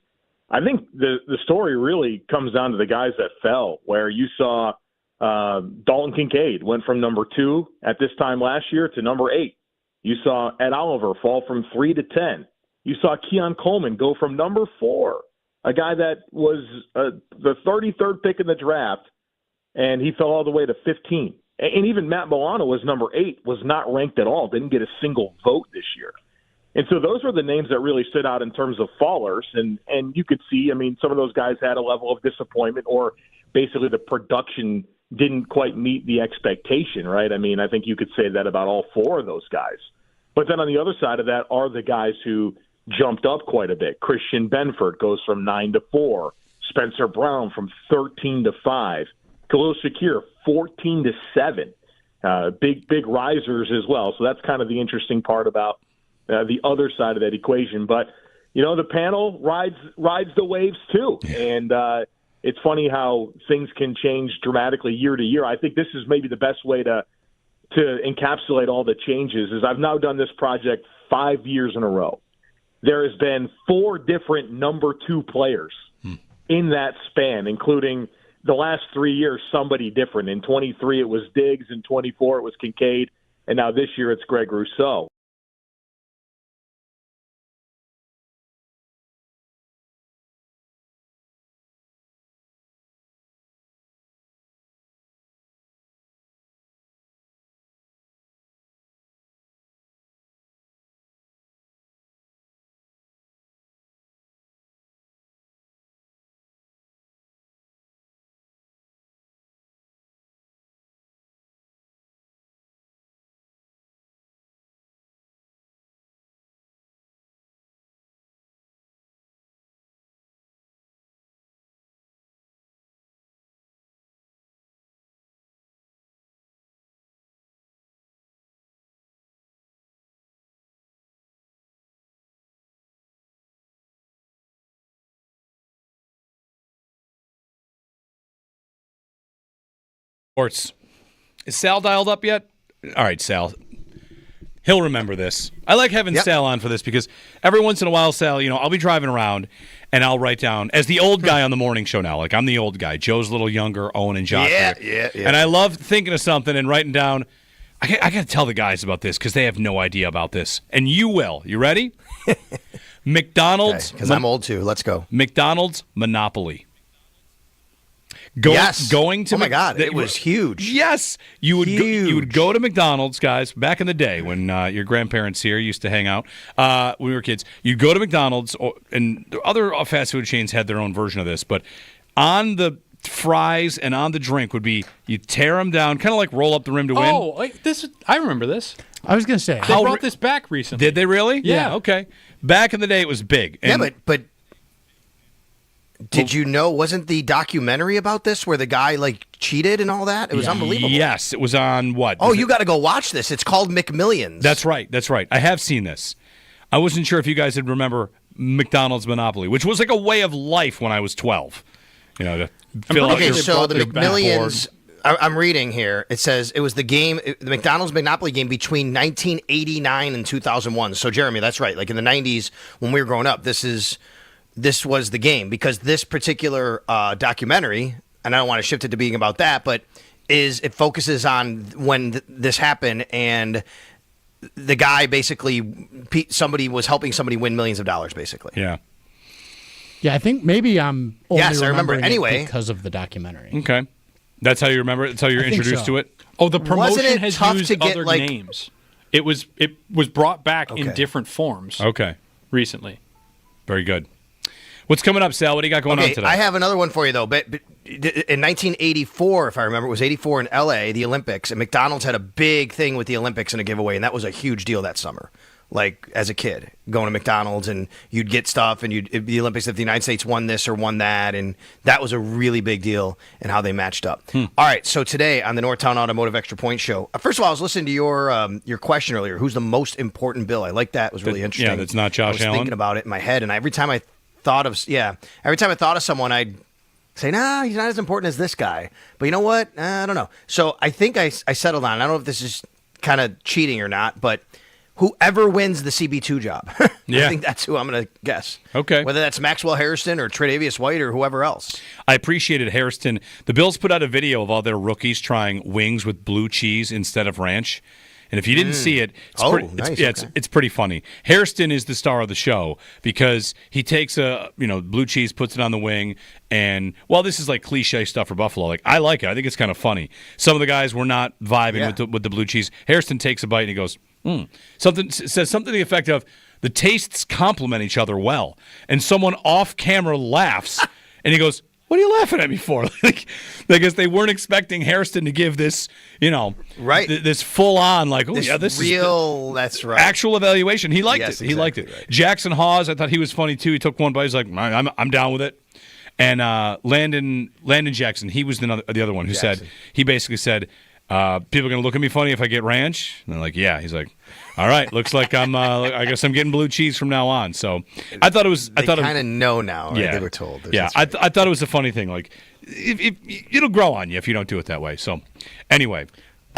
I think the story really comes down to the guys that fell, where you saw Dalton Kincaid went from number 2 at this time last year to number 8. You saw Ed Oliver fall from 3 to 10. You saw Keon Coleman go from number 4, a guy that was the 33rd pick in the draft, and he fell all the way to 15. And even Matt Milano was number 8, was not ranked at all, didn't get a single vote this year. And so those were the names that really stood out in terms of fallers. And you could see, some of those guys had a level of disappointment, or basically the production didn't quite meet the expectation, right? I think you could say that about all 4 of those guys. But then on the other side of that are the guys who jumped up quite a bit. Christian Benford goes from 9 to 4. Spencer Brown from 13 to 5. Khalil Shakir, 14 to 7. Big risers as well. So that's kind of the interesting part about the other side of that equation. But, the panel rides the waves too. And it's funny how things can change dramatically year to year. I think this is maybe the best way to encapsulate all the changes. Is I've now done this project 5 years in a row. There has been 4 different number 2 players in that span, including the last 3 years, somebody different. In 23, it was Diggs. In 24, it was Kincaid. And now this year, it's Greg Rousseau. Sports. Is Sal dialed up yet? All right, Sal. He'll remember this. I like having Sal on for this because every once in a while, Sal, I'll be driving around and I'll write down, as the old guy on the morning show now, like I'm the old guy. Joe's a little younger, Owen and Josh. Yeah. And I love thinking of something and writing down, I got to tell the guys about this because they have no idea about this. And you will. You ready? McDonald's. Because I'm old too. Let's go. McDonald's Monopoly. Yes. Going to my God, it was huge. Yes. You would go to McDonald's, guys, back in the day when your grandparents here used to hang out when we were kids. You'd go to McDonald's, and other fast food chains had their own version of this, but on the fries and on the drink would be you tear them down, kind of like roll up the rim to win. Oh, I remember this. I was going to say. They brought this back recently. Did they really? Yeah. Okay. Back in the day, it was big. And but did you know, wasn't the documentary about this where the guy like cheated and all that? It was unbelievable. Yes, it was on what? Oh, you got to go watch this. It's called McMillions. That's right. I have seen this. I wasn't sure if you guys would remember McDonald's Monopoly, which was like a way of life when I was 12. To fill out your so the your McMillions, I'm reading here. It says it was the McDonald's Monopoly game between 1989 and 2001. So, Jeremy, that's right. Like in the 90s when we were growing up, this was the game, because this particular documentary, and I don't want to shift it to being about that, but it focuses on when this happened, and the guy basically, somebody was helping somebody win millions of dollars, basically. Yeah. Yeah, I think maybe I'm only Yes, I remember it remembering anyway. because of the documentary. Okay. That's how you remember it? That's how you're introduced to it? Oh, the Wasn't promotion it has tough used to get, other like- names. It was brought back in different forms. Okay. Recently. Very good. What's coming up, Sal? What do you got going on today? I have another one for you, though. But in 1984, if I remember, it was 84 in L.A., the Olympics, and McDonald's had a big thing with the Olympics and a giveaway, and that was a huge deal that summer. Like, as a kid, going to McDonald's, and you'd get stuff, and the Olympics, if the United States won this or won that, and that was a really big deal in how they matched up. All right, so today on the Northtown Automotive Extra Point Show, first of all, I was listening to your question earlier. Who's the most important bill? I like that. It was really interesting. Yeah, that's not Josh I was Allen. thinking about it in my head, and every time I thought of someone, I'd say, nah, he's not as important as this guy. But you know what? I don't know. So I think I settled on, I don't know if this is kind of cheating or not, but whoever wins the CB2 job. Yeah. I think that's who I'm going to guess. Okay. Whether that's Maxwell Harrison or Tre'Davious White or whoever else. I appreciated Hairston. The Bills put out a video of all their rookies trying wings with blue cheese instead of ranch. And if you didn't see it, it's pretty funny. Hairston is the star of the show because he takes blue cheese, puts it on the wing, and this is like cliche stuff for Buffalo. Like, I like it. I think it's kind of funny. Some of the guys were not vibing with the blue cheese. Hairston takes a bite and he goes, says something to the effect of, the tastes complement each other well. And someone off camera laughs and he goes, what are you laughing at me for? Like, I guess they weren't expecting Hairston to give this, this full on, like, this real, that's right. Actual evaluation. He liked it. He liked it. Right. Jackson Hawes, I thought he was funny too. He took one bite. He's like, I'm down with it. And Landon Jackson, he was the other one who he basically said, people are going to look at me funny if I get ranch. And they're like, yeah. He's like, all right, looks like I guess I'm getting blue cheese from now on. So I thought it was. They kind of know now. Right? Yeah, they were told. Yeah, I thought it was a funny thing. Like, it'll grow on you if you don't do it that way. So, anyway.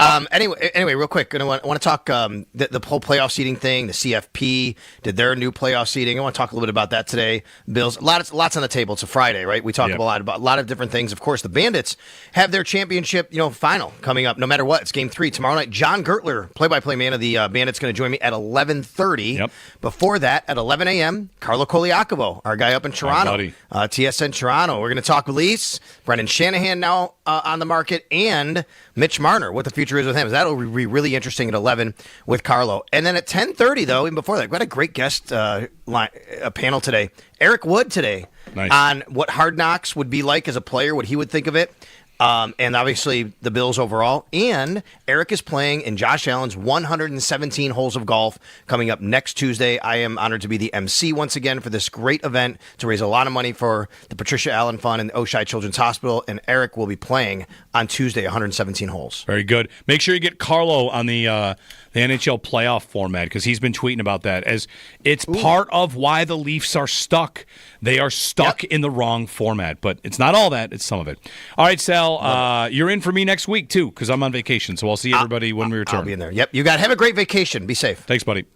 Anyway, real quick, I want to talk the whole playoff seeding thing. The CFP did their new playoff seeding. I want to talk a little bit about that today. Bills, lots on the table. It's a Friday, right? We talk about a lot of different things. Of course, the Bandits have their championship, final coming up. No matter what, it's Game 3 tomorrow night. John Gertler, play-by-play man of the Bandits, going to join me at 11:30. Yep. Before that, at 11 a.m., Carlo Koliakovo, our guy up in Toronto, TSN Toronto. We're going to talk Leafs, Brendan Shanahan now on the market, and Mitch Marner, what the future is with him. That'll be really interesting at 11 with Carlo. And then at 10:30, though, even before that, we've got a great guest panel today. Eric Wood today on what Hard Knocks would be like as a player, what he would think of it. And obviously the Bills overall. And Eric is playing in Josh Allen's 117 holes of golf coming up next Tuesday. I am honored to be the MC once again for this great event to raise a lot of money for the Patricia Allen Fund and Oshai Children's Hospital. And Eric will be playing on Tuesday, 117 holes. Very good. Make sure you get Carlo on the NHL playoff format because he's been tweeting about that as it's part of why the Leafs are stuck. They are stuck in the wrong format, but it's not all that. It's some of it. All right, Sal, you're in for me next week, too, because I'm on vacation, so I'll see everybody when we return. I'll be in there. Yep, you got to have a great vacation. Be safe. Thanks, buddy.